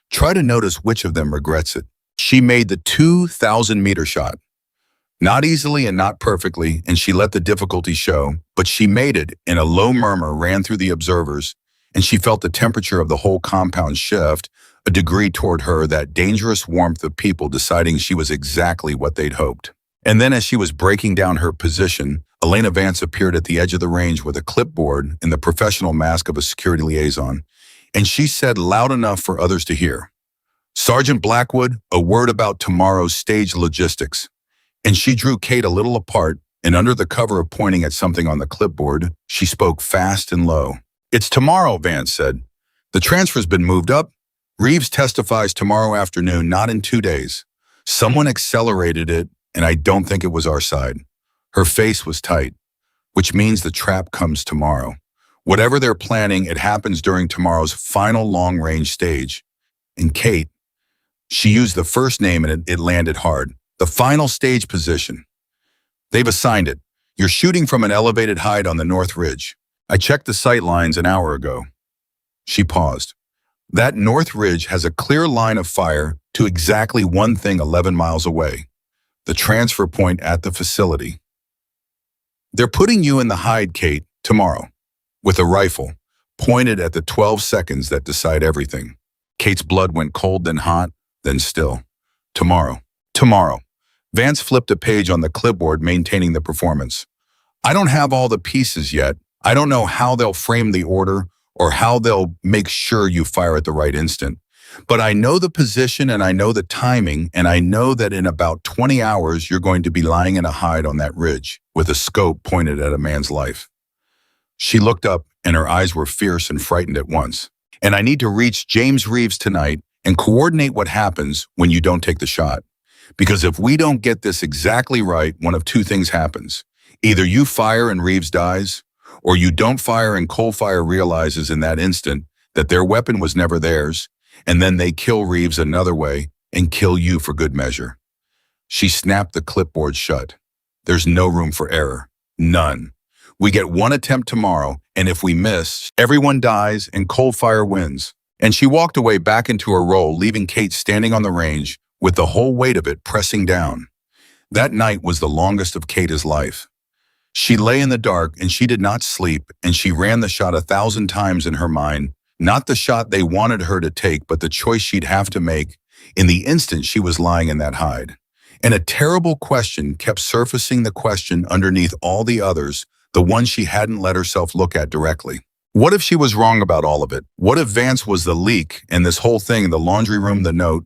"Try to notice which of them regrets it." She made the 2,000-meter shot. Not easily and not perfectly, and she let the difficulty show, but she made it, and a low murmur ran through the observers, and she felt the temperature of the whole compound shift, a degree toward her, that dangerous warmth of people deciding she was exactly what they'd hoped. And then as she was breaking down her position, Elena Vance appeared at the edge of the range with a clipboard and the professional mask of a security liaison, and she said loud enough for others to hear, "Sergeant Blackwood, a word about tomorrow's stage logistics." And she drew Kate a little apart, and under the cover of pointing at something on the clipboard, she spoke fast and low. "It's tomorrow," Vance said. "The transfer's been moved up. Reeves testifies tomorrow afternoon, not in 2 days. Someone accelerated it, and I don't think it was our side." Her face was tight, "which means the trap comes tomorrow. Whatever they're planning, it happens during tomorrow's final long-range stage." And Kate, she used the first name and it landed hard. "The final stage position. They've assigned it. You're shooting from an elevated height on the North Ridge. I checked the sight lines an hour ago." She paused. "That North Ridge has a clear line of fire to exactly one thing 11 miles away, the transfer point at the facility. They're putting you in the hide, Kate, tomorrow, with a rifle, pointed at the 12 seconds that decide everything." Kate's blood went cold, then hot, then still. "Tomorrow. Tomorrow." Vance flipped a page on the clipboard, maintaining the performance. "I don't have all the pieces yet. I don't know how they'll frame the order or how they'll make sure you fire at the right instant. But I know the position and I know the timing, and I know that in about 20 hours you're going to be lying in a hide on that ridge with a scope pointed at a man's life." She looked up and her eyes were fierce and frightened at once. "And I need to reach James Reeves tonight and coordinate what happens when you don't take the shot. Because if we don't get this exactly right, one of two things happens. Either you fire and Reeves dies, or you don't fire and Coldfire realizes in that instant that their weapon was never theirs, and then they kill Reeves another way and kill you for good measure." She snapped the clipboard shut. "There's no room for error. None. We get one attempt tomorrow, and if we miss, everyone dies and Coldfire wins." And she walked away back into her role, leaving Kate standing on the range with the whole weight of it pressing down. That night was the longest of Kate's life. She lay in the dark and she did not sleep, and she ran the shot 1,000 times in her mind, not the shot they wanted her to take, but the choice she'd have to make in the instant she was lying in that hide. And a terrible question kept surfacing, the question underneath all the others, the one she hadn't let herself look at directly. What if she was wrong about all of it? What if Vance was the leak and this whole thing, the laundry room, the note,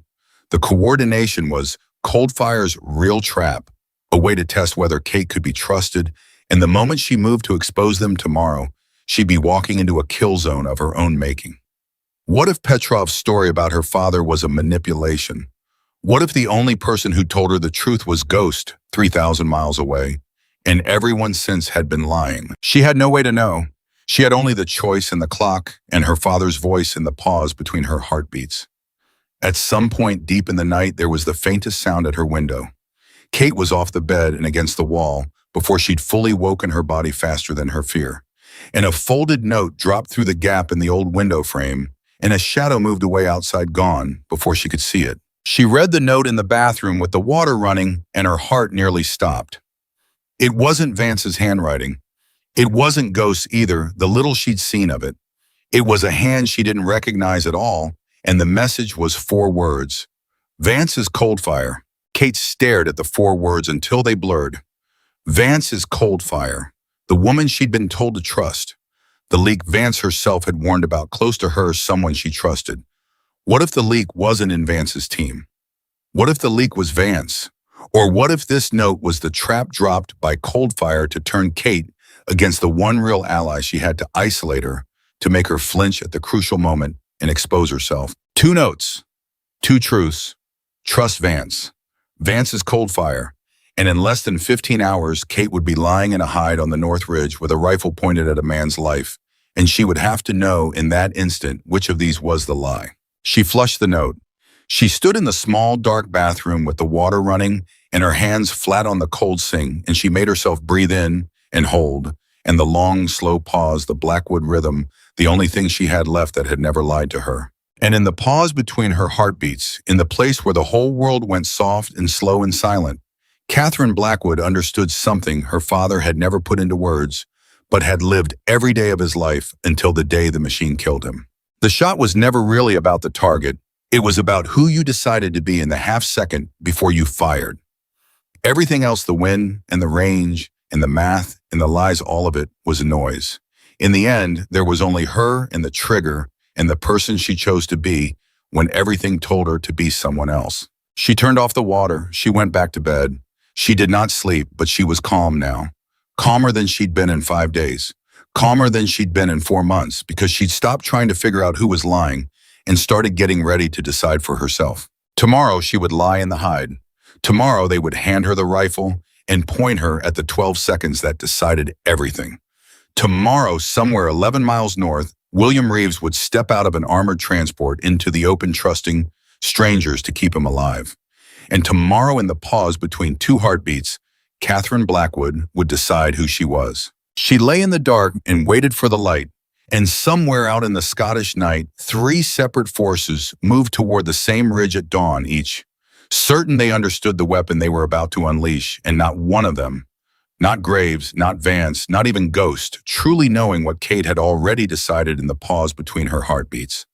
the coordination was Coldfire's real trap, a way to test whether Kate could be trusted, and the moment she moved to expose them tomorrow, she'd be walking into a kill zone of her own making. What if Petrov's story about her father was a manipulation? What if the only person who told her the truth was Ghost, 3,000 miles away, and everyone since had been lying? She had no way to know. She had only the choice and the clock and her father's voice in the pause between her heartbeats. At some point deep in the night, there was the faintest sound at her window. Kate was off the bed and against the wall before she'd fully woken her body faster than her fear. And a folded note dropped through the gap in the old window frame, and a shadow moved away outside, gone before she could see it. She read the note in the bathroom with the water running, and her heart nearly stopped. It wasn't Vance's handwriting. It wasn't Ghost's either, the little she'd seen of it. It was a hand she didn't recognize at all, and the message was 4 words. Vance is Coldfire. Kate stared at the 4 words until they blurred. Vance is Coldfire, the woman she'd been told to trust. The leak Vance herself had warned about, close to her, someone she trusted. What if the leak wasn't in Vance's team? What if the leak was Vance? Or what if this note was the trap dropped by Coldfire to turn Kate against the one real ally she had, to isolate her, to make her flinch at the crucial moment and expose herself? 2 notes, 2 truths. Trust Vance. Vance is Coldfire. And in less than 15 hours, Kate would be lying in a hide on the North Ridge with a rifle pointed at a man's life, and she would have to know in that instant which of these was the lie. She flushed the note. She stood in the small, dark bathroom with the water running and her hands flat on the cold sink, and she made herself breathe in and hold, and the long, slow pause, the Blackwood rhythm, the only thing she had left that had never lied to her. And in the pause between her heartbeats, in the place where the whole world went soft and slow and silent, Katherine Blackwood understood something her father had never put into words, but had lived every day of his life until the day the machine killed him. The shot was never really about the target. It was about who you decided to be in the half second before you fired. Everything else, the wind and the range and the math and the lies, all of it was a noise. In the end, there was only her and the trigger and the person she chose to be when everything told her to be someone else. She turned off the water. She went back to bed. She did not sleep, but she was calm now. Calmer than she'd been in 5 days. Calmer than she'd been in 4 months, because she'd stopped trying to figure out who was lying and started getting ready to decide for herself. Tomorrow she would lie in the hide. Tomorrow they would hand her the rifle and point her at the 12 seconds that decided everything. Tomorrow, somewhere 11 miles north, William Reeves would step out of an armored transport into the open, trusting strangers to keep him alive. And tomorrow, in the pause between 2 heartbeats, Katherine Blackwood would decide who she was. She lay in the dark and waited for the light, and somewhere out in the Scottish night, 3 separate forces moved toward the same ridge at dawn each, certain they understood the weapon they were about to unleash, and not one of them, not Graves, not Vance, not even Ghost, truly knowing what Kate had already decided in the pause between her heartbeats.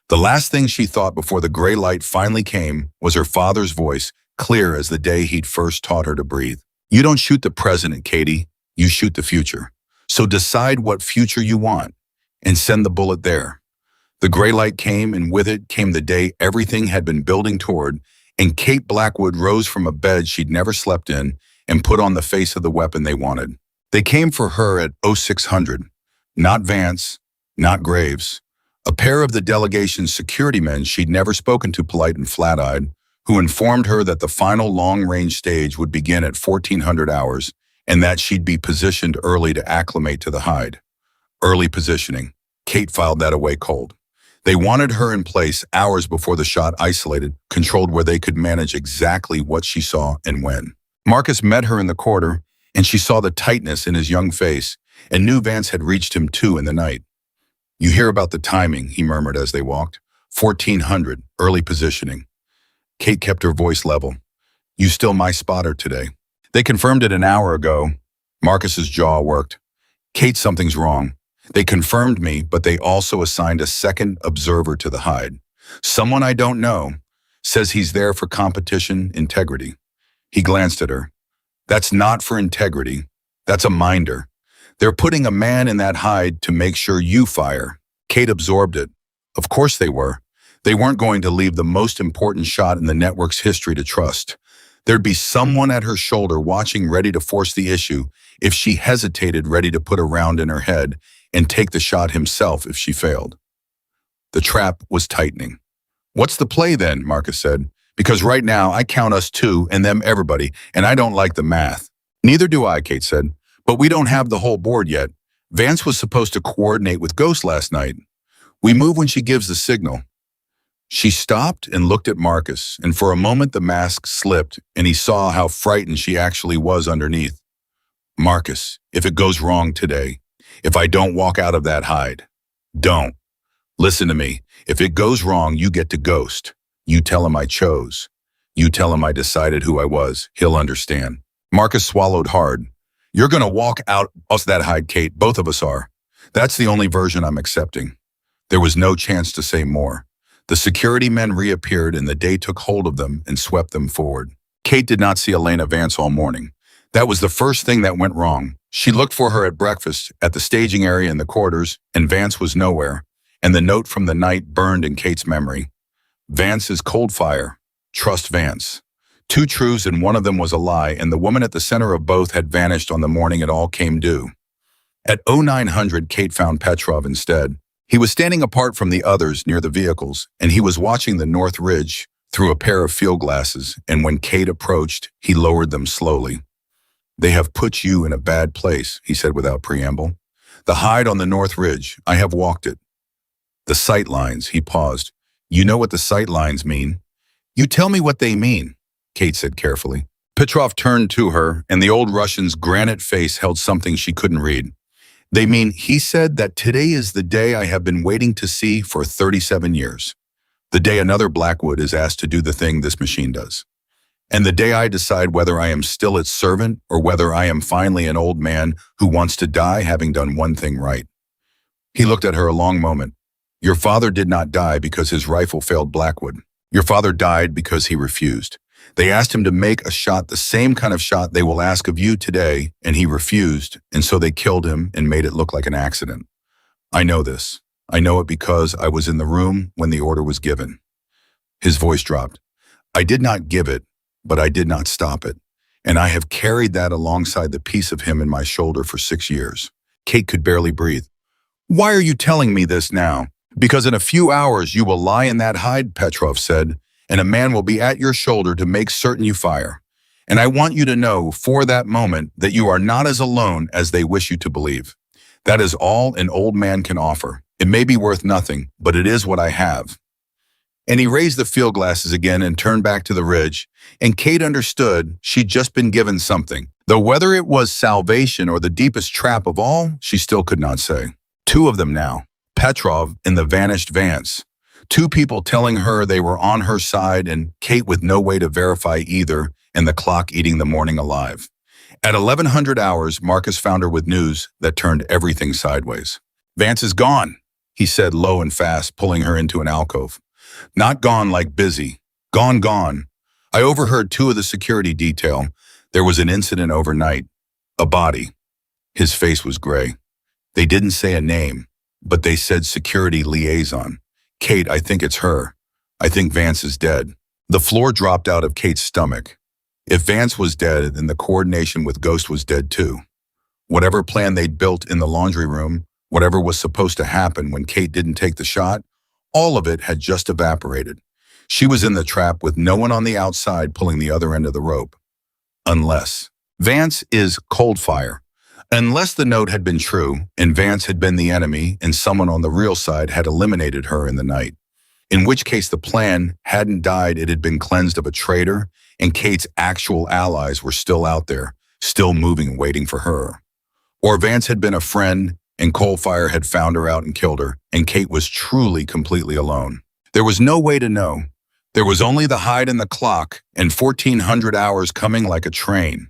The last thing she thought before the gray light finally came was her father's voice, clear as the day he'd first taught her to breathe. You don't shoot the present, Katie. You shoot the future. So decide what future you want and send the bullet there. The gray light came, and with it came the day everything had been building toward, and Kate Blackwood rose from a bed she'd never slept in and put on the face of the weapon they wanted. They came for her at 0600, not Vance, not Graves. A pair of the delegation's security men she'd never spoken to, polite and flat-eyed, who informed her that the final long-range stage would begin at 1400 hours and that she'd be positioned early to acclimate to the hide. Early positioning. Kate filed that away cold. They wanted her in place hours before the shot, isolated, controlled, where they could manage exactly what she saw and when. Marcus met her in the corridor, and she saw the tightness in his young face and knew Vance had reached him too in the night. You hear about the timing, he murmured as they walked. 1400, early positioning. Kate kept her voice level. You still my spotter today. They confirmed it an hour ago. Marcus's jaw worked. Kate, something's wrong. They confirmed me, but they also assigned a second observer to the hide. Someone I don't know says he's there for competition integrity. He glanced at her. That's not for integrity. That's a minder. They're putting a man in that hide to make sure you fire. Kate absorbed it. Of course they were. They weren't going to leave the most important shot in the network's history to trust. There'd be someone at her shoulder watching, ready to force the issue if she hesitated, ready to put a round in her head and take the shot himself if she failed. The trap was tightening. What's the play then? Marcus said. Because right now I count us two and them everybody, and I don't like the math. Neither do I, Kate said. But we don't have the whole board yet. Vance was supposed to coordinate with Ghost last night. We move when she gives the signal. She stopped and looked at Marcus, and for a moment the mask slipped, and he saw how frightened she actually was underneath. Marcus, if it goes wrong today, if I don't walk out of that hide, don't. Listen to me. If it goes wrong, you get to Ghost. You tell him I chose. You tell him I decided who I was. He'll understand. Marcus swallowed hard. You're going to walk out of that hide, Kate. Both of us are. That's the only version I'm accepting. There was no chance to say more. The security men reappeared and the day took hold of them and swept them forward. Kate did not see Elena Vance all morning. That was the first thing that went wrong. She looked for her at breakfast, at the staging area in the quarters, and Vance was nowhere, and the note from the night burned in Kate's memory. Vance is cold fire. Trust Vance. Two truths and one of them was a lie, and the woman at the center of both had vanished on the morning it all came due. At 0900, Kate found Petrov instead. He was standing apart from the others near the vehicles, and he was watching the North Ridge through a pair of field glasses, and when Kate approached, he lowered them slowly. They have put you in a bad place, he said without preamble. The hide on the North Ridge, I have walked it. The sight lines, he paused. You know what the sight lines mean? You tell me what they mean, Kate said carefully. Petrov turned to her, and the old Russian's granite face held something she couldn't read. They mean, he said, that today is the day I have been waiting to see for 37 years. The day another Blackwood is asked to do the thing this machine does. And the day I decide whether I am still its servant or whether I am finally an old man who wants to die having done one thing right. He looked at her a long moment. Your father did not die because his rifle failed Blackwood. Your father died because he refused. They asked him to make a shot, the same kind of shot they will ask of you today, and he refused, and so they killed him and made it look like an accident. I know this. I know it because I was in the room when the order was given. His voice dropped. I did not give it, but I did not stop it, and I have carried that alongside the piece of him in my shoulder for 6 years. Kate could barely breathe. Why are you telling me this now? Because in a few hours you will lie in that hide, Petrov said, and a man will be at your shoulder to make certain you fire. And I want you to know for that moment that you are not as alone as they wish you to believe. That is all an old man can offer. It may be worth nothing, but it is what I have. And he raised the field glasses again and turned back to the ridge, and Kate understood she'd just been given something. Though whether it was salvation or the deepest trap of all, she still could not say. Two of them now, Petrov and the vanished Vance. Two people telling her they were on her side and Kate with no way to verify either, and the clock eating the morning alive. At 1100 hours, Marcus found her with news that turned everything sideways. Vance is gone, he said low and fast, pulling her into an alcove. Not gone like busy. Gone, gone. I overheard two of the security detail. There was an incident overnight. A body. His face was gray. They didn't say a name, but they said security liaison. Kate, I think it's her. I think Vance is dead. The floor dropped out of Kate's stomach. If Vance was dead, then the coordination with Ghost was dead too. Whatever plan they'd built in the laundry room, whatever was supposed to happen when Kate didn't take the shot, all of it had just evaporated. She was in the trap with no one on the outside pulling the other end of the rope. Unless. Vance is cold fire. Unless the note had been true, and Vance had been the enemy, and someone on the real side had eliminated her in the night. In which case the plan hadn't died, it had been cleansed of a traitor, and Kate's actual allies were still out there, still moving, waiting for her. Or Vance had been a friend, and Coalfire had found her out and killed her, and Kate was truly completely alone. There was no way to know. There was only the hide and the clock, and 1400 hours coming like a train.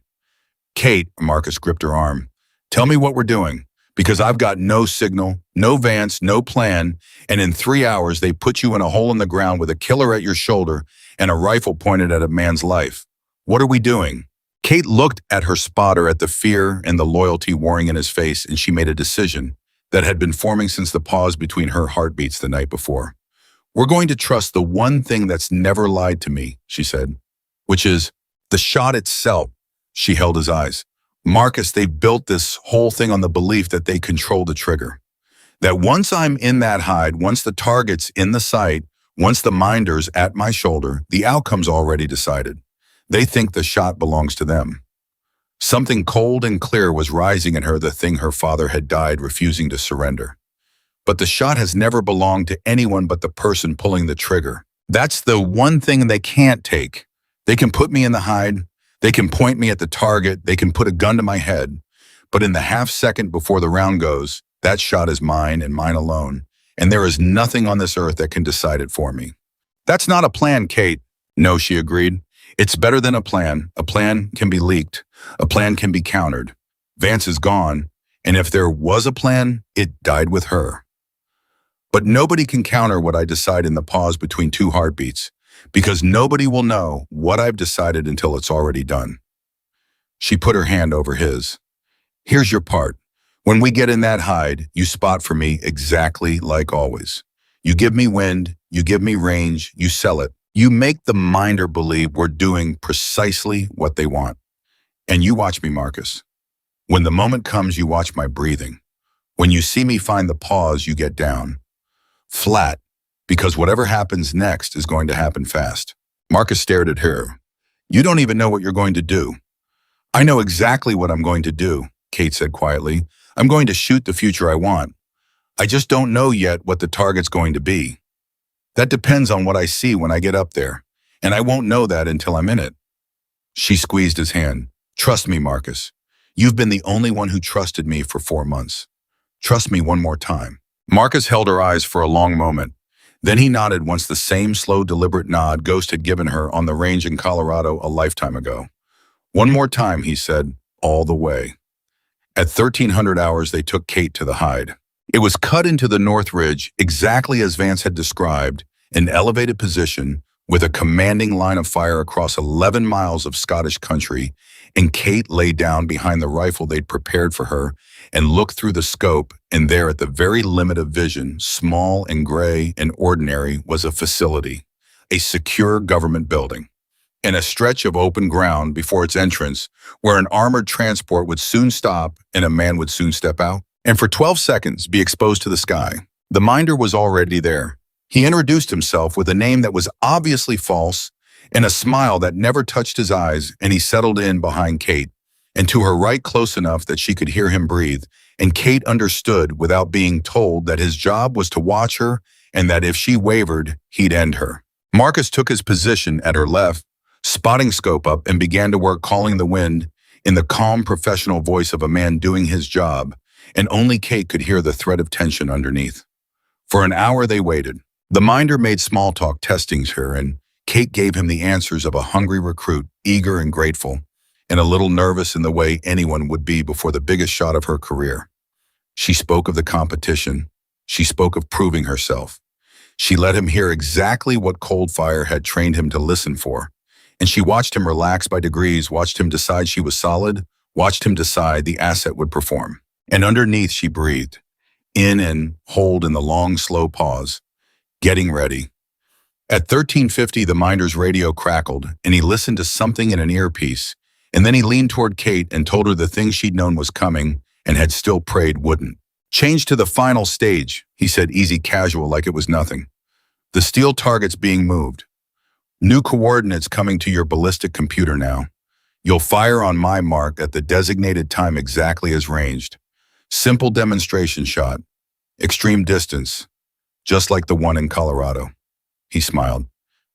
Kate, Marcus gripped her arm. Tell me what we're doing, because I've got no signal, no Vance, no plan, and in 3 hours they put you in a hole in the ground with a killer at your shoulder and a rifle pointed at a man's life. What are we doing? Kate looked at her spotter at the fear and the loyalty warring in his face, and she made a decision that had been forming since the pause between her heartbeats the night before. We're going to trust the one thing that's never lied to me, she said, which is the shot itself. She held his eyes. Marcus, they built this whole thing on the belief that they control the trigger. That once I'm in that hide, once the target's in the sight, once the minder's at my shoulder, the outcome's already decided. They think the shot belongs to them. Something cold and clear was rising in her, the thing her father had died refusing to surrender. But the shot has never belonged to anyone but the person pulling the trigger. That's the one thing they can't take. They can put me in the hide, they can point me at the target, they can put a gun to my head, but in the half second before the round goes, that shot is mine and mine alone, and there is nothing on this earth that can decide it for me. That's not a plan, Kate. No, she agreed. It's better than a plan. A plan can be leaked. A plan can be countered. Vance is gone, and if there was a plan, it died with her. But nobody can counter what I decide in the pause between two heartbeats, because nobody will know what I've decided until it's already done. She put her hand over his. Here's your part. When we get in that hide, you spot for me exactly like always. You give me wind, you give me range, you sell it. You make the minder believe we're doing precisely what they want. And you watch me, Marcus. When the moment comes, you watch my breathing. When you see me find the pause, you get down. Flat, because whatever happens next is going to happen fast. Marcus stared at her. You don't even know what you're going to do. I know exactly what I'm going to do, Kate said quietly. I'm going to shoot the future I want. I just don't know yet what the target's going to be. That depends on what I see when I get up there, and I won't know that until I'm in it. She squeezed his hand. Trust me, Marcus. You've been the only one who trusted me for 4 months. Trust me one more time. Marcus held her eyes for a long moment. Then he nodded once the same slow, deliberate nod Ghost had given her on the range in Colorado a lifetime ago. One more time, he said, all the way. At 1300 hours, they took Kate to the hide. It was cut into the North Ridge exactly as Vance had described, an elevated position with a commanding line of fire across 11 miles of Scottish country, and Kate lay down behind the rifle they'd prepared for her and looked through the scope, and there at the very limit of vision, small and gray and ordinary, was a facility, a secure government building, and a stretch of open ground before its entrance where an armored transport would soon stop and a man would soon step out and for 12 seconds be exposed to the sky. The minder was already there. He introduced himself with a name that was obviously false and a smile that never touched his eyes, and he settled in behind Kate, and to her right close enough that she could hear him breathe, and Kate understood without being told that his job was to watch her and that if she wavered, he'd end her. Marcus took his position at her left, spotting scope up, and began to work calling the wind in the calm professional voice of a man doing his job, and only Kate could hear the thread of tension underneath. For an hour they waited. The minder made small talk, testing her, and Kate gave him the answers of a hungry recruit, eager and grateful, and a little nervous in the way anyone would be before the biggest shot of her career. She spoke of the competition. She spoke of proving herself. She let him hear exactly what Cold Fire had trained him to listen for, and she watched him relax by degrees, watched him decide she was solid, watched him decide the asset would perform. And underneath she breathed, in and hold in the long, slow pause, getting ready. At 1350, the minder's radio crackled, and he listened to something in an earpiece, and then he leaned toward Kate and told her the thing she'd known was coming and had still prayed wouldn't. Change to the final stage, he said, easy casual like it was nothing. The steel target's being moved. New coordinates coming to your ballistic computer now. You'll fire on my mark at the designated time exactly as ranged. Simple demonstration shot. Extreme distance. Just like the one in Colorado. He smiled.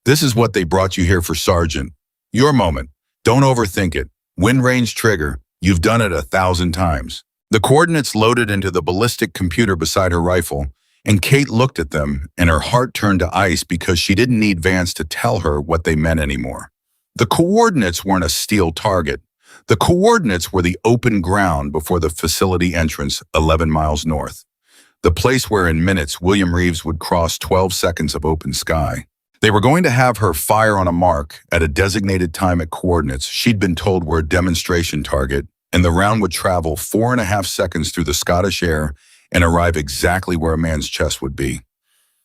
This is what they brought you here for, Sergeant. Your moment. Don't overthink it. Wind range trigger. You've done it 1,000 times. The coordinates loaded into the ballistic computer beside her rifle, and Kate looked at them, and her heart turned to ice because she didn't need Vance to tell her what they meant anymore. The coordinates weren't a steel target. The coordinates were the open ground before the facility entrance 11 miles north, the place where in minutes William Reeves would cross 12 seconds of open sky. They were going to have her fire on a mark at a designated time at coordinates she'd been told were a demonstration target, and the round would travel 4.5 seconds through the Scottish air and arrive exactly where a man's chest would be.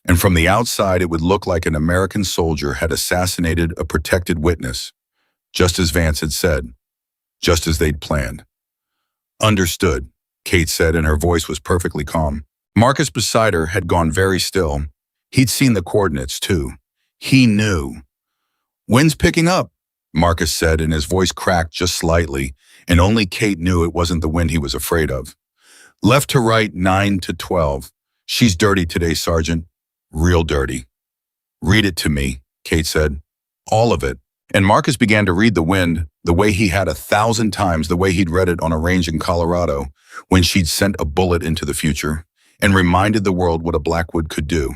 And from the outside, it would look like an American soldier had assassinated a protected witness, just as Vance had said, just as they'd planned. Understood, Kate said, and her voice was perfectly calm. Marcus beside her had gone very still. He'd seen the coordinates, too. He knew. Wind's picking up, Marcus said, and his voice cracked just slightly, and only Kate knew it wasn't the wind he was afraid of. Left to right, 9 to 12. She's dirty today, Sergeant. Real dirty. Read it to me, Kate said. All of it. And Marcus began to read the wind the way he had 1,000 times the way he'd read it on a range in Colorado when she'd sent a bullet into the future and reminded the world what a Blackwood could do.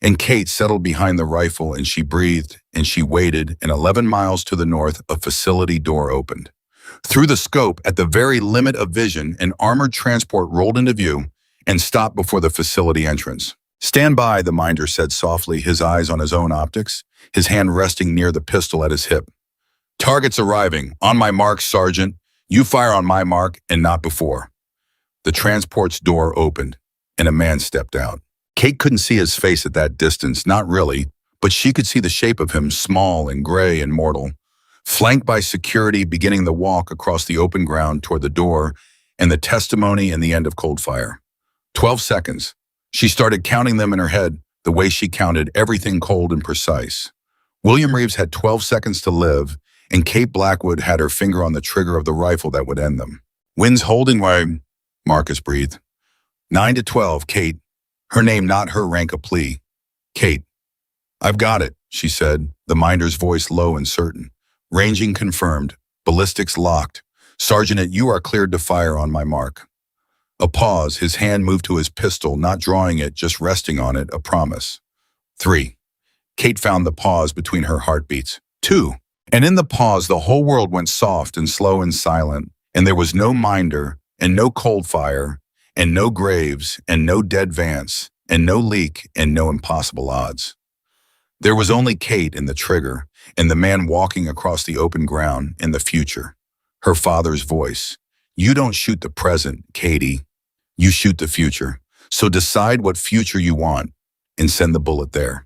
And Kate settled behind the rifle and she breathed and she waited, and 11 miles to the north, a facility door opened. Through the scope, at the very limit of vision, an armored transport rolled into view and stopped before the facility entrance. Stand by, the minder said softly, his eyes on his own optics, his hand resting near the pistol at his hip. Target's arriving. On my mark, Sergeant. You fire on my mark and not before. The transport's door opened and a man stepped out. Kate couldn't see his face at that distance, not really, but she could see the shape of him, small and gray and mortal, flanked by security beginning the walk across the open ground toward the door and the testimony and the end of cold fire. 12 seconds. She started counting them in her head, the way she counted everything cold and precise. William Reeves had 12 seconds to live, and Kate Blackwood had her finger on the trigger of the rifle that would end them. Wind's holding way, Marcus breathed. 9 to 12, Kate. Her name, not her rank, a plea. Kate. I've got it, she said, the minder's voice low and certain. Ranging confirmed. Ballistics locked. Sergeant, you are cleared to fire on my mark. A pause, his hand moved to his pistol, not drawing it, just resting on it, a promise. 3. Kate found the pause between her heartbeats. 2. And in the pause, the whole world went soft and slow and silent, and there was no minder, and no cold fire, and no graves, and no dead Vance, and no leak, and no impossible odds. There was only Kate and the trigger, and the man walking across the open ground in the future. Her father's voice. You don't shoot the present, Katie. You shoot the future. So decide what future you want, and send the bullet there.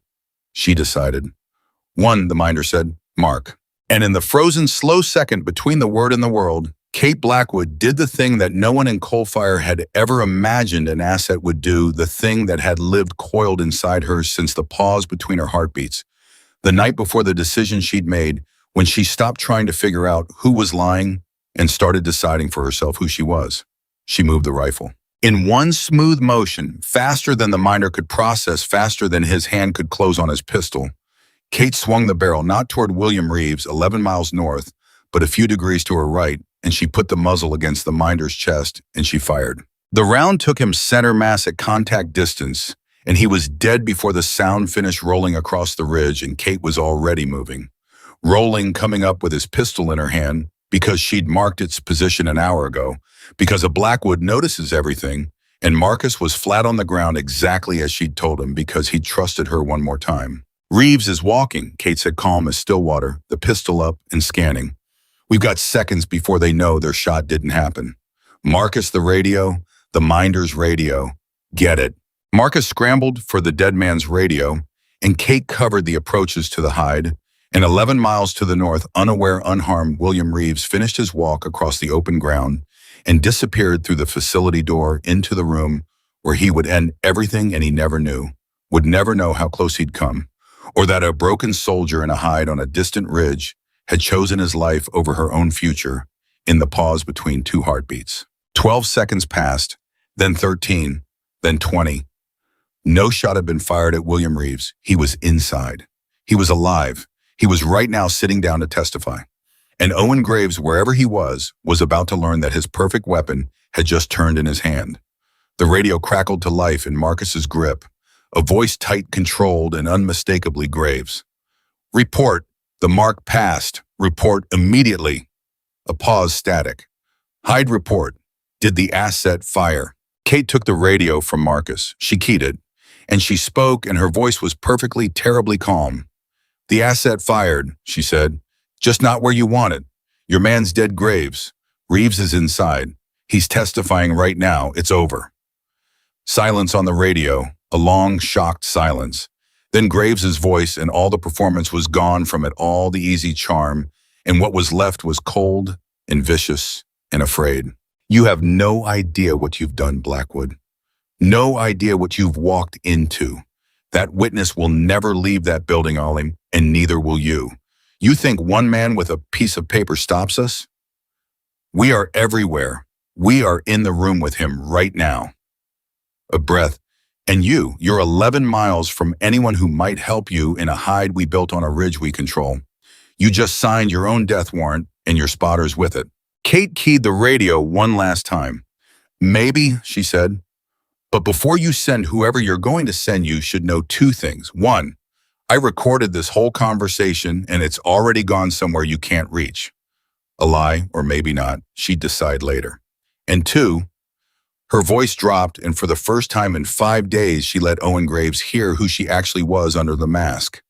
She decided. 1, the minder said, mark. And in the frozen slow second between the word and the world, Kate Blackwood did the thing that no one in Coalfire had ever imagined an asset would do, the thing that had lived coiled inside her since the pause between her heartbeats. The night before the decision she'd made, when she stopped trying to figure out who was lying and started deciding for herself who she was. She moved the rifle. In one smooth motion, faster than the minder could process, faster than his hand could close on his pistol, Kate swung the barrel not toward William Reeves, 11 miles north, but a few degrees to her right, and she put the muzzle against the minder's chest, and she fired. The round took him center mass at contact distance, and he was dead before the sound finished rolling across the ridge, and Kate was already moving. Rolling, coming up with his pistol in her hand, because she'd marked its position an hour ago, because a Blackwood notices everything, and Marcus was flat on the ground exactly as she'd told him because he'd trusted her one more time. Reeves is walking, Kate said, calm as still water, the pistol up and scanning. We've got seconds before they know their shot didn't happen. Marcus the radio, the minder's radio. Get it. Marcus scrambled for the dead man's radio, and Kate covered the approaches to the hide, and 11 miles to the north, unaware, unharmed, William Reeves finished his walk across the open ground and disappeared through the facility door into the room where he would end everything, and he never knew, would never know how close he'd come, or that a broken soldier in a hide on a distant ridge had chosen his life over her own future in the pause between 2 heartbeats. 12 seconds passed, then 13, then 20. No shot had been fired at William Reeves. He was inside. He was alive. He was right now sitting down to testify. And Owen Graves, wherever he was about to learn that his perfect weapon had just turned in his hand. The radio crackled to life in Marcus's grip, a voice tight, controlled, and unmistakably Graves. Report. The mark passed. Report immediately. A pause, static. Hyde report. Did the asset fire? Kate took the radio from Marcus. She keyed it, and she spoke, and her voice was perfectly, terribly calm. The asset fired, she said. Just not where you want it. Your man's dead. Graves. Reeves is inside. He's testifying right now. It's over. Silence on the radio, a long, shocked silence. Then Graves's voice, and all the performance was gone from it, all the easy charm, and what was left was cold and vicious and afraid. You have no idea what you've done, Blackwood. No idea what you've walked into. That witness will never leave that building, Ollie, and neither will you. You think one man with a piece of paper stops us? We are everywhere. We are in the room with him right now. A breath. And you're 11 miles from anyone who might help you in a hide we built on a ridge we control. You just signed your own death warrant, and your spotter's with it. Kate keyed the radio one last time. Maybe, she said, but before you send whoever you're going to send, you should know two things. One, I recorded this whole conversation, and it's already gone somewhere you can't reach. A lie, or maybe not, she'd decide later. And two, her voice dropped, and for the first time in 5 days, she let Owen Graves hear who she actually was under the mask.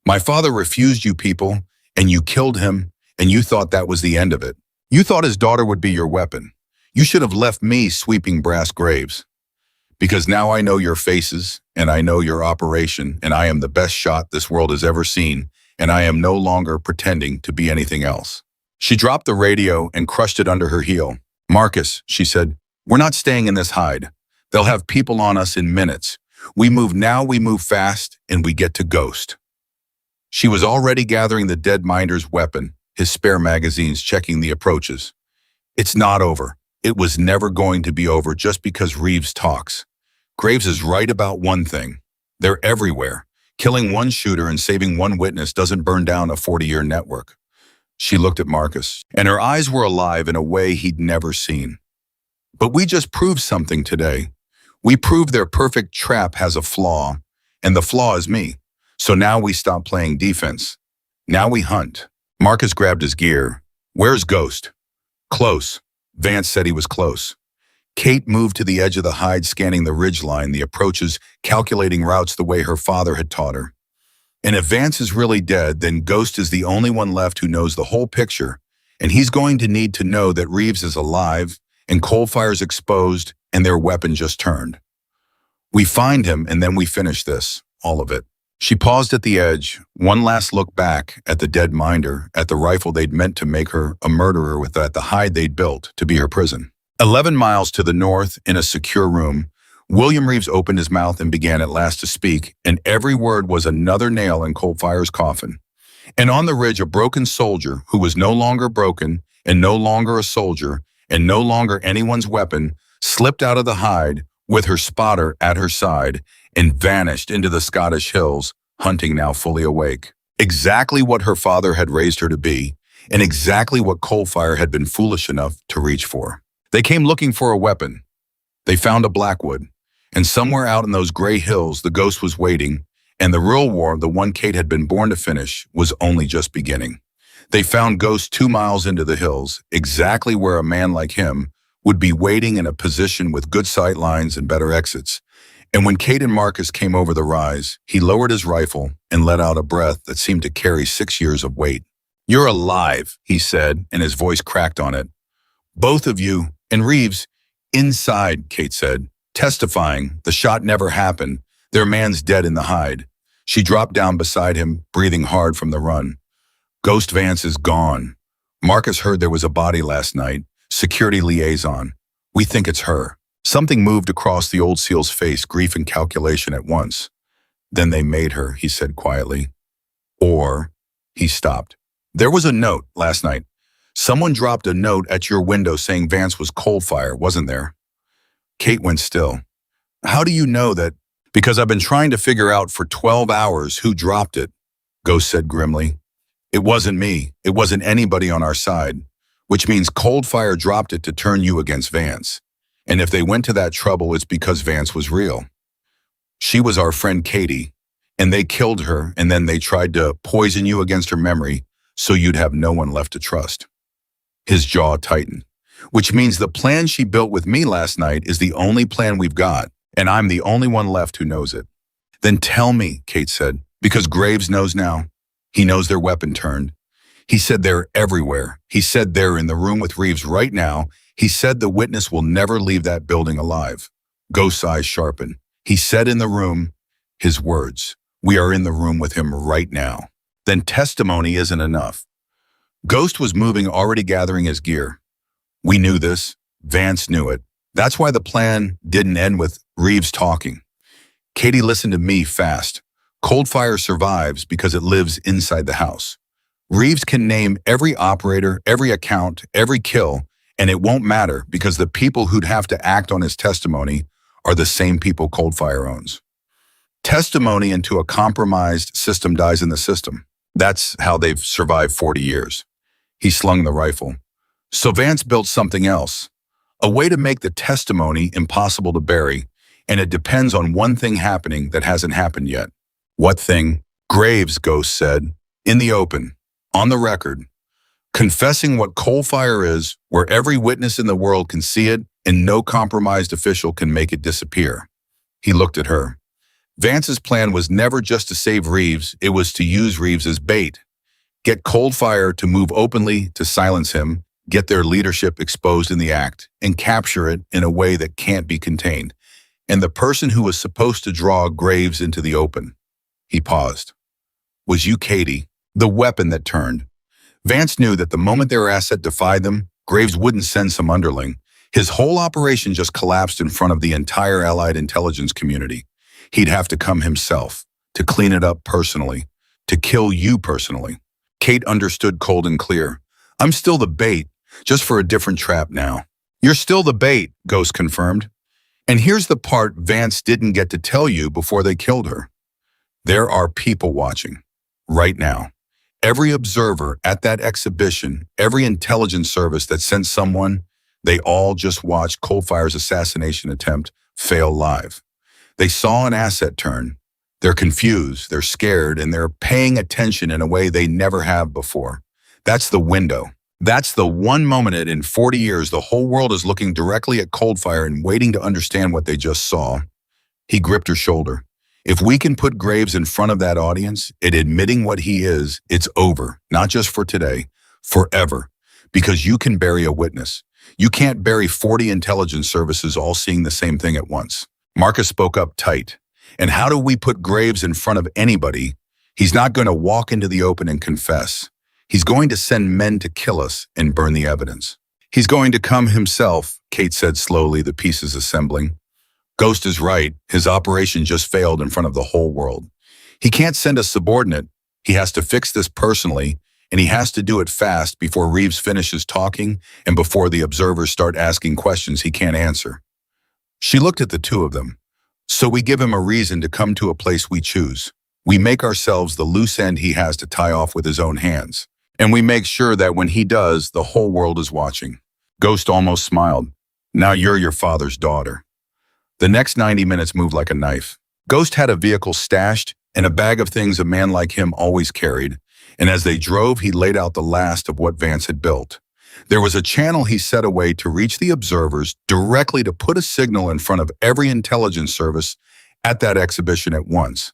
My father refused you people, and you killed him, and you thought that was the end of it. You thought his daughter would be your weapon. You should have left me sweeping brass graves. Because now I know your faces, and I know your operation, and I am the best shot this world has ever seen, and I am no longer pretending to be anything else. She dropped the radio and crushed it under her heel. Marcus, she said, we're not staying in this hide. They'll have people on us in minutes. We move now, we move fast, and we get to Ghost. She was already gathering the dead minder's weapon, his spare magazines, checking the approaches. It's not over. It was never going to be over just because Reeves talks. Graves is right about one thing. They're everywhere. Killing one shooter and saving one witness doesn't burn down a 40-year network. She looked at Marcus, and her eyes were alive in a way he'd never seen. But we just proved something today. We proved their perfect trap has a flaw, and the flaw is me. So now we stop playing defense. Now we hunt. Marcus grabbed his gear. Where's Ghost? Close. Vance said he was close. Kate moved to the edge of the hide, scanning the ridgeline, the approaches, calculating routes the way her father had taught her. And if Vance is really dead, then Ghost is the only one left who knows the whole picture, and he's going to need to know that Reeves is alive, and Coldfire's exposed, and their weapon just turned. We find him, and then we finish this, all of it. She paused at the edge, one last look back at the dead minder, at the rifle they'd meant to make her a murderer with, at the hide they'd built to be her prison. 11 miles to the north, in a secure room, William Reeves opened his mouth and began at last to speak, and every word was another nail in Coldfire's coffin. And on the ridge, a broken soldier, who was no longer broken, and no longer a soldier, and no longer anyone's weapon, slipped out of the hide with her spotter at her side and vanished into the Scottish hills, hunting now fully awake. Exactly what her father had raised her to be, and exactly what Coldfire had been foolish enough to reach for. They came looking for a weapon. They found a Blackwood, and somewhere out in those gray hills the Ghost was waiting, and the real war, the one Kate had been born to finish, was only just beginning. They found Ghost 2 miles into the hills, exactly where a man like him would be waiting in a position with good sight lines and better exits. And when Kate and Marcus came over the rise, he lowered his rifle and let out a breath that seemed to carry 6 years of weight. You're alive, he said, and his voice cracked on it. Both of you, and Reeves, inside, Kate said, testifying, the shot never happened. Their man's dead in the hide. She dropped down beside him, breathing hard from the run. Ghost Vance is gone. Marcus heard there was a body last night. Security liaison. We think it's her. Something moved across the old SEAL's face, grief and calculation at once. Then they made her, he said quietly. Or, he stopped. There was a note last night. Someone dropped a note at your window saying Vance was Coldfire, wasn't there? Kate went still. How do you know that? Because I've been trying to figure out for 12 hours who dropped it, Ghost said grimly. It wasn't me. It wasn't anybody on our side, which means Coldfire dropped it to turn you against Vance. And if they went to that trouble, it's because Vance was real. She was our friend Katie, and they killed her, and then they tried to poison you against her memory so you'd have no one left to trust. His jaw tightened. Which means the plan she built with me last night is the only plan we've got, and I'm the only one left who knows it. Then tell me, Kate said, because Graves knows now. He knows their weapon turned. He said they're everywhere. He said they're in the room with Reeves right now. He said the witness will never leave that building alive. Ghost's eyes sharpened. He said in the room, his words, we are in the room with him right now. Then testimony isn't enough. Ghost was moving, already gathering his gear. We knew this. Vance knew it. That's why the plan didn't end with Reeves talking. Katie listened to me fast. Coldfire survives because it lives inside the house. Reeves can name every operator, every account, every kill, and it won't matter because the people who'd have to act on his testimony are the same people Coldfire owns. Testimony into a compromised system dies in the system. That's how they've survived 40 years. He slung the rifle. So Vance built something else, a way to make the testimony impossible to bury, and it depends on one thing happening that hasn't happened yet. What thing? Graves, Ghost said, in the open, on the record, confessing what Coldfire is, where every witness in the world can see it and no compromised official can make it disappear. He looked at her. Vance's plan was never just to save Reeves, it was to use Reeves as bait. Get Coldfire to move openly to silence him, get their leadership exposed in the act, and capture it in a way that can't be contained. And the person who was supposed to draw Graves into the open. He paused. Was you Katie, the weapon that turned? Vance knew that the moment their asset defied them, Graves wouldn't send some underling. His whole operation just collapsed in front of the entire Allied intelligence community. He'd have to come himself, to clean it up personally, to kill you personally. Kate understood cold and clear. I'm still the bait, just for a different trap now. You're still the bait, Ghost confirmed. And here's the part Vance didn't get to tell you before they killed her. There are people watching, right now. Every observer at that exhibition, every intelligence service that sent someone, they all just watched Coldfire's assassination attempt fail live. They saw an asset turn. They're confused, they're scared, and they're paying attention in a way they never have before. That's the window. That's the one moment in 40 years the whole world is looking directly at Coldfire and waiting to understand what they just saw. He gripped her shoulder. If we can put Graves in front of that audience, it admitting what he is, it's over. Not just for today, forever. Because you can bury a witness. You can't bury 40 intelligence services all seeing the same thing at once. Marcus spoke up tight. And how do we put Graves in front of anybody? He's not going to walk into the open and confess. He's going to send men to kill us and burn the evidence. He's going to come himself, Kate said slowly, the pieces assembling. Ghost is right. His operation just failed in front of the whole world. He can't send a subordinate. He has to fix this personally, and he has to do it fast before Reeves finishes talking and before the observers start asking questions he can't answer. She looked at the two of them. So we give him a reason to come to a place we choose. We make ourselves the loose end he has to tie off with his own hands. And we make sure that when he does, the whole world is watching. Ghost almost smiled. Now you're your father's daughter. The next 90 minutes moved like a knife. Ghost had a vehicle stashed and a bag of things a man like him always carried. And as they drove, he laid out the last of what Vance had built. There was a channel he set away to reach the observers directly to put a signal in front of every intelligence service at that exhibition at once.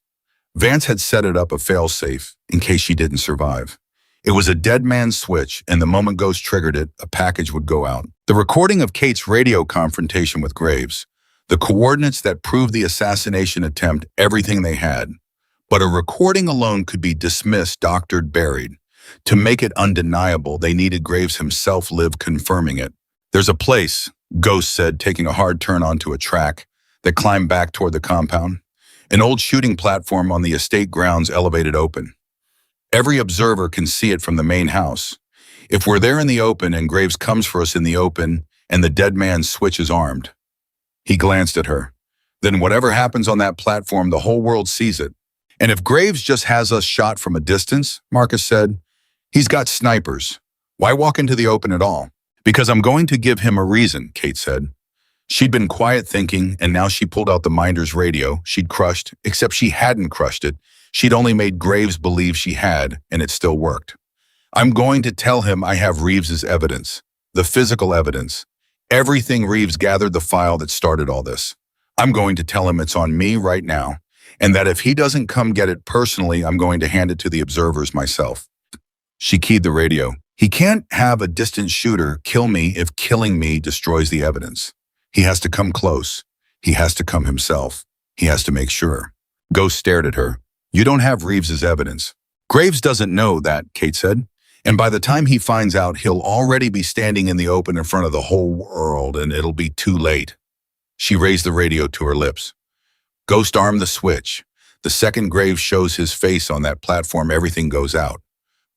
Vance had set it up a failsafe in case she didn't survive. It was a dead man's switch, and the moment Ghost triggered it, a package would go out. The recording of Kate's radio confrontation with Graves, the coordinates that proved the assassination attempt, everything they had. But a recording alone could be dismissed, doctored, buried. To make it undeniable, they needed Graves himself live confirming it. There's a place, Ghost said, taking a hard turn onto a track that climbed back toward the compound. An old shooting platform on the estate grounds elevated open. Every observer can see it from the main house. If we're there in the open and Graves comes for us in the open and the dead man's switch is armed. He glanced at her. Then whatever happens on that platform, the whole world sees it. And if Graves just has us shot from a distance, Marcus said, he's got snipers. Why walk into the open at all? Because I'm going to give him a reason, Kate said. She'd been quiet thinking, and now she pulled out the minder's radio she'd crushed, except she hadn't crushed it. She'd only made Graves believe she had, and it still worked. I'm going to tell him I have Reeves's evidence, the physical evidence. Everything Reeves gathered, the file that started all this. I'm going to tell him it's on me right now, and that if he doesn't come get it personally, I'm going to hand it to the observers myself. She keyed the radio. He can't have a distant shooter kill me if killing me destroys the evidence. He has to come close. He has to come himself. He has to make sure. Ghost stared at her. You don't have Reeves's evidence. Graves doesn't know that, Kate said. And by the time he finds out, he'll already be standing in the open in front of the whole world, and it'll be too late. She raised the radio to her lips. Ghost armed the switch. The second Graves shows his face on that platform, everything goes out.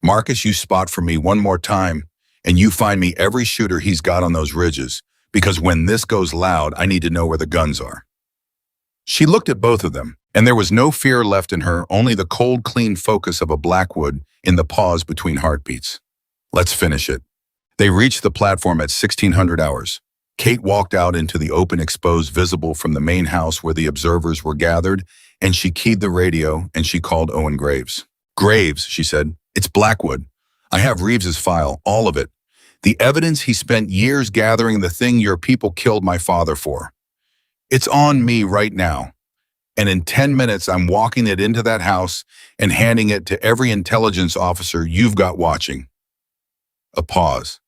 Marcus, you spot for me one more time, and you find me every shooter he's got on those ridges, because when this goes loud, I need to know where the guns are. She looked at both of them, and there was no fear left in her, only the cold, clean focus of a Blackwood in the pause between heartbeats. Let's finish it. They reached the platform at 1600 hours. Kate walked out into the open, exposed, visible from the main house where the observers were gathered, and she keyed the radio and she called Owen Graves. Graves, she said, it's Blackwood. I have Reeves's file, all of it. The evidence he spent years gathering, the thing your people killed my father for. It's on me right now. And in 10 minutes, I'm walking it into that house and handing it to every intelligence officer you've got watching. A pause.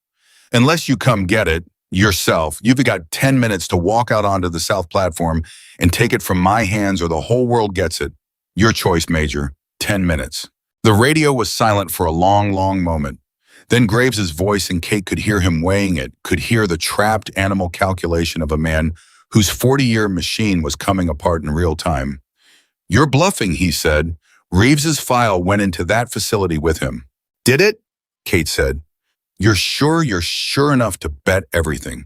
Unless you come get it yourself, you've got 10 minutes to walk out onto the south platform and take it from my hands, or the whole world gets it. Your choice, Major. 10 minutes. The radio was silent for a long, long moment. Then Graves's voice, and Kate could hear him weighing it, could hear the trapped animal calculation of a man whose 40-year machine was coming apart in real time. You're bluffing, he said. Reeves's file went into that facility with him. Did it? Kate said. You're sure enough to bet everything.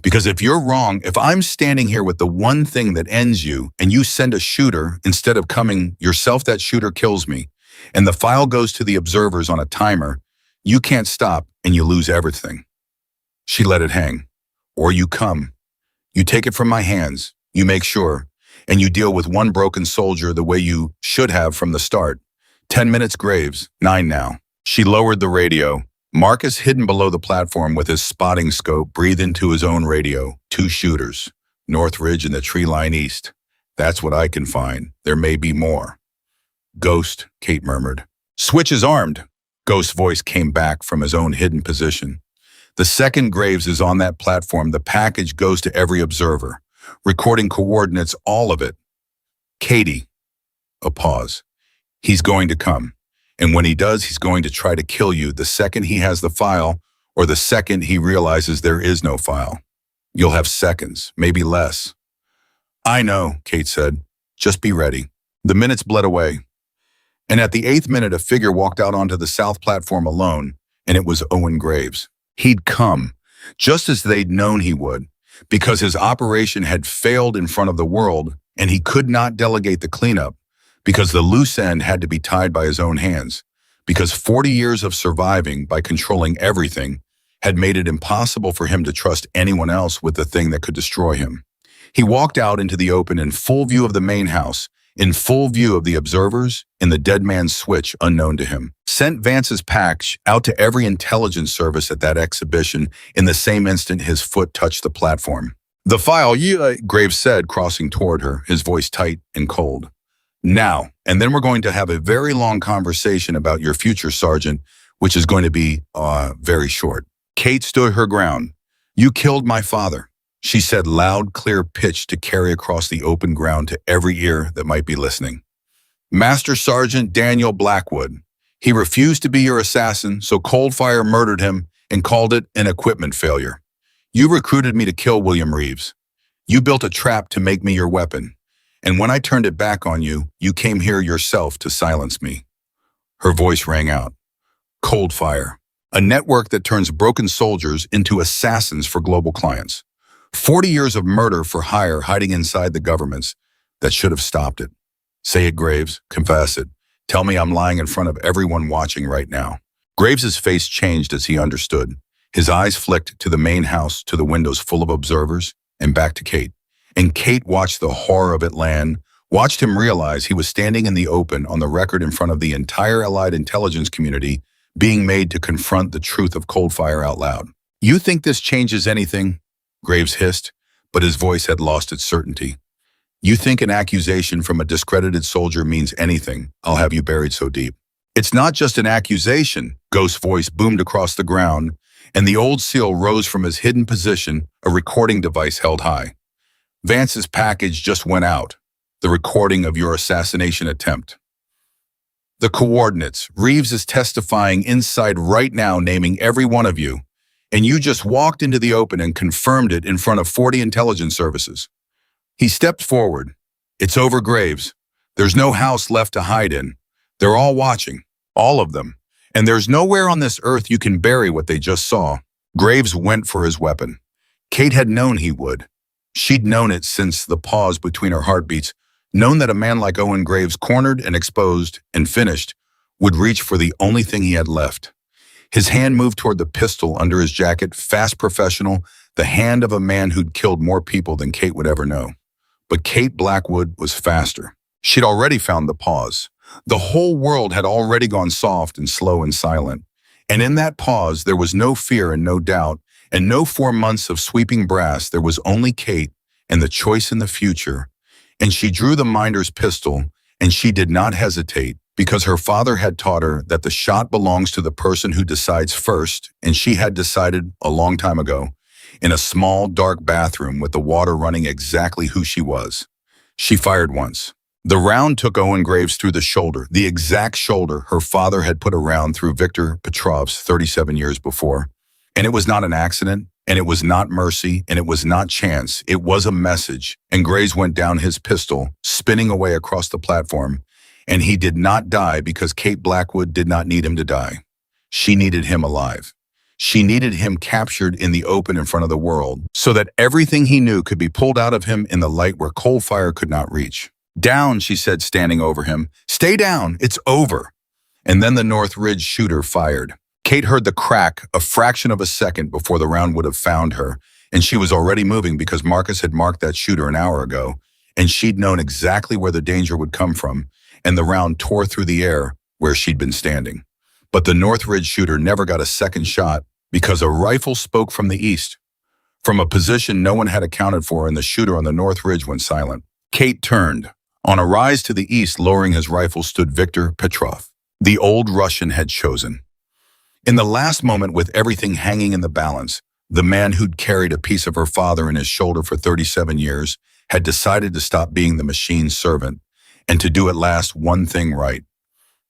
Because if you're wrong, if I'm standing here with the one thing that ends you, and you send a shooter instead of coming yourself, that shooter kills me, and the file goes to the observers on a timer, you can't stop and you lose everything. She let it hang. Or you come. You take it from my hands, you make sure, and you deal with one broken soldier the way you should have from the start. 10 minutes, Graves, 9 now. She lowered the radio. Marcus, hidden below the platform with his spotting scope, breathed into his own radio. 2 shooters. Northridge and the tree line east. That's what I can find. There may be more. Ghost, Kate murmured. Switch is armed. Ghost's voice came back from his own hidden position. The second Graves is on that platform. The package goes to every observer. Recording coordinates, all of it. Katie. A pause. He's going to come. And when he does, he's going to try to kill you the second he has the file, or the second he realizes there is no file. You'll have seconds, maybe less. I know, Kate said. Just be ready. The minutes bled away. And at the 8th minute, a figure walked out onto the south platform alone, and it was Owen Graves. He'd come, just as they'd known he would, because his operation had failed in front of the world, and he could not delegate the cleanup, because the loose end had to be tied by his own hands, because 40 years of surviving by controlling everything had made it impossible for him to trust anyone else with the thing that could destroy him. He walked out into the open in full view of the main house, in full view of the observers, in the dead man's switch unknown to him. Sent Vance's package out to every intelligence service at that exhibition in the same instant his foot touched the platform. The file, Graves said, crossing toward her, his voice tight and cold. Now, and then we're going to have a very long conversation about your future, Sergeant, which is going to be very short. Kate stood her ground. You killed my father, she said, loud, clear pitch to carry across the open ground to every ear that might be listening. Master Sergeant Daniel Blackwood. He refused to be your assassin, so Cold Fire murdered him and called it an equipment failure. You recruited me to kill William Reeves. You built a trap to make me your weapon. And when I turned it back on you, you came here yourself to silence me. Her voice rang out. Cold Fire. A network that turns broken soldiers into assassins for global clients. 40 years of murder for hire hiding inside the governments that should have stopped it. Say it, Graves. Confess it. Tell me I'm lying in front of everyone watching right now. Graves's face changed as he understood. His eyes flicked to the main house, to the windows full of observers, and back to Kate. And Kate watched the horror of it land, watched him realize he was standing in the open on the record in front of the entire Allied intelligence community, being made to confront the truth of cold fire out loud. "You think this changes anything?" Graves hissed, but his voice had lost its certainty. "You think an accusation from a discredited soldier means anything? I'll have you buried so deep." "It's not just an accusation," Ghost's voice boomed across the ground, and the old SEAL rose from his hidden position, a recording device held high. "Vance's package just went out. The recording of your assassination attempt. The coordinates. Reeves is testifying inside right now, naming every one of you. And you just walked into the open and confirmed it in front of 40 intelligence services." He stepped forward. "It's over, Graves. There's no house left to hide in. They're all watching. All of them. And there's nowhere on this earth you can bury what they just saw." Graves went for his weapon. Kate had known he would. She'd known it since the pause between her heartbeats, known that a man like Owen Graves, cornered and exposed and finished, would reach for the only thing he had left. His hand moved toward the pistol under his jacket, fast, professional, the hand of a man who'd killed more people than Kate would ever know. But Kate Blackwood was faster. She'd already found the pause. The whole world had already gone soft and slow and silent. And in that pause, there was no fear and no doubt, and no 4 months of sweeping brass. There was only Kate and the choice in the future. And she drew the minder's pistol, and she did not hesitate, because her father had taught her that the shot belongs to the person who decides first, and she had decided a long time ago, in a small, dark bathroom with the water running exactly who she was. She fired once. The round took Owen Graves through the shoulder, the exact shoulder her father had put a round through Viktor Petrov's 37 years before. And it was not an accident, and it was not mercy, and it was not chance. It was a message, and Graves went down, his pistol spinning away across the platform. And he did not die because Kate Blackwood did not need him to die. She needed him alive. She needed him captured in the open in front of the world, so that everything he knew could be pulled out of him in the light where cold fire could not reach. "Down," she said, standing over him. "Stay down, it's over." And then the North Ridge shooter fired. Kate heard the crack a fraction of a second before the round would have found her, and she was already moving because Marcus had marked that shooter an hour ago, and she'd known exactly where the danger would come from, and the round tore through the air where she'd been standing. But the North Ridge shooter never got a second shot because a rifle spoke from the east, from a position no one had accounted for, and the shooter on the North Ridge went silent. Kate turned. On a rise to the east, lowering his rifle, stood Viktor Petrov. The old Russian had chosen. In the last moment, with everything hanging in the balance, the man who'd carried a piece of her father in his shoulder for 37 years had decided to stop being the machine's servant and to do at last one thing right.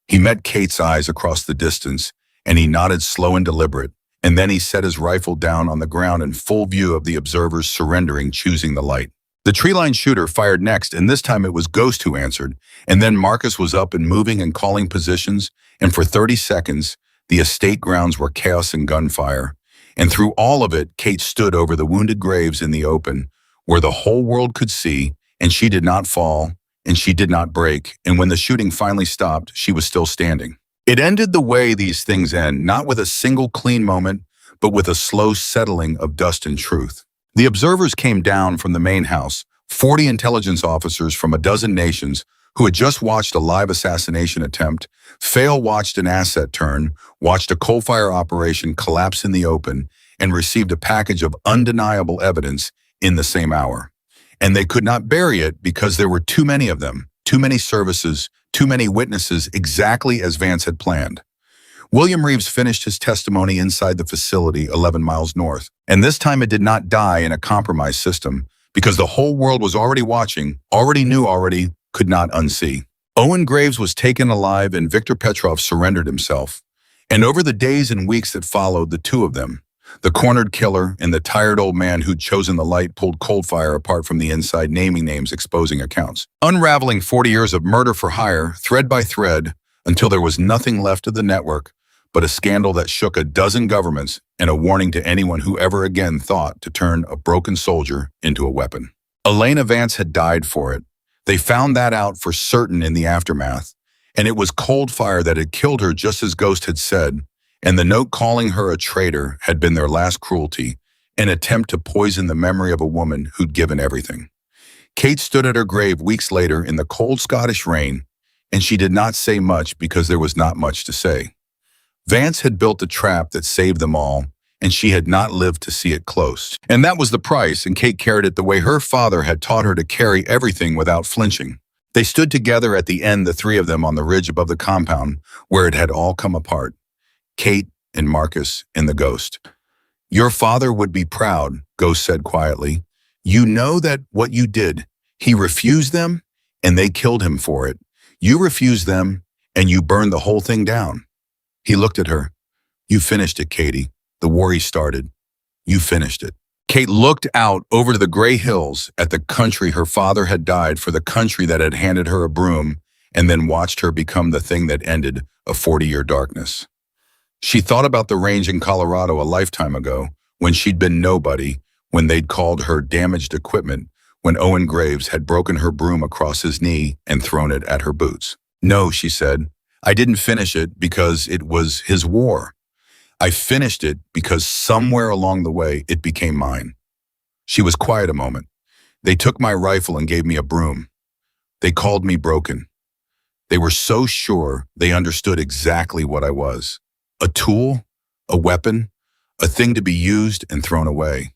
He met Kate's eyes across the distance, and he nodded, slow and deliberate, and then he set his rifle down on the ground in full view of the observers, surrendering, choosing the light. The tree-line shooter fired next, and this time it was Ghost who answered, and then Marcus was up and moving and calling positions, and for 30 seconds, the estate grounds were chaos and gunfire. And through all of it, Kate stood over the wounded Graves in the open, where the whole world could see, and she did not fall, and she did not break, and when the shooting finally stopped, she was still standing. It ended the way these things end, not with a single clean moment, but with a slow settling of dust and truth. The observers came down from the main house, 40 intelligence officers from a dozen nations who had just watched a live assassination attempt, fail, watched an asset turn, watched a coal fire operation collapse in the open, and received a package of undeniable evidence in the same hour. And they could not bury it because there were too many of them, too many services, too many witnesses, exactly as Vance had planned. William Reeves finished his testimony inside the facility 11 miles north, and this time it did not die in a compromised system because the whole world was already watching, already knew, already could not unsee. Owen Graves was taken alive and Viktor Petrov surrendered himself. And over the days and weeks that followed, the two of them, the cornered killer and the tired old man who'd chosen the light, pulled cold fire apart from the inside, naming names, exposing accounts, unraveling 40 years of murder for hire, thread by thread, until there was nothing left of the network but a scandal that shook a dozen governments and a warning to anyone who ever again thought to turn a broken soldier into a weapon. Elena Vance had died for it. They found that out for certain in the aftermath, and it was cold fire that had killed her, just as Ghost had said, and the note calling her a traitor had been their last cruelty, an attempt to poison the memory of a woman who'd given everything. Kate stood at her grave weeks later in the cold Scottish rain, and she did not say much because there was not much to say. Vance had built a trap that saved them all, and she had not lived to see it closed. And that was the price, and Kate carried it the way her father had taught her to carry everything without flinching. They stood together at the end, the three of them on the ridge above the compound, where it had all come apart. Kate and Marcus and the ghost. Your father would be proud, Ghost said quietly. You know that what you did. He refused them, and they killed him for it. You refused them, and you burned the whole thing down. He looked at her. You finished it, Katie. The war he started. You finished it. Kate looked out over the gray hills at the country her father had died for, the country that had handed her a broom, and then watched her become the thing that ended a 40-year darkness. She thought about the range in Colorado a lifetime ago, when she'd been nobody, when they'd called her damaged equipment, when Owen Graves had broken her broom across his knee and thrown it at her boots. No, she said, I didn't finish it because it was his war. I finished it because somewhere along the way it became mine. She was quiet a moment. They took my rifle and gave me a broom. They called me broken. They were so sure they understood exactly what I was. A tool, a weapon, a thing to be used and thrown away.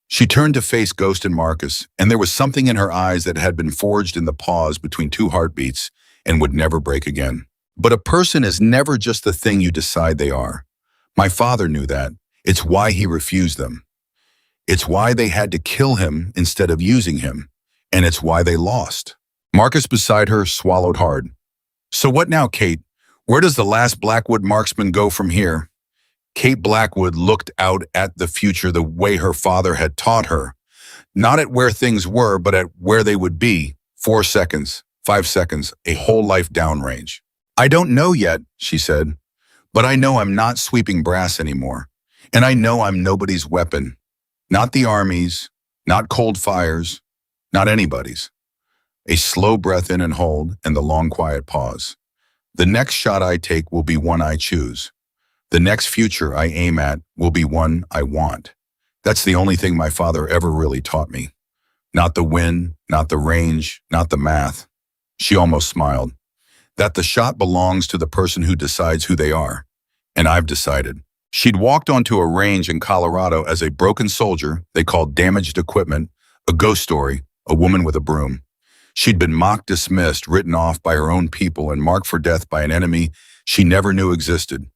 She turned to face Ghost and Marcus, and there was something in her eyes that had been forged in the pause between two heartbeats and would never break again. But a person is never just the thing you decide they are. My father knew that. It's why he refused them. It's why they had to kill him instead of using him. And it's why they lost. Marcus beside her swallowed hard. So what now, Kate? Where does the last Blackwood marksman go from here? Kate Blackwood looked out at the future the way her father had taught her. Not at where things were, but at where they would be. 4 seconds, 5 seconds, a whole life downrange. I don't know yet, she said, but I know I'm not sweeping brass anymore. And I know I'm nobody's weapon. Not the Army's, not Cold Fire's, not anybody's. A slow breath in and hold, and the long quiet pause. The next shot I take will be one I choose. The next future I aim at will be one I want. That's the only thing my father ever really taught me. Not the win, not the range, not the math. She almost smiled. That the shot belongs to the person who decides who they are. And I've decided. She'd walked onto a range in Colorado as a broken soldier they called damaged equipment, a ghost story, a woman with a broom. She'd been mocked, dismissed, written off by her own people, and marked for death by an enemy she never knew existed.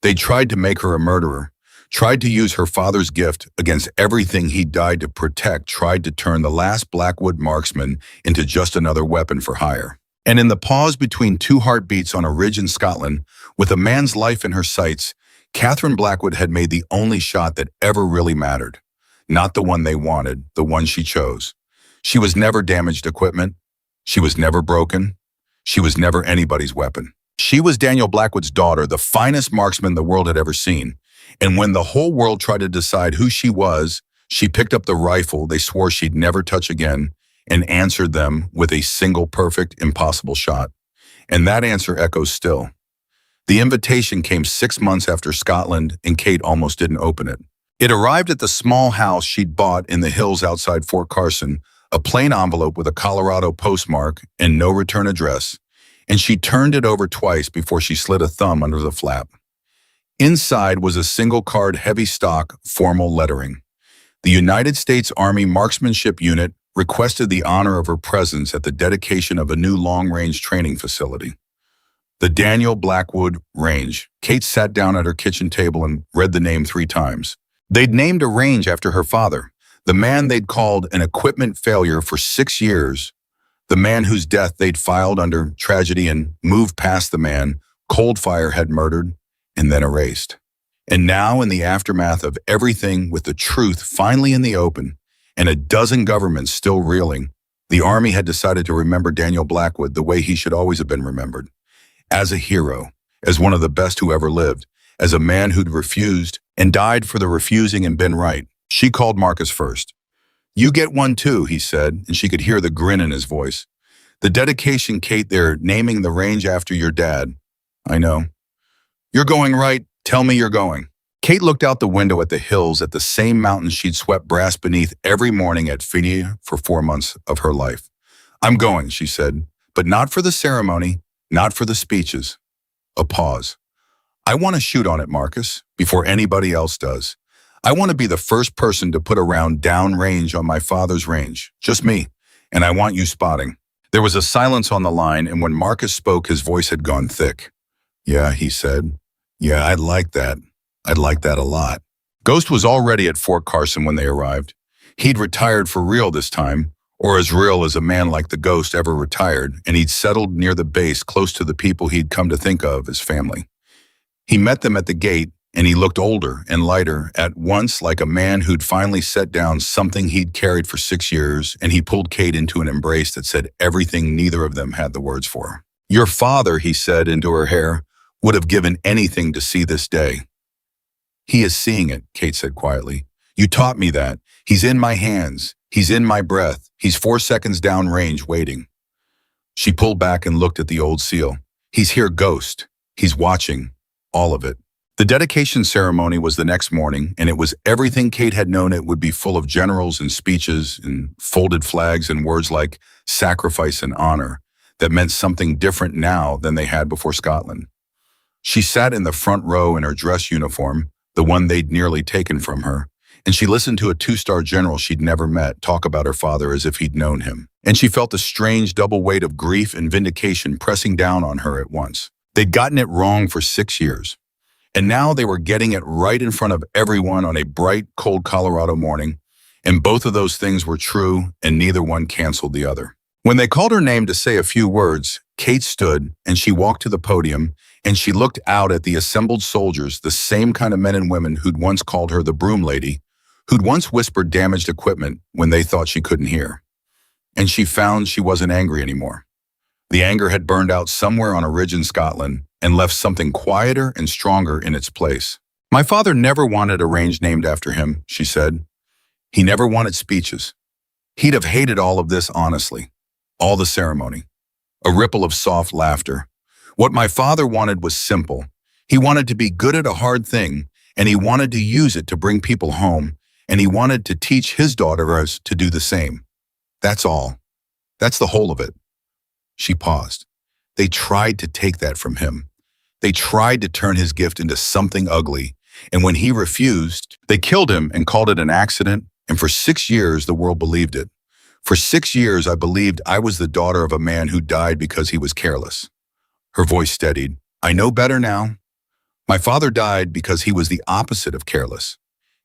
They tried to make her a murderer, tried to use her father's gift against everything he died to protect, tried to turn the last Blackwood marksman into just another weapon for hire. And in the pause between two heartbeats on a ridge in Scotland, with a man's life in her sights, Katherine Blackwood had made the only shot that ever really mattered. Not the one they wanted, the one she chose. She was never damaged equipment. She was never broken. She was never anybody's weapon. She was Daniel Blackwood's daughter, the finest marksman the world had ever seen. And when the whole world tried to decide who she was, she picked up the rifle they swore she'd never touch again and answered them with a single perfect, impossible shot. And that answer echoes still. The invitation came 6 months after Scotland, and Kate almost didn't open it. It arrived at the small house she'd bought in the hills outside Fort Carson, a plain envelope with a Colorado postmark and no return address, and she turned it over twice before she slid a thumb under the flap. Inside was a single-card, heavy-stock, formal lettering. The United States Army Marksmanship Unit requested the honor of her presence at the dedication of a new long-range training facility. The Daniel Blackwood Range. Kate sat down at her kitchen table and read the name 3 times. They'd named a range after her father, the man they'd called an equipment failure for 6 years, the man whose death they'd filed under tragedy and moved past, the man Cold Fire had murdered and then erased. And now, in the aftermath of everything, with the truth finally in the open and a dozen governments still reeling, the Army had decided to remember Daniel Blackwood the way he should always have been remembered. As a hero, as one of the best who ever lived, as a man who'd refused and died for the refusing and been right. She called Marcus first. You get one too, he said, and she could hear the grin in his voice. The dedication, Kate, they're naming the range after your dad. I know. You're going right. Tell me you're going. Kate looked out the window at the hills, at the same mountains she'd swept brass beneath every morning at Phinia for 4 months of her life. I'm going, she said, but not for the ceremony, not for the speeches. A pause. I want to shoot on it, Marcus, before anybody else does. I want to be the first person to put a round downrange on my father's range. Just me. And I want you spotting." There was a silence on the line, and when Marcus spoke, his voice had gone thick. "Yeah," he said. "Yeah, I'd like that. I'd like that a lot." Ghost was already at Fort Carson when they arrived. He'd retired for real this time, or as real as a man like the Ghost ever retired, and he'd settled near the base close to the people he'd come to think of as family. He met them at the gate, and he looked older and lighter at once, like a man who'd finally set down something he'd carried for 6 years, and he pulled Kate into an embrace that said everything neither of them had the words for. "Your father," he said into her hair, "would have given anything to see this day." "He is seeing it," Kate said quietly. "You taught me that. He's in my hands. He's in my breath. He's 4 seconds down range waiting." She pulled back and looked at the old seal. "He's here, Ghost. He's watching. All of it." The dedication ceremony was the next morning, and it was everything Kate had known it would be, full of generals and speeches and folded flags and words like sacrifice and honor that meant something different now than they had before Scotland. She sat in the front row in her dress uniform, the one they'd nearly taken from her, and she listened to a 2-star general she'd never met talk about her father as if he'd known him. And she felt a strange double weight of grief and vindication pressing down on her at once. They'd gotten it wrong for 6 years, and now they were getting it right in front of everyone on a bright, cold Colorado morning, and both of those things were true, and neither one canceled the other. When they called her name to say a few words, Kate stood, and she walked to the podium, and she looked out at the assembled soldiers, the same kind of men and women who'd once called her the broom lady, who'd once whispered damaged equipment when they thought she couldn't hear. And she found she wasn't angry anymore. The anger had burned out somewhere on a ridge in Scotland and left something quieter and stronger in its place. "My father never wanted a range named after him," she said. "He never wanted speeches. He'd have hated all of this honestly. All the ceremony." A ripple of soft laughter. "What my father wanted was simple. He wanted to be good at a hard thing, and he wanted to use it to bring people home, and he wanted to teach his daughters to do the same. That's all. That's the whole of it." She paused. They tried to take that from him. They tried to turn his gift into something ugly, and when he refused, they killed him and called it an accident, and for 6 years the world believed it. For 6 years I believed I was the daughter of a man who died because he was careless. Her voice steadied. "I know better now. My father died because he was the opposite of careless.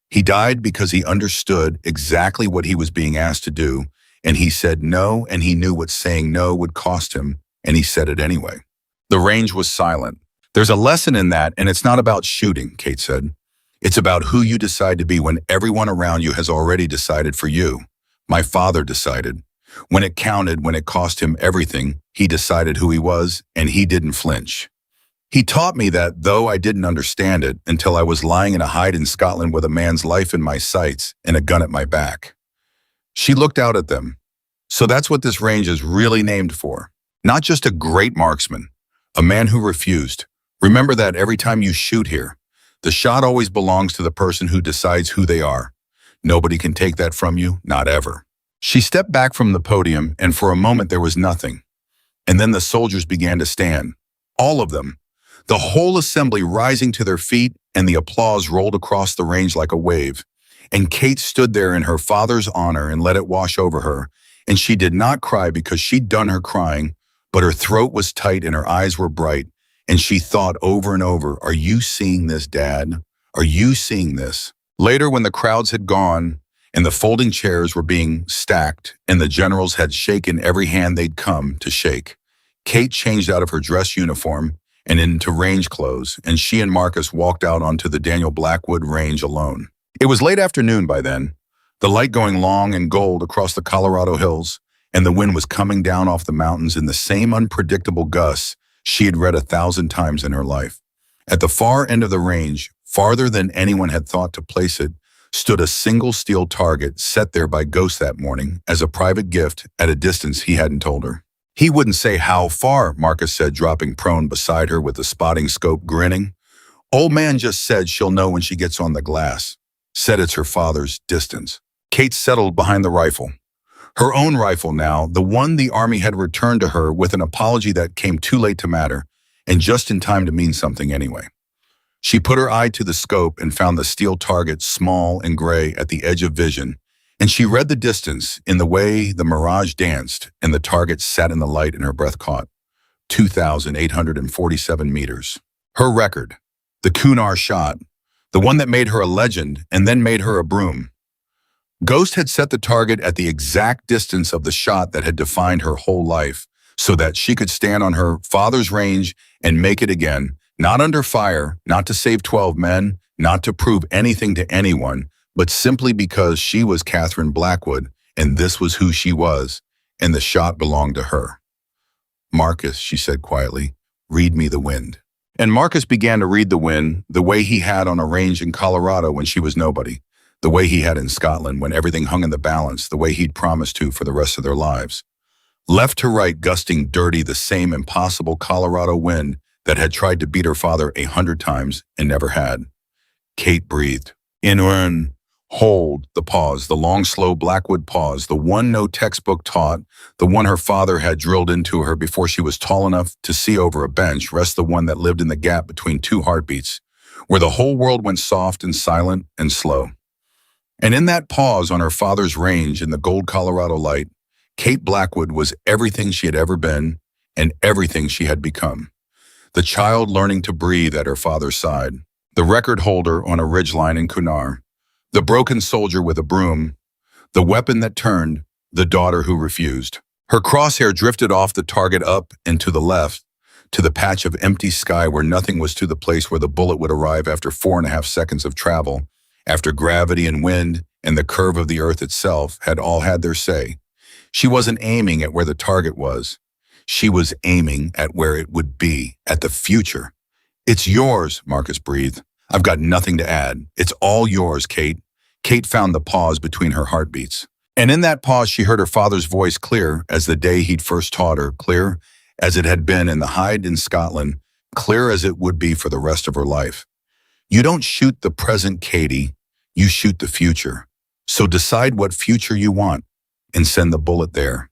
He died because he understood exactly what he was being asked to do, and he said no, and he knew what saying no would cost him, and he said it anyway." The range was silent. "There's a lesson in that, and it's not about shooting," Kate said. "It's about who you decide to be when everyone around you has already decided for you. My father decided. When it counted, when it cost him everything, he decided who he was, and he didn't flinch. He taught me that, though I didn't understand it until I was lying in a hide in Scotland with a man's life in my sights and a gun at my back." She looked out at them. "So that's what this range is really named for. Not just a great marksman, a man who refused. Remember that every time you shoot here. The shot always belongs to the person who decides who they are. Nobody can take that from you, not ever." She stepped back from the podium, and for a moment there was nothing. And then the soldiers began to stand. All of them. The whole assembly rising to their feet, and the applause rolled across the range like a wave. And Kate stood there in her father's honor and let it wash over her, and she did not cry because she'd done her crying, but her throat was tight and her eyes were bright, and she thought over and over, "Are you seeing this, Dad? Are you seeing this?" Later, when the crowds had gone, and the folding chairs were being stacked, and the generals had shaken every hand they'd come to shake, Kate changed out of her dress uniform and into range clothes, and she and Marcus walked out onto the Daniel Blackwood range alone. It was late afternoon by then, the light going long and gold across the Colorado hills, and the wind was coming down off the mountains in the same unpredictable gusts she had read 1,000 times in her life. At the far end of the range, farther than anyone had thought to place it, stood a single steel target set there by Ghost that morning as a private gift at a distance he hadn't told her. "He wouldn't say how far," Marcus said, dropping prone beside her with the spotting scope grinning. "Old man just said she'll know when she gets on the glass. Said it's her father's distance." Kate settled behind the rifle. Her own rifle now, the one the Army had returned to her with an apology that came too late to matter, and just in time to mean something anyway. She put her eye to the scope and found the steel target small and gray at the edge of vision, and she read the distance in the way the mirage danced and the target sat in the light and her breath caught. 2,847 meters. Her record. The Kunar shot. The one that made her a legend and then made her a broom. Ghost had set the target at the exact distance of the shot that had defined her whole life, so that she could stand on her father's range and make it again, not under fire, not to save 12 men, not to prove anything to anyone, but simply because she was Katherine Blackwood, and this was who she was, and the shot belonged to her. "Marcus," she said quietly, "read me the wind." And Marcus began to read the wind the way he had on a range in Colorado when she was nobody, the way he had in Scotland when everything hung in the balance, the way he'd promised to for the rest of their lives. Left to right, gusting dirty, the same impossible Colorado wind that had tried to beat her father 100 times and never had. Kate breathed. In, hold, the pause, the long, slow Blackwood pause, the one no textbook taught, the one her father had drilled into her before she was tall enough to see over a bench, rest the one that lived in the gap between two heartbeats, where the whole world went soft and silent and slow. And in that pause on her father's range in the gold Colorado light, Kate Blackwood was everything she had ever been and everything she had become. The child learning to breathe at her father's side, the record holder on a ridgeline in Kunar, the broken soldier with a broom, the weapon that turned, the daughter who refused. Her crosshair drifted off the target up and to the left, to the patch of empty sky where nothing was, to the place where the bullet would arrive after 4.5 seconds of travel, after gravity and wind and the curve of the earth itself had all had their say. She wasn't aiming at where the target was. She was aiming at where it would be, at the future. "It's yours," Marcus breathed. "I've got nothing to add. It's all yours, Kate." Kate found the pause between her heartbeats. And in that pause, she heard her father's voice, clear as the day he'd first taught her, clear as it had been in the hide in Scotland, clear as it would be for the rest of her life. "You don't shoot the present, Katie. You shoot the future. So decide what future you want and send the bullet there."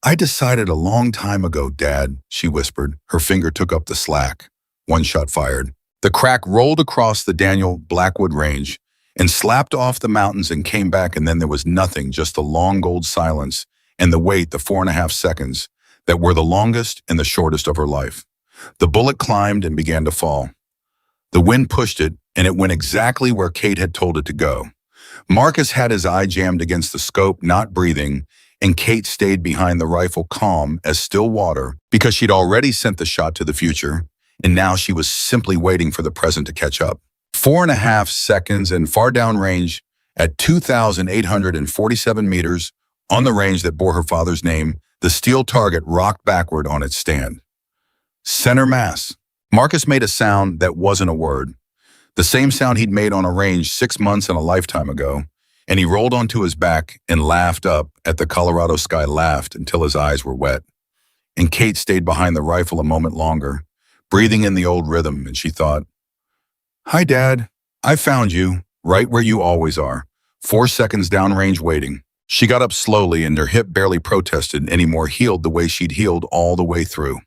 "I decided a long time ago, Dad," she whispered. Her finger took up the slack. One shot fired. The crack rolled across the Daniel Blackwood range and slapped off the mountains and came back, and then there was nothing, just the long gold silence and the wait, the 4.5 seconds that were the longest and the shortest of her life. The bullet climbed and began to fall. The wind pushed it, and it went exactly where Kate had told it to go. Marcus had his eye jammed against the scope, not breathing, and Kate stayed behind the rifle, calm as still water, because she'd already sent the shot to the future, and now she was simply waiting for the present to catch up. 4.5 seconds and far down range at 2,847 meters on the range that bore her father's name, the steel target rocked backward on its stand. Center mass. Marcus made a sound that wasn't a word, the same sound he'd made on a range 6 months and a lifetime ago, and he rolled onto his back and laughed up at the Colorado sky, laughed until his eyes were wet. And Kate stayed behind the rifle a moment longer, breathing in the old rhythm, and she thought, "Hi, Dad. I found you, right where you always are. 4 seconds downrange waiting." She got up slowly, and her hip barely protested anymore, healed the way she'd healed all the way through.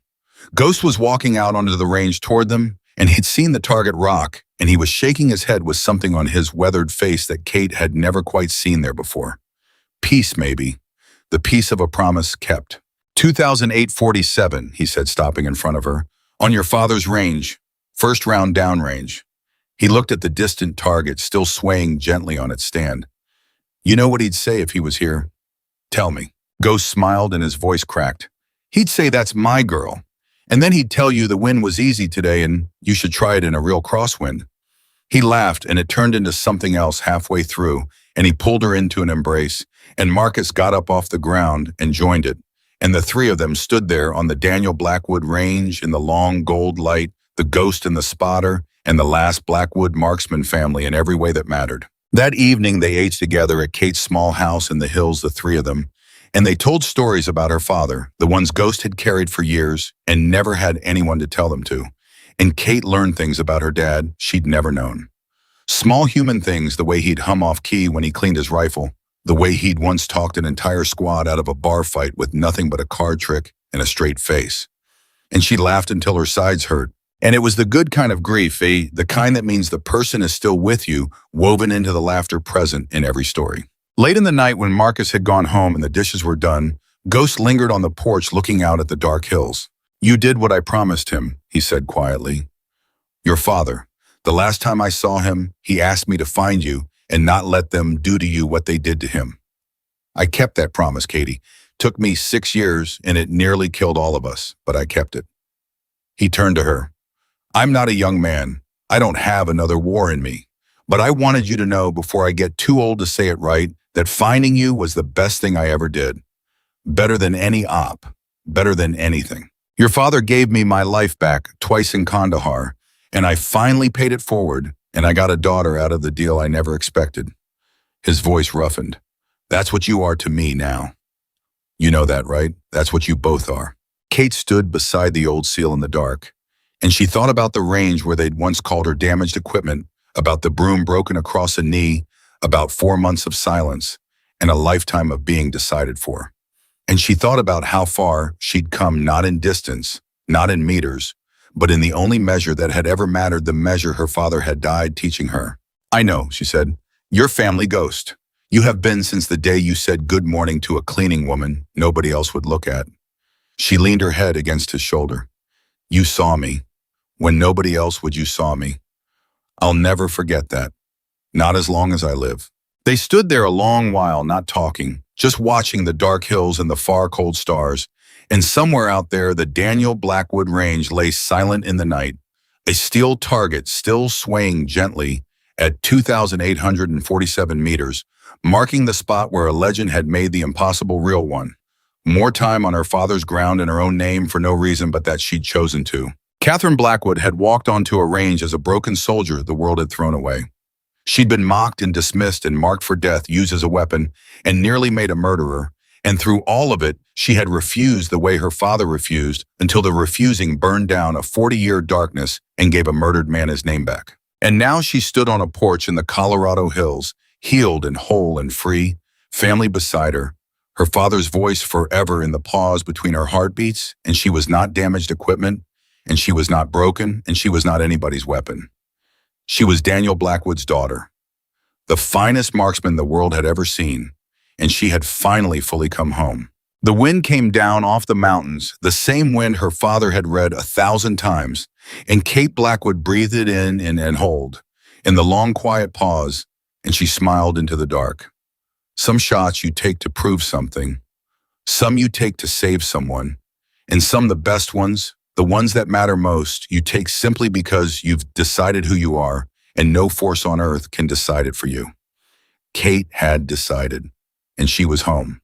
Ghost was walking out onto the range toward them, and he'd seen the target rock, and he was shaking his head with something on his weathered face that Kate had never quite seen there before. Peace, maybe. The peace of a promise kept. 2,847, he said, stopping in front of her. "On your father's range. First round downrange." He looked at the distant target, still swaying gently on its stand. "You know what he'd say if he was here? Tell me." Ghost smiled and his voice cracked. "He'd say that's my girl. And then he'd tell you the wind was easy today and you should try it in a real crosswind." He laughed, and it turned into something else halfway through, and he pulled her into an embrace, and Marcus got up off the ground and joined it, and the three of them stood there on the Daniel Blackwood range in the long gold light, the Ghost and the Spotter, and the last Blackwood marksman family in every way that mattered. That evening they ate together at Kate's small house in the hills, the three of them, and they told stories about her father, the ones Ghost had carried for years and never had anyone to tell them to. And Kate learned things about her dad she'd never known. Small human things, the way he'd hum off key when he cleaned his rifle, the way he'd once talked an entire squad out of a bar fight with nothing but a card trick and a straight face. And she laughed until her sides hurt, And it was the good kind of grief, the kind that means the person is still with you, woven into the laughter present in every story. Late in the night when Marcus had gone home and the dishes were done, Ghost lingered on the porch looking out at the dark hills. "You did what I promised him," he said quietly. "Your father. The last time I saw him, he asked me to find you and not let them do to you what they did to him. I kept that promise, Katie. Took me 6 years and it nearly killed all of us, but I kept it." He turned to her. "I'm not a young man. I don't have another war in me. But I wanted you to know before I get too old to say it right that finding you was the best thing I ever did. Better than any op. Better than anything. Your father gave me my life back twice in Kandahar, and I finally paid it forward, and I got a daughter out of the deal I never expected." His voice roughened. "That's what you are to me now. You know that, right? That's what you both are." Kate stood beside the old SEAL in the dark, and she thought about the range where they'd once called her damaged equipment, about the broom broken across a knee, about 4 months of silence, and a lifetime of being decided for. And she thought about how far she'd come, not in distance, not in meters, but in the only measure that had ever mattered, the measure her father had died teaching her. "I know," she said. "You're family ghost. You have been since the day you said good morning to a cleaning woman nobody else would look at." She leaned her head against his shoulder. "You saw me. When nobody else would, you saw me. I'll never forget that. Not as long as I live." They stood there a long while, not talking, just watching the dark hills and the far cold stars. And somewhere out there, the Daniel Blackwood Range lay silent in the night, a steel target still swaying gently at 2,847 meters, marking the spot where a legend had made the impossible real one. More time on her father's ground in her own name for no reason but that she'd chosen to. Katherine Blackwood had walked onto a range as a broken soldier the world had thrown away. She'd been mocked and dismissed and marked for death, used as a weapon, and nearly made a murderer. And through all of it, she had refused the way her father refused, until the refusing burned down a 40-year darkness and gave a murdered man his name back. And now she stood on a porch in the Colorado hills, healed and whole and free, family beside her father's voice forever in the pause between her heartbeats, and she was not damaged equipment, and she was not broken, and she was not anybody's weapon. She was Daniel Blackwood's daughter, the finest marksman the world had ever seen, and she had finally fully come home. The wind came down off the mountains, the same wind her father had read 1,000 times, and Kate Blackwood breathed it in and hold, in the long quiet pause, and she smiled into the dark. Some shots you take to prove something, some you take to save someone, and some, the best ones, the ones that matter most, you take simply because you've decided who you are, and no force on earth can decide it for you. Kate had decided, and she was home.